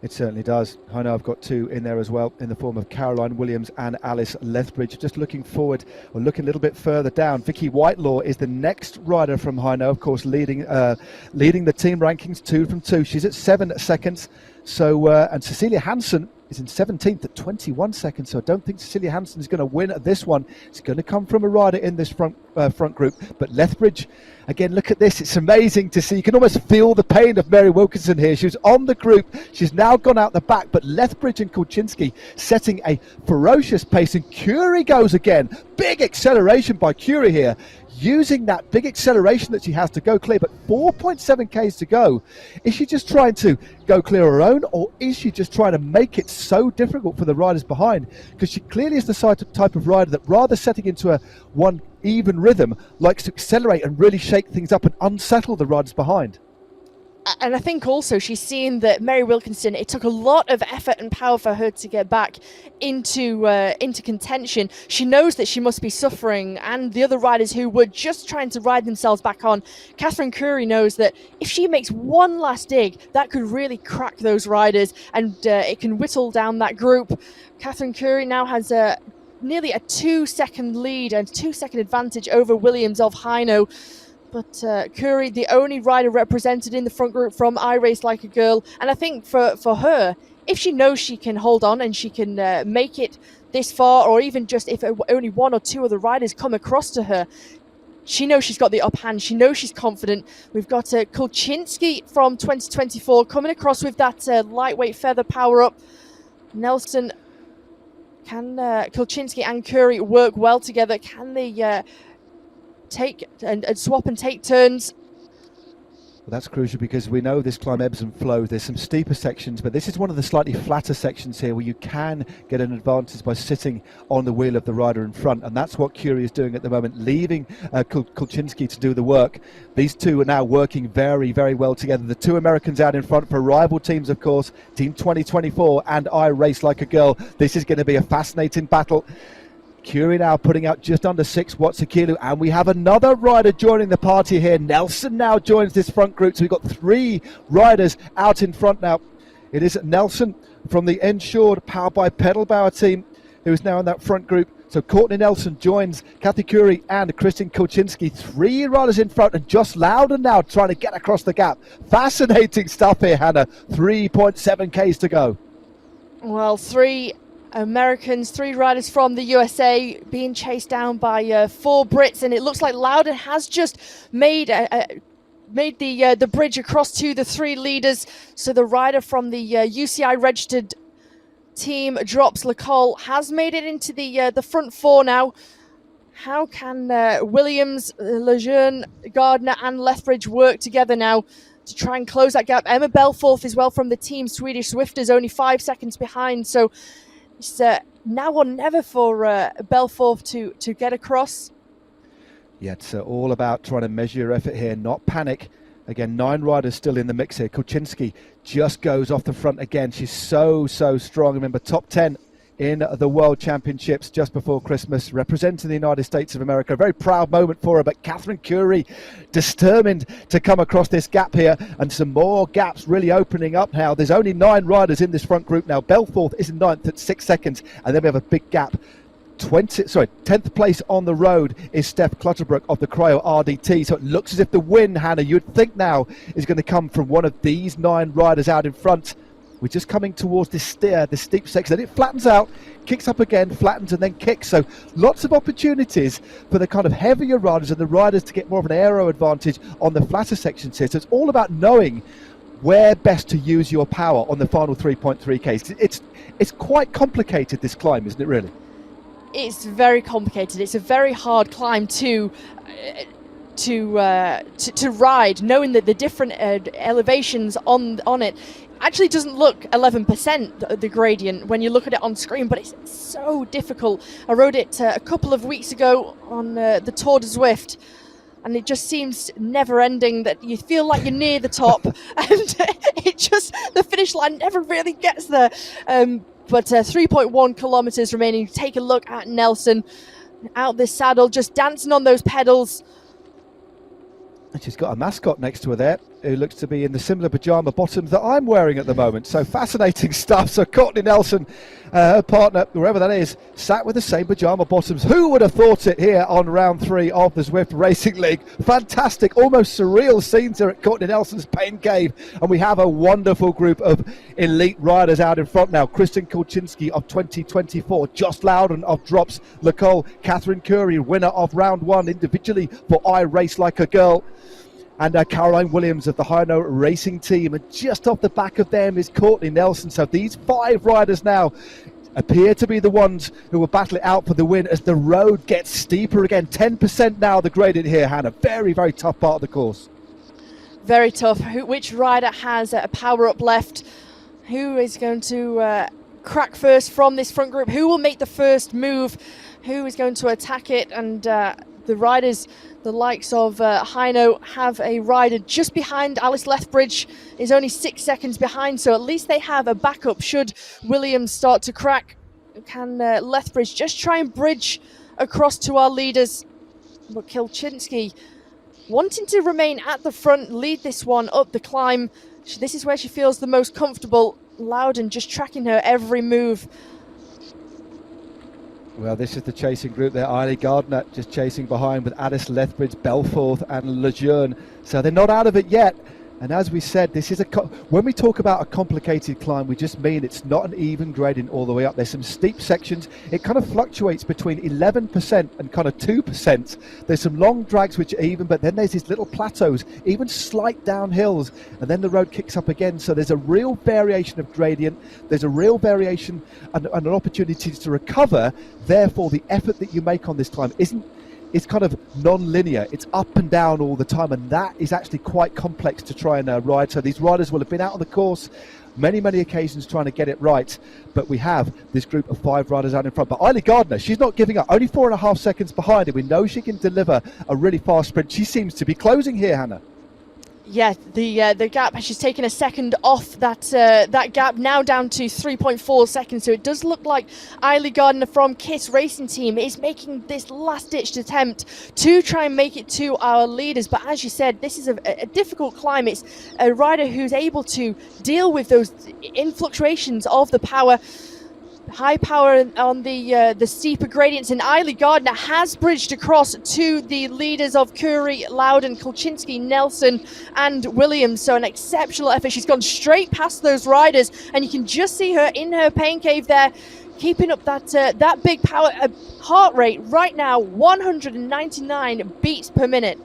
It certainly does. I know I've got 2 in there as well, in the form of Caroline Williams and Alice Lethbridge. Just looking forward, or looking a little bit further down, Vicky Whitelaw is the next rider from Hainaut, of course, leading the team rankings 2 from 2. She's at 7 seconds. So and Cecilia Hansen is in 17th at 21 seconds. So I don't think Cecilia Hansen is going to win at this one. It's going to come from a rider in this front group. But Lethbridge, again, look at this. It's amazing to see. You can almost feel the pain of Mary Wilkinson here. She was on the group. She's now gone out the back. But Lethbridge and Kulczynski setting a ferocious pace. And Curie goes again. Big acceleration by Curie here. Using that big acceleration that she has to go clear, but 4.7 Ks to go. Is she just trying to go clear her own, or is she just trying to make it so difficult for the riders behind? Because she clearly is the type of rider that, rather setting into a one even rhythm, likes to accelerate and really shake things up and unsettle the riders behind. And I think also she's seen that Mary Wilkinson, it took a lot of effort and power for her to get back into contention. She knows that she must be suffering, and the other riders who were just trying to ride themselves back on. Catherine Curie knows that if she makes one last dig, that could really crack those riders, and it can whittle down that group. Catherine Curie now has nearly a 2-second lead and 2-second advantage over Williams of Hainaut. But Curie, the only rider represented in the front group from I Race Like a Girl. And I think for her, if she knows she can hold on and she can make it this far, or even just if only 1 or 2 of the riders come across to her, she knows she's got the upper hand. She knows she's confident. We've got Kulczynski from 2024 coming across with that lightweight feather power up. Nelson, can Kulczynski and Curie work well together? Can they take and swap and take turns? Well, that's crucial, because we know this climb ebbs and flows. There's some steeper sections, but this is one of the slightly flatter sections here where you can get an advantage by sitting on the wheel of the rider in front, and that's what Curie is doing at the moment, leaving Kulczynski to do the work. These 2 are now working very, very well together. The 2 Americans out in front for rival teams, of course, Team 2024 and I Race Like a Girl. This is going to be a fascinating battle. Curie now putting out just under 6 watts a kilo, and we have another rider joining the party here. Nelson now joins this front group, so we've got 3 riders out in front now. It is Nelson from the Ensured Powered by Pedalbauer team who is now in that front group. So Courtney Nelson joins Kathy Curie and Kristin Kulczynski. 3 riders in front, and Joss Loudon now trying to get across the gap. Fascinating stuff here, Hannah. 3.7 Ks to go. Well, 3 Americans, 3 riders from the USA being chased down by 4 Brits, and it looks like Loudon has just made the bridge across to the 3 leaders. So the rider from the UCI registered team, Drops Lacole, has made it into the front 4 now. How can Williams, Lejeune, Gardner and Lethbridge work together now to try and close that gap? Emma Belforth as well from the team Swedish Swifters, only 5 seconds behind. So it's now or never for Belforth to get across. Yeah, it's all about trying to measure your effort here, not panic. Again, 9 riders still in the mix here. Kulczynski just goes off the front again. She's so strong. Remember, top 10 in the World Championships just before Christmas, representing the United States of America. A very proud moment for her, but Catherine Curie determined to come across this gap here, and some more gaps really opening up now. There's only 9 riders in this front group now. Belforth is in 9th at 6 seconds, and then we have a big gap. 10th place on the road is Steph Clutterbrook of the Cryo RDT. So it looks as if the win, Hannah, you'd think now, is going to come from one of these 9 riders out in front. We're just coming towards this steep section. Then it flattens out, kicks up again, flattens and then kicks. So lots of opportunities for the kind of heavier riders and the riders to get more of an aero advantage on the flatter sections here. So it's all about knowing where best to use your power on the final 3.3Ks. It's quite complicated, this climb, isn't it, really? It's very complicated. It's a very hard climb to ride, knowing that the different elevations on it actually doesn't look 11% the gradient when you look at it on screen, but it's so difficult. I rode it a couple of weeks ago on the Tour de Zwift, and it just seems never ending, that you feel like you're near the top and the finish line never really gets there. But 3.1 kilometers remaining. Take a look at Nelson out this saddle, just dancing on those pedals. And she's got a mascot next to her there, who looks to be in the similar pyjama bottoms that I'm wearing at the moment. So fascinating stuff. So Courtney Nelson, her partner, wherever that is, sat with the same pyjama bottoms. Who would have thought it here on round 3 of the Zwift Racing League? Fantastic, almost surreal scenes here at Courtney Nelson's Pain Cave. And we have a wonderful group of elite riders out in front now. Kristen Kulczynski of 2024, Joss Loudon of Drops, Nicole, Catherine Curie, winner of round 1 individually for I Race Like a Girl. And Caroline Williams of the Hino Racing Team. And just off the back of them is Courtney Nelson. So these 5 riders now appear to be the ones who will battle it out for the win as the road gets steeper again. 10% now the gradient here, Hannah. Very, very tough part of the course. Very tough. Which rider has a power up left? Who is going to crack first from this front group? Who will make the first move? Who is going to attack it? And the riders, the likes of Hino, have a rider just behind. Alice Lethbridge is only 6 seconds behind, so at least they have a backup should Williams start to crack. Can Lethbridge just try and bridge across to our leaders? But Kulczynski wanting to remain at the front, lead this one up the climb. This is where she feels the most comfortable. Loudon just tracking her every move. Well, this is the chasing group there. Eilidh Gardner just chasing behind with Alice Lethbridge, Belforth and Lejeune. So they're not out of it yet. And as we said, this is when we talk about a complicated climb, we just mean it's not an even gradient all the way up. There's some steep sections. It kind of fluctuates between 11% and kind of 2%. There's some long drags which are even, but then there's these little plateaus, even slight downhills, and then the road kicks up again. So there's a real variation of gradient. There's a real variation and an opportunity to recover. Therefore, the effort that you make on this climb it's kind of non-linear. It's up and down all the time, and that is actually quite complex to try and ride. So these riders will have been out on the course many occasions trying to get it right, but we have this group of 5 riders out in front. But Eilidh Gardner, she's not giving up, only 4.5 seconds behind, and we know she can deliver a really fast sprint. She seems to be closing here, Hannah. Yeah, the gap, she's taken a second off that gap, now down to 3.4 seconds. So it does look like Eilidh Gardner from KISS Racing Team is making this last-ditched attempt to try and make it to our leaders. But as you said, this is a difficult climb. It's a rider who's able to deal with those fluctuations of the power. High power on the steeper gradients, and Eilidh Gardner has bridged across to the leaders of Curie, Loudon, Kulczynski, Nelson and Williams. So an exceptional effort. She's gone straight past those riders, and you can just see her in her pain cave there, keeping up that big power. Heart rate right now 199 beats per minute.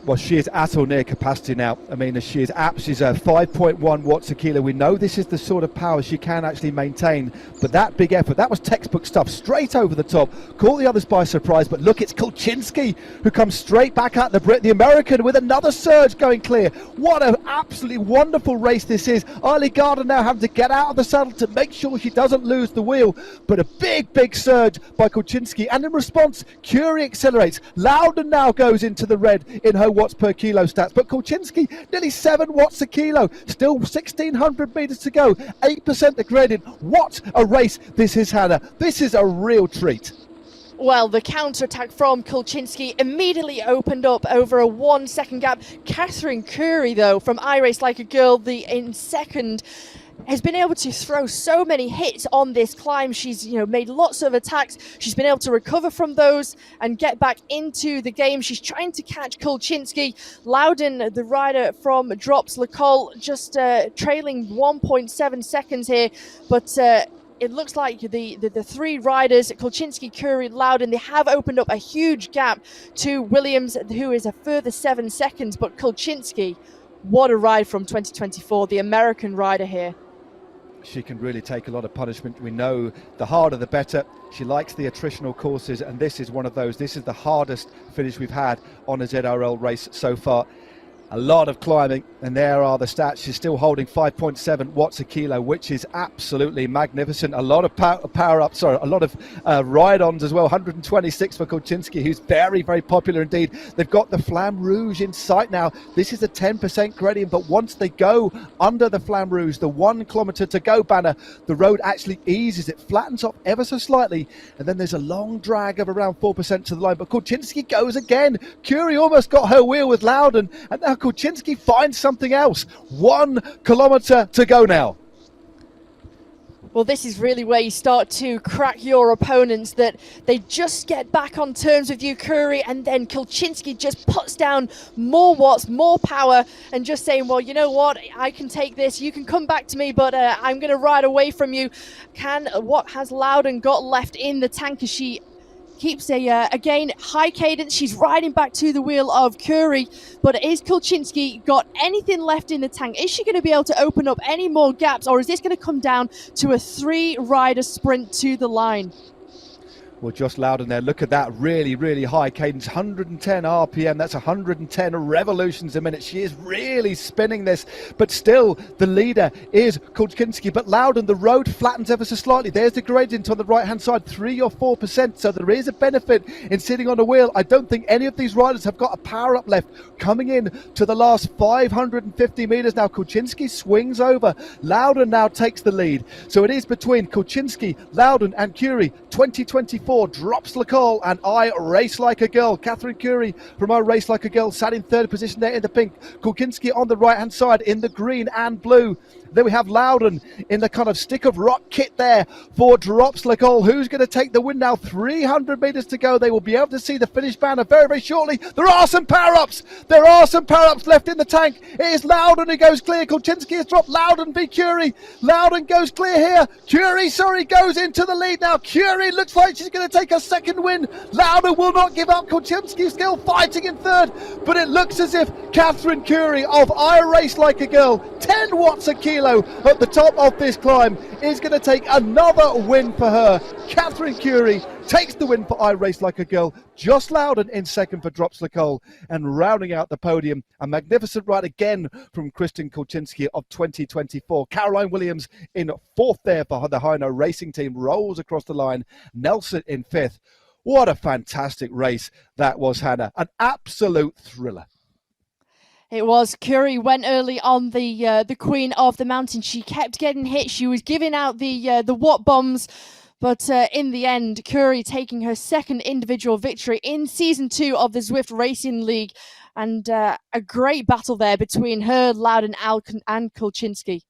Well, she is at or near capacity now. I mean, she's 5.1 watts a kilo. We know this is the sort of power she can actually maintain, but that big effort, that was textbook stuff, straight over the top, caught the others by surprise. But look, it's Kulczynski who comes straight back at the Brit, the American, with another surge going clear. What an absolutely wonderful race this is. Eilidh Gardner now having to get out of the saddle to make sure she doesn't lose the wheel, but a big surge by Kulczynski, and in response, Curie accelerates. Loudon now goes into the red in her no watts per kilo stats, but Kulczynski, nearly 7 watts a kilo, still 1,600 metres to go, 8% the gradient. What a race this is, Hannah. This is a real treat. Well, the counter-attack from Kulczynski immediately opened up over a 1 second gap. Catherine Curry, though, from I Race Like a Girl, in second, has been able to throw so many hits on this climb. She's made lots of attacks. She's been able to recover from those and get back into the game. She's trying to catch Kulczynski. Loudon, the rider from Drops Le Col, just trailing 1.7 seconds here, but it looks like the three riders, Kulczynski, Curry, Loudon, they have opened up a huge gap to Williams, who is a further 7 seconds. But Kulczynski, what a ride from 2024, the American rider here. She can really take a lot of punishment. We know the harder the better. She likes the attritional courses, and this is one of those. This is the hardest finish we've had on a ZRL race so far. A lot of climbing, and there are the stats. She's still holding 5.7 watts a kilo, which is absolutely magnificent. A lot of power-ups, a lot of ride-ons as well. 126 for Kulczynski, who's very, very popular indeed. They've got the Flamme Rouge in sight now. This is a 10% gradient, but once they go under the Flamme Rouge, the 1 kilometre to go banner, the road actually eases. It flattens off ever so slightly, and then there's a long drag of around 4% to the line. But Kulczynski goes again. Curie almost got her wheel with Loudon, and now Kulczynski finds something else. 1 kilometre to go now. Well, this is really where you start to crack your opponents, that they just get back on terms with you, Curry, and then Kulczynski just puts down more watts, more power, and just saying, well, you know what, I can take this, you can come back to me, but I'm going to ride away from you. What has Loudon got left in the tank as she keeps again, high cadence? She's riding back to the wheel of Curry, but is Kulczynski got anything left in the tank? Is she going to be able to open up any more gaps, or is this going to come down to a 3-rider sprint to the line? Well, Josh Loudon there, look at that, really, really high cadence, 110 RPM, that's 110 revolutions a minute. She is really spinning this, but still the leader is Kulczynski. But Loudon, the road flattens ever so slightly. There's the gradient on the right-hand side, 3 or 4%, so there is a benefit in sitting on a wheel. I don't think any of these riders have got a power-up left. Coming in to the last 550 metres now, Kulczynski swings over. Loudon now takes the lead. So it is between Kulczynski, Loudon and Curie. 2024 Drops Le Col and I Race Like a Girl. Catherine Curie from I Race Like a Girl sat in 3rd position there in the pink. Kulczynski on the right-hand side in the green and blue. Then we have Loudon in the kind of stick of rock kit there for Drops Le Col. Who's going to take the win now? 300 metres to go. They will be able to see the finish banner very, very shortly. There are some power-ups. There are some power-ups left in the tank. It is Loudon who goes clear. Kulczynski has dropped. Loudon v Curie. Loudon goes clear here. Curie, goes into the lead now. Curie looks like she's going to take a second win. Loudon will not give up. Kulczynski still fighting in 3rd, but it looks as if Catherine Curie of I Race Like a Girl, 10 watts a kilo at the top of this climb, is going to take another win for her. Catherine Curie takes the win for I Race Like a Girl. Josh Loudon in 2nd for Drops Le Col, and rounding out the podium, a magnificent ride again from Kristen Kulczynski of 2024. Caroline Williams in 4th there for the Hino Racing Team, rolls across the line. Nelson in 5th. What a fantastic race that was, Hannah. An absolute thriller. It was. Curie went early on the Queen of the Mountain. She kept getting hit. She was giving out the watt bombs. But in the end, Curie taking her 2nd individual victory in Season 2 of the Zwift Racing League. And a great battle there between her, Loudon, and Kulczynski.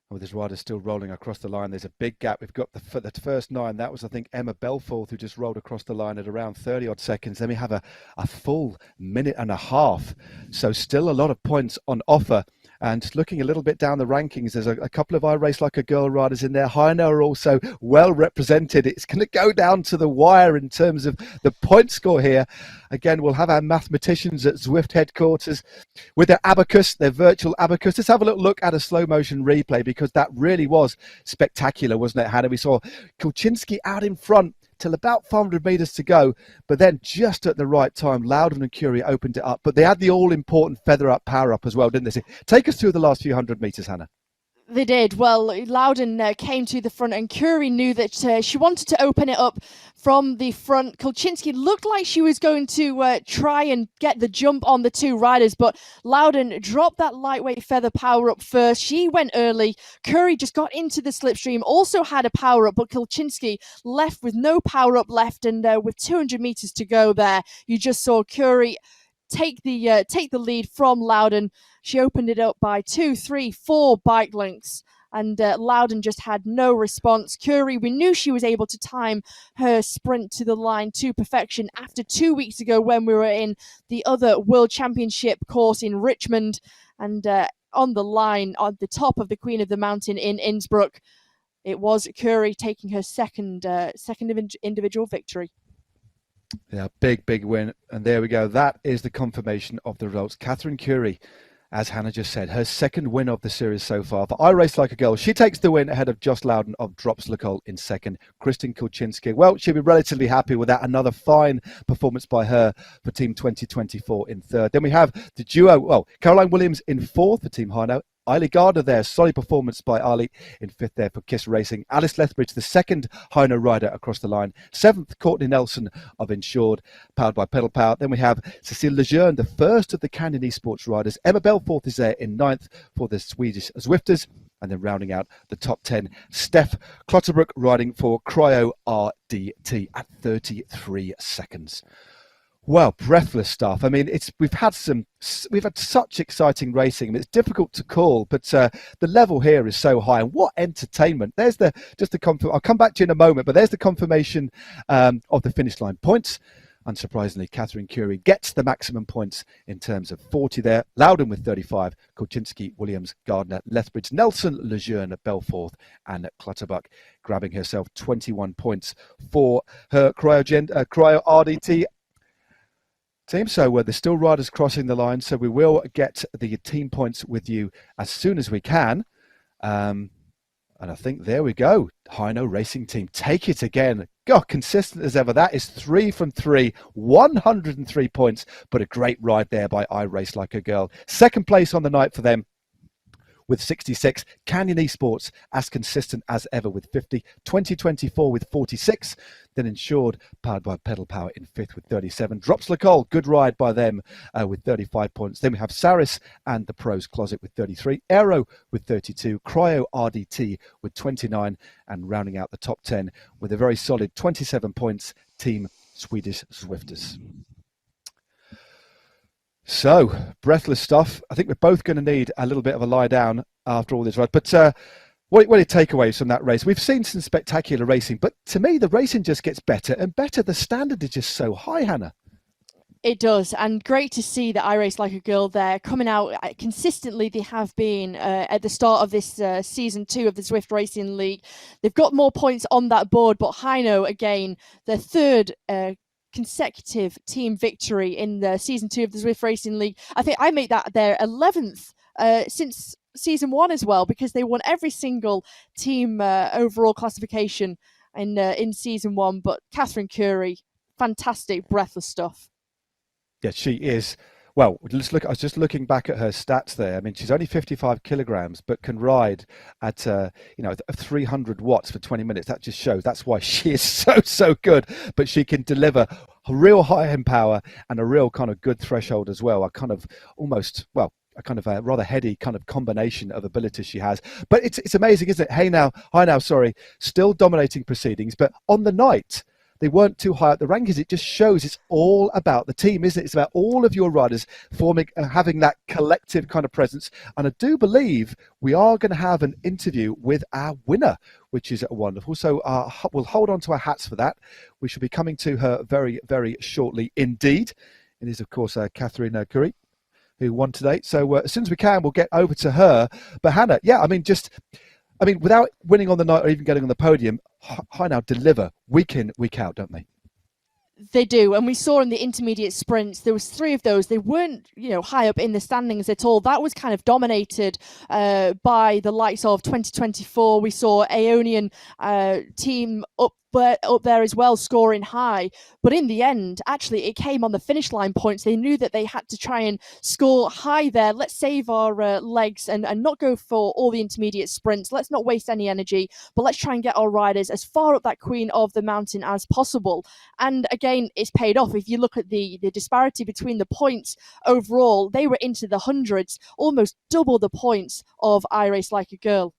Well, this rider's still rolling across the line. There's a big gap. We've got the first 9. That was, I think, Emma Belforth, who just rolled across the line at around 30-odd seconds. Then we have a full minute and a half. So still a lot of points on offer. And looking a little bit down the rankings, there's a couple of I Race Like a Girl riders in there. Hino are also well represented. It's going to go down to the wire in terms of the point score here. Again, we'll have our mathematicians at Zwift headquarters with their abacus, their virtual abacus. Let's have a little look at a slow motion replay, because that really was spectacular, wasn't it, Hannah? We saw Kulczynski out in front till about 500 metres to go, but then just at the right time, Loudon and Curie opened it up. But they had the all-important feather-up, power-up as well, didn't they? Take us through the last few hundred metres, Hannah. They did. Well, Loudon came to the front, and Curie knew that she wanted to open it up from the front. Kulczynski looked like she was going to try and get the jump on the two riders, but Loudon dropped that lightweight feather power up first. She went early. Curie just got into the slipstream, also had a power up, but Kulczynski left with no power up left, and with 200 meters to go there, you just saw Curie take the lead from Loudon. She opened it up by 2, 3, 4 bike lengths, and Loudon just had no response. Curie, we knew she was able to time her sprint to the line to perfection after 2 weeks ago when we were in the other World Championship course in Richmond, and on the line, on the top of the Queen of the Mountain in Innsbruck, it was Curie taking her second individual victory. Yeah, big win. And there we go. That is the confirmation of the results. Catherine Curie, as Hannah just said, her second win of the series so far. For I Race Like a Girl, she takes the win ahead of Joss Loudon of Drops-le-Col in second. Kristin Kulczynski, well, she'll be relatively happy with that. Another fine performance by her for Team 2024 in third. Then we have the duo, well, Caroline Williams in fourth for Team Hino. Eilidh Gardner there, solid performance by Eilidh in fifth there for Kiss Racing. Alice Lethbridge, the second Hino rider across the line. Seventh, Courtney Nelson of Insured, powered by Pedal Power. Then we have Cécile Lejeune, the first of the Canyon Esports riders. Emma Belforth is there in ninth for the Swedish Zwifters. And then rounding out the top 10, Steph Klotterbrook riding for Cryo RDT at 33 seconds. Well, breathless stuff. I mean, we've had such exciting racing. I mean, it's difficult to call, but the level here is so high. And what entertainment! There's I'll come back to you in a moment, but there's the confirmation of the finish line points. Unsurprisingly, Catherine Curie gets the maximum points in terms of 40 there. Loudon with 35, Kulczynski, Williams, Gardner, Lethbridge, Nelson, Lejeune, Belforth, and Clutterbuck grabbing herself 21 points for her Cryo RDT team. So there's still riders crossing the line, so we will get the team points with you as soon as we can. And I think there we go. Hino Racing Team, take it again. God, consistent as ever. That is 3 from 3, 103 points, but a great ride there by I Race Like a Girl. Second place on the night for them with 66. Canyon Esports as consistent as ever with 50. 2024 with 46. Then Insured, powered by Pedal Power in fifth with 37. Drops-le-Col, good ride by them with 35 points. Then we have Saris and the Pros Closet with 33. Aero with 32. Cryo RDT with 29. And rounding out the top 10 with a very solid 27 points, Team Swedish Zwifters. So, breathless stuff. I think we're both going to need a little bit of a lie down after all this ride. But what are your takeaways from that race? We've seen some spectacular racing, but to me, the racing just gets better and better. The standard is just so high, Hannah. It does, and great to see that I Race Like a Girl there coming out consistently. They have been at the start of this season 2 of the Zwift Racing League. They've got more points on that board, but Hino, again, their third consecutive team victory in the season 2 of the Zwift Racing League. I think I made that their 11th since season 1 as well, because they won every single team overall classification in season 1. But Catherine Curie, fantastic, breathless stuff. Yeah, she is. Well, let's look. I was just looking back at her stats there. I mean, she's only 55 kilograms, but can ride at 300 watts for 20 minutes. That just shows. That's why she is so good. But she can deliver a real high end power and a real kind of good threshold as well. A kind of a rather heady kind of combination of abilities she has. But it's amazing, isn't it? Hi now, still dominating proceedings, but on the night, they weren't too high up the rankings. It just shows it's all about the team, isn't it? It's about all of your riders forming, having that collective kind of presence. And I do believe we are going to have an interview with our winner, which is wonderful. So we'll hold on to our hats for that. We shall be coming to her very, very shortly indeed. It is, of course, Catherine Curie, who won today. So as soon as we can, we'll get over to her. But Hannah, without winning on the night or even getting on the podium, Hino deliver week in, week out, don't they? They do, and we saw in the intermediate sprints, there was 3 of those. They weren't, high up in the standings at all. That was kind of dominated by the likes of 2024. We saw Aeonian team up but up there as well, scoring high. But in the end, actually, it came on the finish line points. They knew that they had to try and score high there. Let's save our legs and not go for all the intermediate sprints. Let's not waste any energy, but let's try and get our riders as far up that queen of the mountain as possible. And again, it's paid off. If you look at the disparity between the points overall, they were into the hundreds, almost double the points of I Race Like a Girl.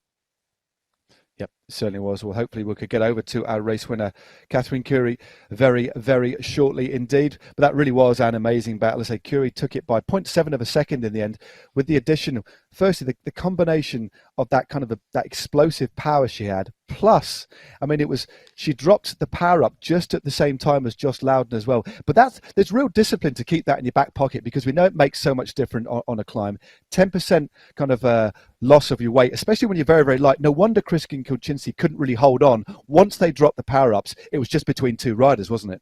Yep, certainly was. Well, hopefully we could get over to our race winner, Catherine Curie, very, very shortly indeed. But that really was an amazing battle. As I say, Curie took it by 0.7 of a second in the end, with the addition, firstly, the combination of that kind of that explosive power she had. Plus, I mean, she dropped the power up just at the same time as Josh Loudon as well. But there's real discipline to keep that in your back pocket, because we know it makes so much difference on a climb. 10% kind of loss of your weight, especially when you're very, very light. No wonder Kriskin Kulczynski couldn't really hold on. Once they dropped the power ups, it was just between two riders, wasn't it?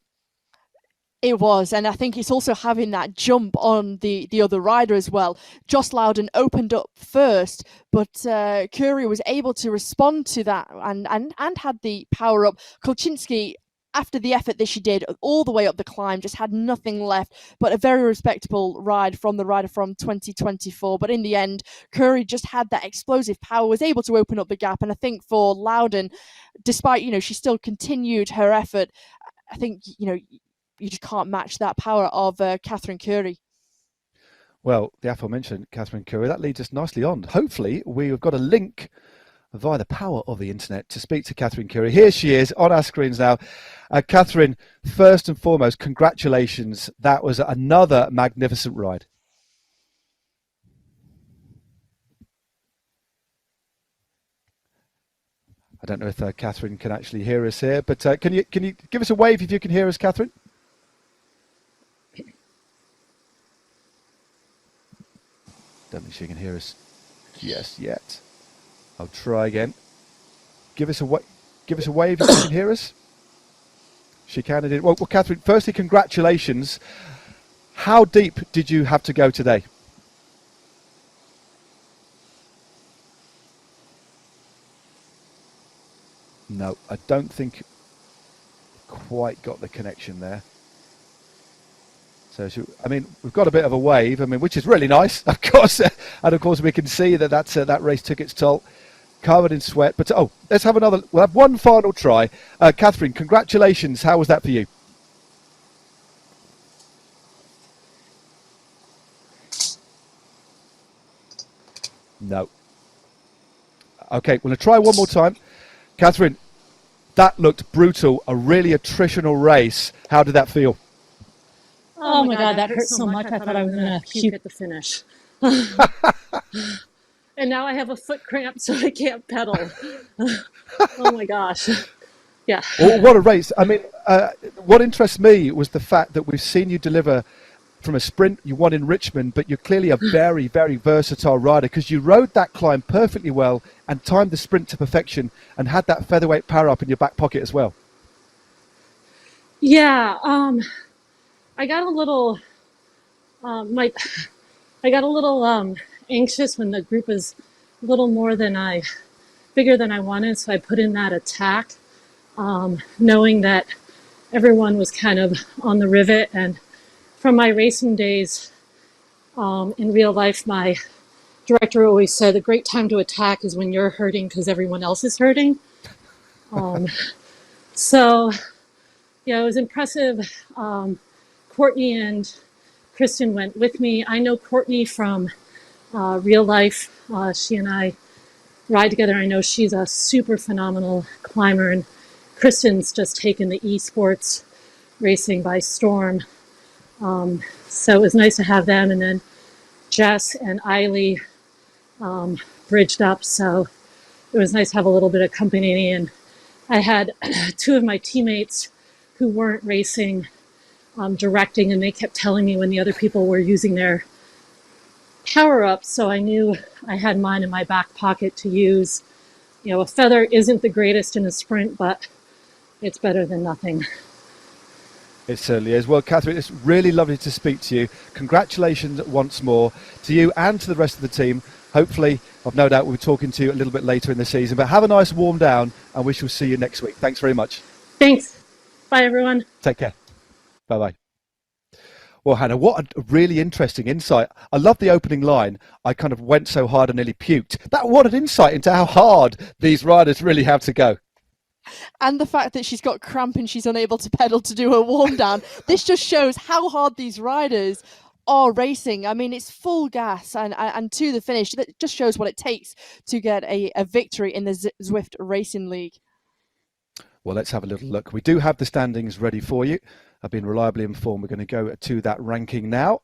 It was, and I think it's also having that jump on the other rider as well. Josh Loudon opened up first, but Curie was able to respond to that and had the power up. Kulczynski, after the effort that she did all the way up the climb, just had nothing left but a very respectable ride from the rider from 2024. But in the end, Curie just had that explosive power, was able to open up the gap. And I think for Loudon, despite, she still continued her effort, I think, you just can't match that power of Catherine Curie. Well, the aforementioned Catherine Curie, that leads us nicely on. Hopefully, we've got a link via the power of the internet to speak to Catherine Curie. Here she is on our screens now. Catherine, first and foremost, congratulations. That was another magnificent ride. I don't know if Catherine can actually hear us here, but can you give us a wave if you can hear us, Catherine? Don't think she can hear us just yet. I'll try again. Give us a wave if you can hear us. She can indeed. Well, Catherine, firstly, congratulations. How deep did you have to go today? No, I don't think quite got the connection there. So, we've got a bit of a wave, which is really nice, of course. And of course, we can see that race took its toll, covered in sweat. But, let's have we'll have one final try. Catherine, congratulations. How was that for you? No. Okay, we're going to try one more time. Catherine, that looked brutal, a really attritional race. How did that feel? Oh my God, that hurt so much. I thought I was going to puke at the finish. And now I have a foot cramp, so I can't pedal. Oh my gosh. Yeah. Well, what a race. What interests me was the fact that we've seen you deliver from a sprint. You won in Richmond, but you're clearly a very, very versatile rider, because you rode that climb perfectly well and timed the sprint to perfection and had that featherweight power up in your back pocket as well. Yeah. I got a little, anxious when the group was a little bigger than I wanted. So I put in that attack, knowing that everyone was kind of on the rivet. And from my racing days, in real life, my director always said the great time to attack is when you're hurting because everyone else is hurting. So, yeah, it was impressive. Courtney and Kristen went with me. I know Courtney from real life. She and I ride together. I know she's a super phenomenal climber, and Kristen's just taken the esports racing by storm. So it was nice to have them. And then Jess and Eiley bridged up. So it was nice to have a little bit of company. And I had two of my teammates who weren't racing directing, and they kept telling me when the other people were using their power-ups, so I knew I had mine in my back pocket to use. A feather isn't the greatest in a sprint, but it's better than nothing. It certainly is. Well, Catherine, it's really lovely to speak to you. Congratulations once more to you and to the rest of the team. Hopefully, I've no doubt we'll be talking to you a little bit later in the season, but have a nice warm down, and we shall see you next week. Thanks very much. Thanks. Bye, everyone. Take care. Bye-bye. Well, Hannah, what a really interesting insight. I love the opening line. I kind of went so hard I nearly puked. What an insight into how hard these riders really have to go. And the fact that she's got cramp and she's unable to pedal to do her warm down. This just shows how hard these riders are racing. I mean, it's full gas and to the finish. That just shows what it takes to get a victory in the Zwift Racing League. Well, let's have a little look. We do have the standings ready for you. I've been reliably informed. We're going to go to that ranking now.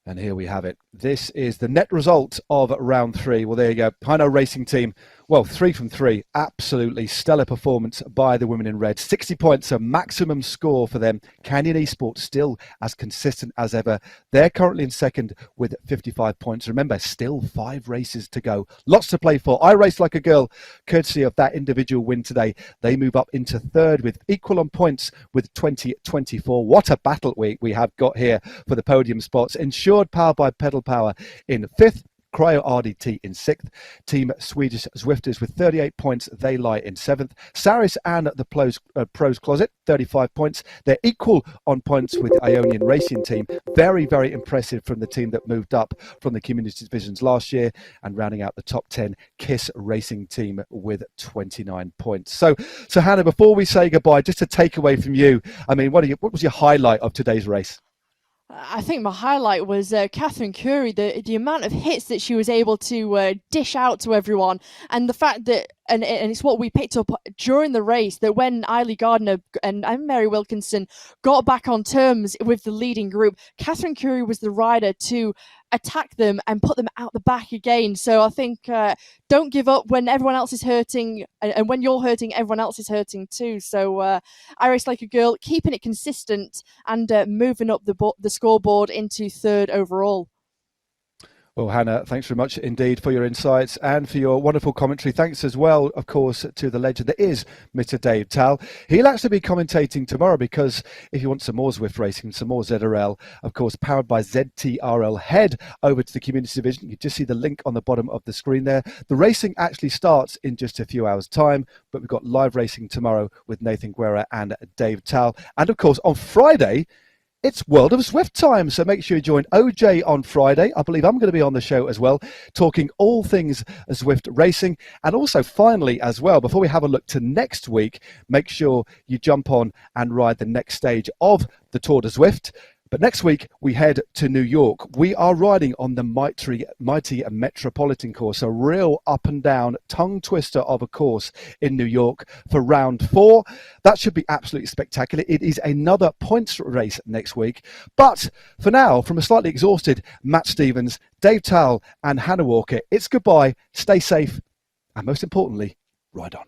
And here we have it. This is the net result of round 3. Well, there you go. Hino Racing Team. Well, 3 from 3. Absolutely stellar performance by the women in red. 60 points, a maximum score for them. Canyon Esports still as consistent as ever. They're currently in second with 55 points. Remember, still 5 races to go. Lots to play for. I Race Like a Girl, courtesy of that individual win today. They move up into third with equal on points with 20-24. What a battle we have got here for the podium spots. Ensured Power by Pedal Power in 5th. Cryo RDT in 6th. Team Swedish Zwifters with 38 points. They lie in 7th. Saris and the Pros Closet, 35 points. They're equal on points with the Ionian Racing Team. Very, very impressive from the team that moved up from the community divisions last year. And rounding out the top 10, Kiss Racing Team with 29 points. So Hannah, before we say goodbye, just a takeaway from you. I mean, what was your highlight of today's race? I think my highlight was Catherine Curry, the amount of hits that she was able to dish out to everyone, and the fact that, and it's what we picked up during the race, that when Eiley Gardner and Mary Wilkinson got back on terms with the leading group, Catherine Curry was the rider to attack them and put them out the back again. So I think don't give up when everyone else is hurting, and when you're hurting, everyone else is hurting too. So I Race Like a Girl, keeping it consistent and moving up the scoreboard into 3rd overall. Well, Hannah, thanks very much indeed for your insights and for your wonderful commentary. Thanks as well, of course, to the legend that is Mr. Dave Tal. He'll actually be commentating tomorrow because if you want some more Zwift racing, some more ZRL, of course, powered by ZTRL, head over to the community division. You just see the link on the bottom of the screen there. The racing actually starts in just a few hours' time, but we've got live racing tomorrow with Nathan Guerra and Dave Tal. And, of course, on Friday, it's World of Zwift time, so make sure you join OJ on Friday. I believe I'm going to be on the show as well, talking all things Zwift racing. And also, finally, as well, before we have a look to next week, make sure you jump on and ride the next stage of the Tour de Zwift. But next week, we head to New York. We are riding on the mighty Metropolitan course, a real up and down tongue twister of a course in New York for round 4. That should be absolutely spectacular. It is another points race next week. But for now, from a slightly exhausted Matt Stevens, Dave Tal and Hannah Walker, it's goodbye, stay safe, and most importantly, ride on.